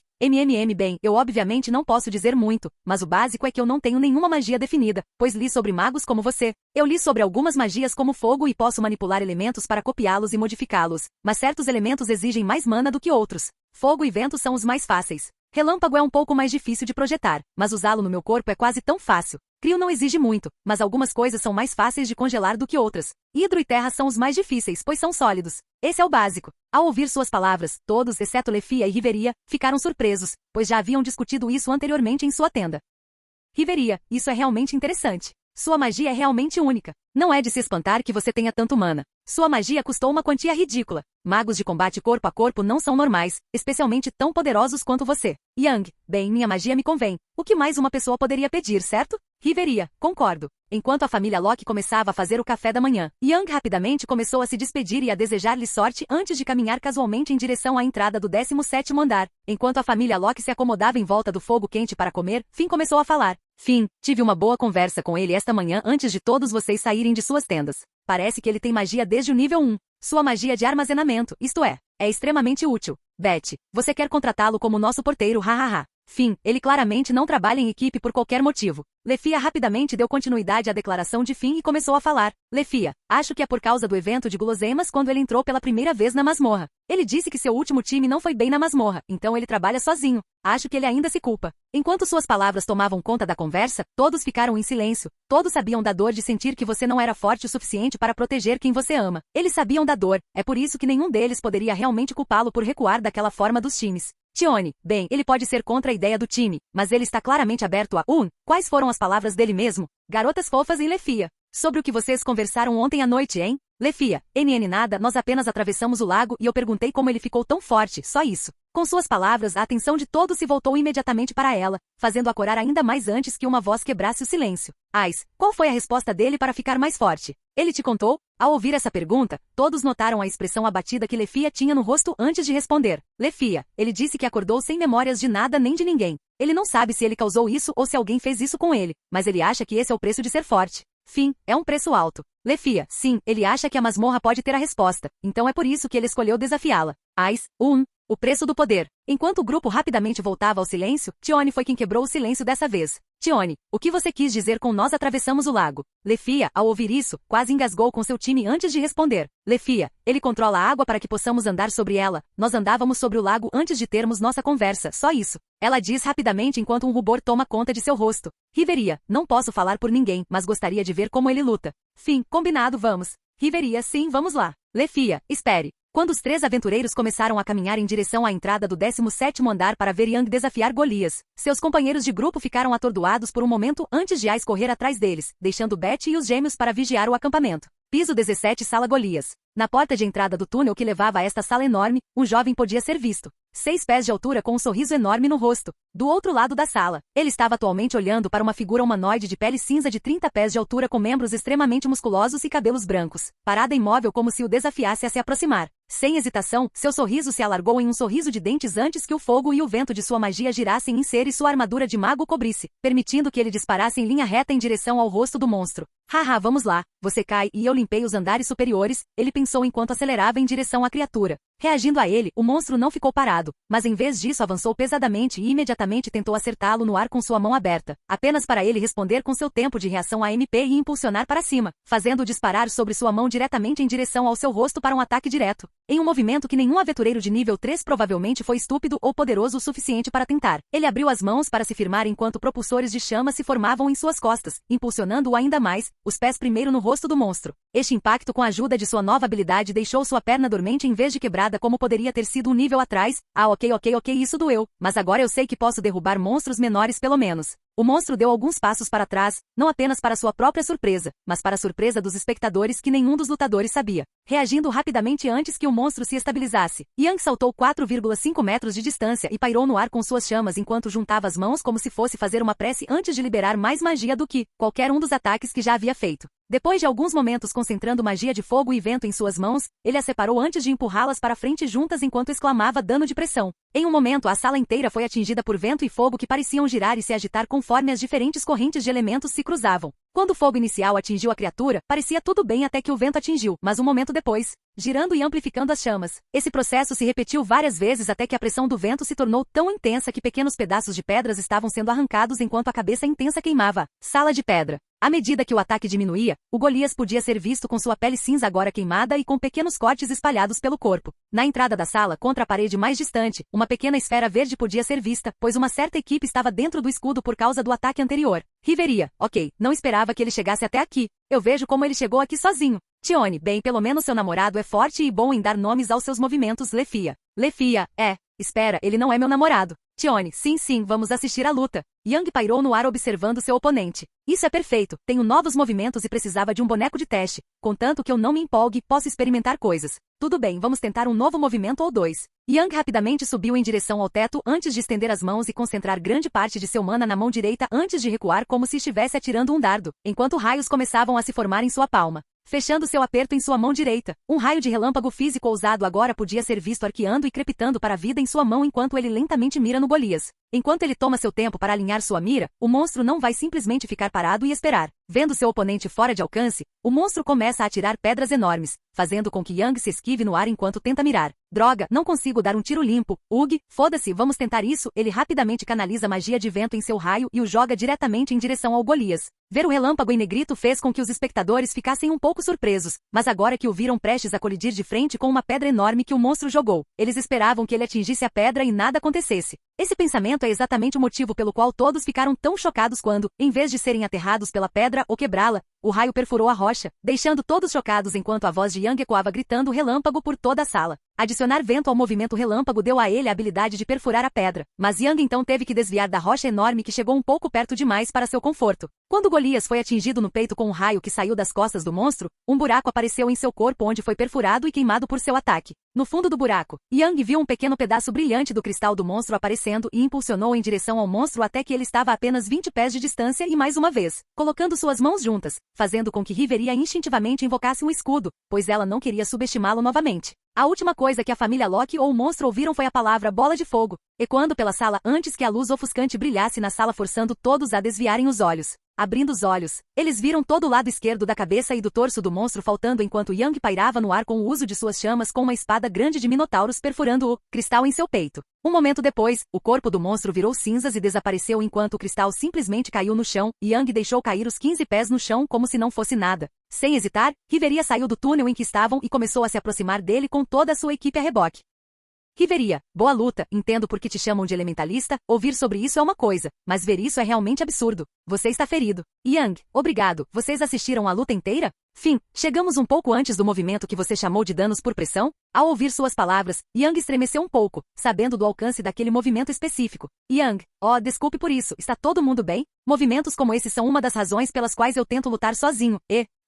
bem, eu obviamente não posso dizer muito, mas o básico é que eu não tenho nenhuma magia definida, pois li sobre magos como você. Eu li sobre algumas magias como fogo e posso manipular elementos para copiá-los e modificá-los, mas certos elementos exigem mais mana do que outros. Fogo e vento são os mais fáceis. Relâmpago é um pouco mais difícil de projetar, mas usá-lo no meu corpo é quase tão fácil. Crio não exige muito, mas algumas coisas são mais fáceis de congelar do que outras. Hidro e terra são os mais difíceis, pois são sólidos. Esse é o básico. Ao ouvir suas palavras, todos, exceto Lefia e Riveria, ficaram surpresos, pois já haviam discutido isso anteriormente em sua tenda. Riveria, isso é realmente interessante. Sua magia é realmente única. Não é de se espantar que você tenha tanto mana. Sua magia custou uma quantia ridícula. Magos de combate corpo a corpo não são normais, especialmente tão poderosos quanto você. Young, bem, minha magia me convém. O que mais uma pessoa poderia pedir, certo? Riveria, concordo. Enquanto a família Locke começava a fazer o café da manhã, Young rapidamente começou a se despedir e a desejar-lhe sorte antes de caminhar casualmente em direção à entrada do 17º andar. Enquanto a família Locke se acomodava em volta do fogo quente para comer, Finn começou a falar. Finn, tive uma boa conversa com ele esta manhã antes de todos vocês saírem de suas tendas. Parece que ele tem magia desde o nível 1. Sua magia de armazenamento, isto é extremamente útil. Beth, você quer contratá-lo como nosso porteiro, hahaha. Finn, ele claramente não trabalha em equipe por qualquer motivo. Lefia rapidamente deu continuidade à declaração de Finn e começou a falar. Lefia, acho que é por causa do evento de guloseimas quando ele entrou pela primeira vez na masmorra. Ele disse que seu último time não foi bem na masmorra, então ele trabalha sozinho. Acho que ele ainda se culpa. Enquanto suas palavras tomavam conta da conversa, todos ficaram em silêncio. Todos sabiam da dor de sentir que você não era forte o suficiente para proteger quem você ama. Eles sabiam da dor, é por isso que nenhum deles poderia realmente culpá-lo por recuar daquela forma dos times. Tione, bem, ele pode ser contra a ideia do time, mas ele está claramente aberto a quais foram as palavras dele mesmo? Garotas fofas e Lefia. Sobre o que vocês conversaram ontem à noite, hein? Lefia, nada, nós apenas atravessamos o lago e eu perguntei como ele ficou tão forte, só isso. Com suas palavras, a atenção de todos se voltou imediatamente para ela, fazendo-a corar ainda mais antes que uma voz quebrasse o silêncio. Ais, qual foi a resposta dele para ficar mais forte? Ele te contou? Ao ouvir essa pergunta, todos notaram a expressão abatida que Lefia tinha no rosto antes de responder. Lefia, ele disse que acordou sem memórias de nada nem de ninguém. Ele não sabe se ele causou isso ou se alguém fez isso com ele, mas ele acha que esse é o preço de ser forte. Fim, é um preço alto. Lefia, sim, ele acha que a masmorra pode ter a resposta, então é por isso que ele escolheu desafiá-la. Ais, o preço do poder. Enquanto o grupo rapidamente voltava ao silêncio, Tione foi quem quebrou o silêncio dessa vez. Tione, o que você quis dizer com nós atravessamos o lago? Lefia, ao ouvir isso, quase engasgou com seu time antes de responder. Lefia, ele controla a água para que possamos andar sobre ela. Nós andávamos sobre o lago antes de termos nossa conversa, só isso. Ela diz rapidamente enquanto um rubor toma conta de seu rosto. Riveria, não posso falar por ninguém, mas gostaria de ver como ele luta. Fim, combinado, vamos. Riveria, sim, vamos lá. Lefia, espere. Quando os 3 aventureiros começaram a caminhar em direção à entrada do 17º andar para ver Yang desafiar Golias, seus companheiros de grupo ficaram atordoados por um momento antes de Ais correr atrás deles, deixando Betty e os gêmeos para vigiar o acampamento. Piso 17, Sala Golias. Na porta de entrada do túnel que levava a esta sala enorme, um jovem podia ser visto. 6 pés de altura com um sorriso enorme no rosto. Do outro lado da sala, ele estava atualmente olhando para uma figura humanoide de pele cinza de 30 pés de altura com membros extremamente musculosos e cabelos brancos, parada imóvel como se o desafiasse a se aproximar. Sem hesitação, seu sorriso se alargou em um sorriso de dentes antes que o fogo e o vento de sua magia girassem em ser e sua armadura de mago cobrisse, permitindo que ele disparasse em linha reta em direção ao rosto do monstro. Haha, vamos lá, você cai e eu limpei os andares superiores, ele pensou enquanto acelerava em direção à criatura. Reagindo a ele, o monstro não ficou parado, mas em vez disso avançou pesadamente e imediatamente tentou acertá-lo no ar com sua mão aberta, apenas para ele responder com seu tempo de reação a MP e impulsionar para cima, fazendo-o disparar sobre sua mão diretamente em direção ao seu rosto para um ataque direto. Em um movimento que nenhum aventureiro de nível 3 provavelmente foi estúpido ou poderoso o suficiente para tentar. Ele abriu as mãos para se firmar enquanto propulsores de chama se formavam em suas costas, impulsionando-o ainda mais, os pés primeiro no rosto do monstro. Este impacto com a ajuda de sua nova habilidade deixou sua perna dormente em vez de quebrada como poderia ter sido um nível atrás. Ah, ok, isso doeu, mas agora eu sei que posso derrubar monstros menores pelo menos. O monstro deu alguns passos para trás, não apenas para sua própria surpresa, mas para a surpresa dos espectadores que nenhum dos lutadores sabia. Reagindo rapidamente antes que o monstro se estabilizasse, Yang saltou 4,5 metros de distância e pairou no ar com suas chamas enquanto juntava as mãos como se fosse fazer uma prece antes de liberar mais magia do que qualquer um dos ataques que já havia feito. Depois de alguns momentos concentrando magia de fogo e vento em suas mãos, ele as separou antes de empurrá-las para frente juntas enquanto exclamava dano de pressão. Em um momento a sala inteira foi atingida por vento e fogo que pareciam girar e se agitar conforme as diferentes correntes de elementos se cruzavam. Quando o fogo inicial atingiu a criatura, parecia tudo bem até que o vento atingiu, mas um momento depois, girando e amplificando as chamas. Esse processo se repetiu várias vezes até que a pressão do vento se tornou tão intensa que pequenos pedaços de pedras estavam sendo arrancados enquanto a cabeça intensa queimava. Sala de pedra. À medida que o ataque diminuía, o Golias podia ser visto com sua pele cinza agora queimada e com pequenos cortes espalhados pelo corpo. Na entrada da sala, contra a parede mais distante, uma pequena esfera verde podia ser vista, pois uma certa equipe estava dentro do escudo por causa do ataque anterior. Riveria, ok, não esperava que ele chegasse até aqui. Eu vejo como ele chegou aqui sozinho. Tione, bem, pelo menos seu namorado é forte e bom em dar nomes aos seus movimentos. Lefia. Lefia, espera, ele não é meu namorado. Tione, sim, vamos assistir à luta. Yang pairou no ar observando seu oponente. Isso é perfeito, tenho novos movimentos e precisava de um boneco de teste. Contanto que eu não me empolgue, posso experimentar coisas. Tudo bem, vamos tentar um novo movimento ou dois. Yang rapidamente subiu em direção ao teto antes de estender as mãos e concentrar grande parte de seu mana na mão direita antes de recuar como se estivesse atirando um dardo, enquanto raios começavam a se formar em sua palma. Fechando seu aperto em sua mão direita, um raio de relâmpago físico ousado agora podia ser visto arqueando e crepitando para a vida em sua mão enquanto ele lentamente mira no Golias. Enquanto ele toma seu tempo para alinhar sua mira, o monstro não vai simplesmente ficar parado e esperar. Vendo seu oponente fora de alcance, o monstro começa a atirar pedras enormes, fazendo com que Yang se esquive no ar enquanto tenta mirar. Droga, não consigo dar um tiro limpo. Ugh, foda-se, vamos tentar isso. Ele rapidamente canaliza magia de vento em seu raio e o joga diretamente em direção ao Golias. Ver o relâmpago em negrito fez com que os espectadores ficassem um pouco surpresos, mas agora que o viram prestes a colidir de frente com uma pedra enorme que o monstro jogou, eles esperavam que ele atingisse a pedra e nada acontecesse. Esse pensamento é exatamente o motivo pelo qual todos ficaram tão chocados quando, em vez de serem aterrados pela pedra ou quebrá-la, o raio perfurou a rocha, deixando todos chocados enquanto a voz de Yang ecoava gritando relâmpago por toda a sala. Adicionar vento ao movimento relâmpago deu a ele a habilidade de perfurar a pedra, mas Yang então teve que desviar da rocha enorme que chegou um pouco perto demais para seu conforto. Quando Golias foi atingido no peito com um raio que saiu das costas do monstro, um buraco apareceu em seu corpo onde foi perfurado e queimado por seu ataque. No fundo do buraco, Yang viu um pequeno pedaço brilhante do cristal do monstro aparecendo e impulsionou em direção ao monstro até que ele estava a apenas 20 pés de distância e mais uma vez, colocando suas mãos juntas, fazendo com que Riveria instintivamente invocasse um escudo, pois ela não queria subestimá-lo novamente. A última coisa que a família Loki ou o monstro ouviram foi a palavra bola de fogo, ecoando pela sala antes que a luz ofuscante brilhasse na sala forçando todos a desviarem os olhos. Abrindo os olhos, eles viram todo o lado esquerdo da cabeça e do torso do monstro faltando enquanto Yang pairava no ar com o uso de suas chamas com uma espada grande de minotauros perfurando o cristal em seu peito. Um momento depois, o corpo do monstro virou cinzas e desapareceu enquanto o cristal simplesmente caiu no chão, e Yang deixou cair os 15 pés no chão como se não fosse nada. Sem hesitar, Riveria saiu do túnel em que estavam e começou a se aproximar dele com toda a sua equipe a reboque. Riveria, boa luta, entendo por que te chamam de elementalista, ouvir sobre isso é uma coisa, mas ver isso é realmente absurdo. Você está ferido. Yang, obrigado, vocês assistiram a luta inteira? Fim, chegamos um pouco antes do movimento que você chamou de danos por pressão? Ao ouvir suas palavras, Yang estremeceu um pouco, sabendo do alcance daquele movimento específico. Yang, desculpe por isso, está todo mundo bem? Movimentos como esse são uma das razões pelas quais eu tento lutar sozinho,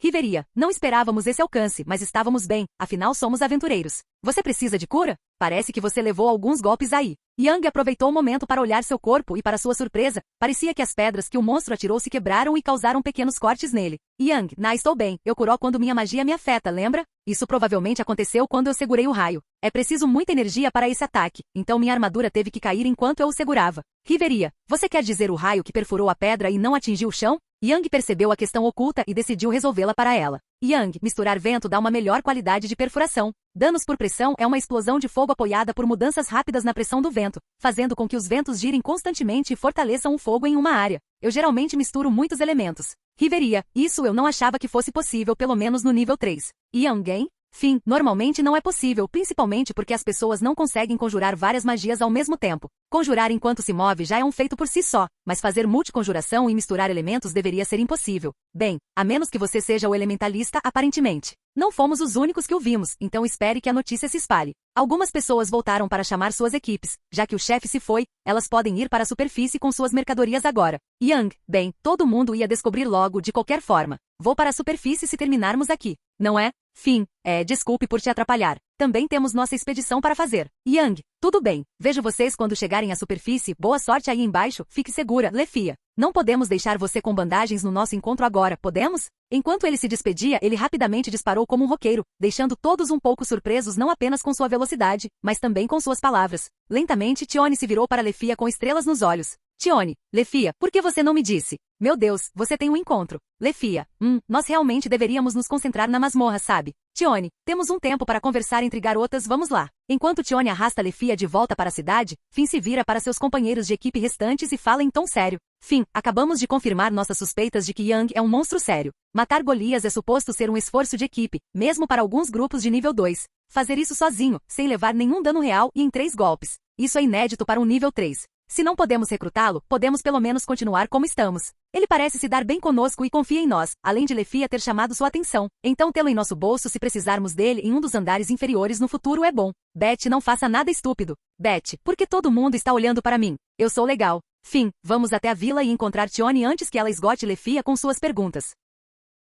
Riveria, não esperávamos esse alcance, mas estávamos bem, afinal somos aventureiros. Você precisa de cura? Parece que você levou alguns golpes aí. Yang aproveitou o momento para olhar seu corpo e para sua surpresa, parecia que as pedras que o monstro atirou se quebraram e causaram pequenos cortes nele. Yang, estou bem, eu curo quando minha magia me afeta, lembra? Isso provavelmente aconteceu quando eu segurei o raio. É preciso muita energia para esse ataque, então minha armadura teve que cair enquanto eu o segurava. Riveria, você quer dizer o raio que perfurou a pedra e não atingiu o chão? Yang percebeu a questão oculta e decidiu resolvê-la para ela. Yang, misturar vento dá uma melhor qualidade de perfuração. Danos por pressão é uma explosão de fogo apoiada por mudanças rápidas na pressão do vento, fazendo com que os ventos girem constantemente e fortaleçam o fogo em uma área. Eu geralmente misturo muitos elementos. Riveria, isso eu não achava que fosse possível pelo menos no nível 3. Yang, fim, normalmente não é possível, principalmente porque as pessoas não conseguem conjurar várias magias ao mesmo tempo. Conjurar enquanto se move já é um feito por si só, mas fazer multiconjuração e misturar elementos deveria ser impossível. Bem, a menos que você seja o elementalista, aparentemente. Não fomos os únicos que o vimos, então espere que a notícia se espalhe. Algumas pessoas voltaram para chamar suas equipes. Já que o chefe se foi, elas podem ir para a superfície com suas mercadorias agora. Yang, bem, todo mundo ia descobrir logo de qualquer forma. Vou para a superfície se terminarmos aqui. Não é? Fim, desculpe por te atrapalhar. Também temos nossa expedição para fazer. Yang, tudo bem. Vejo vocês quando chegarem à superfície. Boa sorte aí embaixo. Fique segura, Lefia. Não podemos deixar você com bandagens no nosso encontro agora, podemos? Enquanto ele se despedia, ele rapidamente disparou como um roqueiro, deixando todos um pouco surpresos não apenas com sua velocidade, mas também com suas palavras. Lentamente, Tione se virou para Lefia com estrelas nos olhos. Tione, Lefia, por que você não me disse? Meu Deus, você tem um encontro. Lefia, nós realmente deveríamos nos concentrar na masmorra, sabe? Tione, temos um tempo para conversar entre garotas, vamos lá. Enquanto Tione arrasta Lefia de volta para a cidade, Finn se vira para seus companheiros de equipe restantes e fala em tom sério. Finn, acabamos de confirmar nossas suspeitas de que Yang é um monstro sério. Matar Golias é suposto ser um esforço de equipe, mesmo para alguns grupos de nível 2. Fazer isso sozinho, sem levar nenhum dano real e em 3 golpes. Isso é inédito para um nível 3. Se não podemos recrutá-lo, podemos pelo menos continuar como estamos. Ele parece se dar bem conosco e confia em nós, além de Lefia ter chamado sua atenção. Então tê-lo em nosso bolso se precisarmos dele em um dos andares inferiores no futuro é bom. Beth, não faça nada estúpido. Beth, por que todo mundo está olhando para mim? Eu sou legal. Fim, vamos até a vila e encontrar Tione antes que ela esgote Lefia com suas perguntas.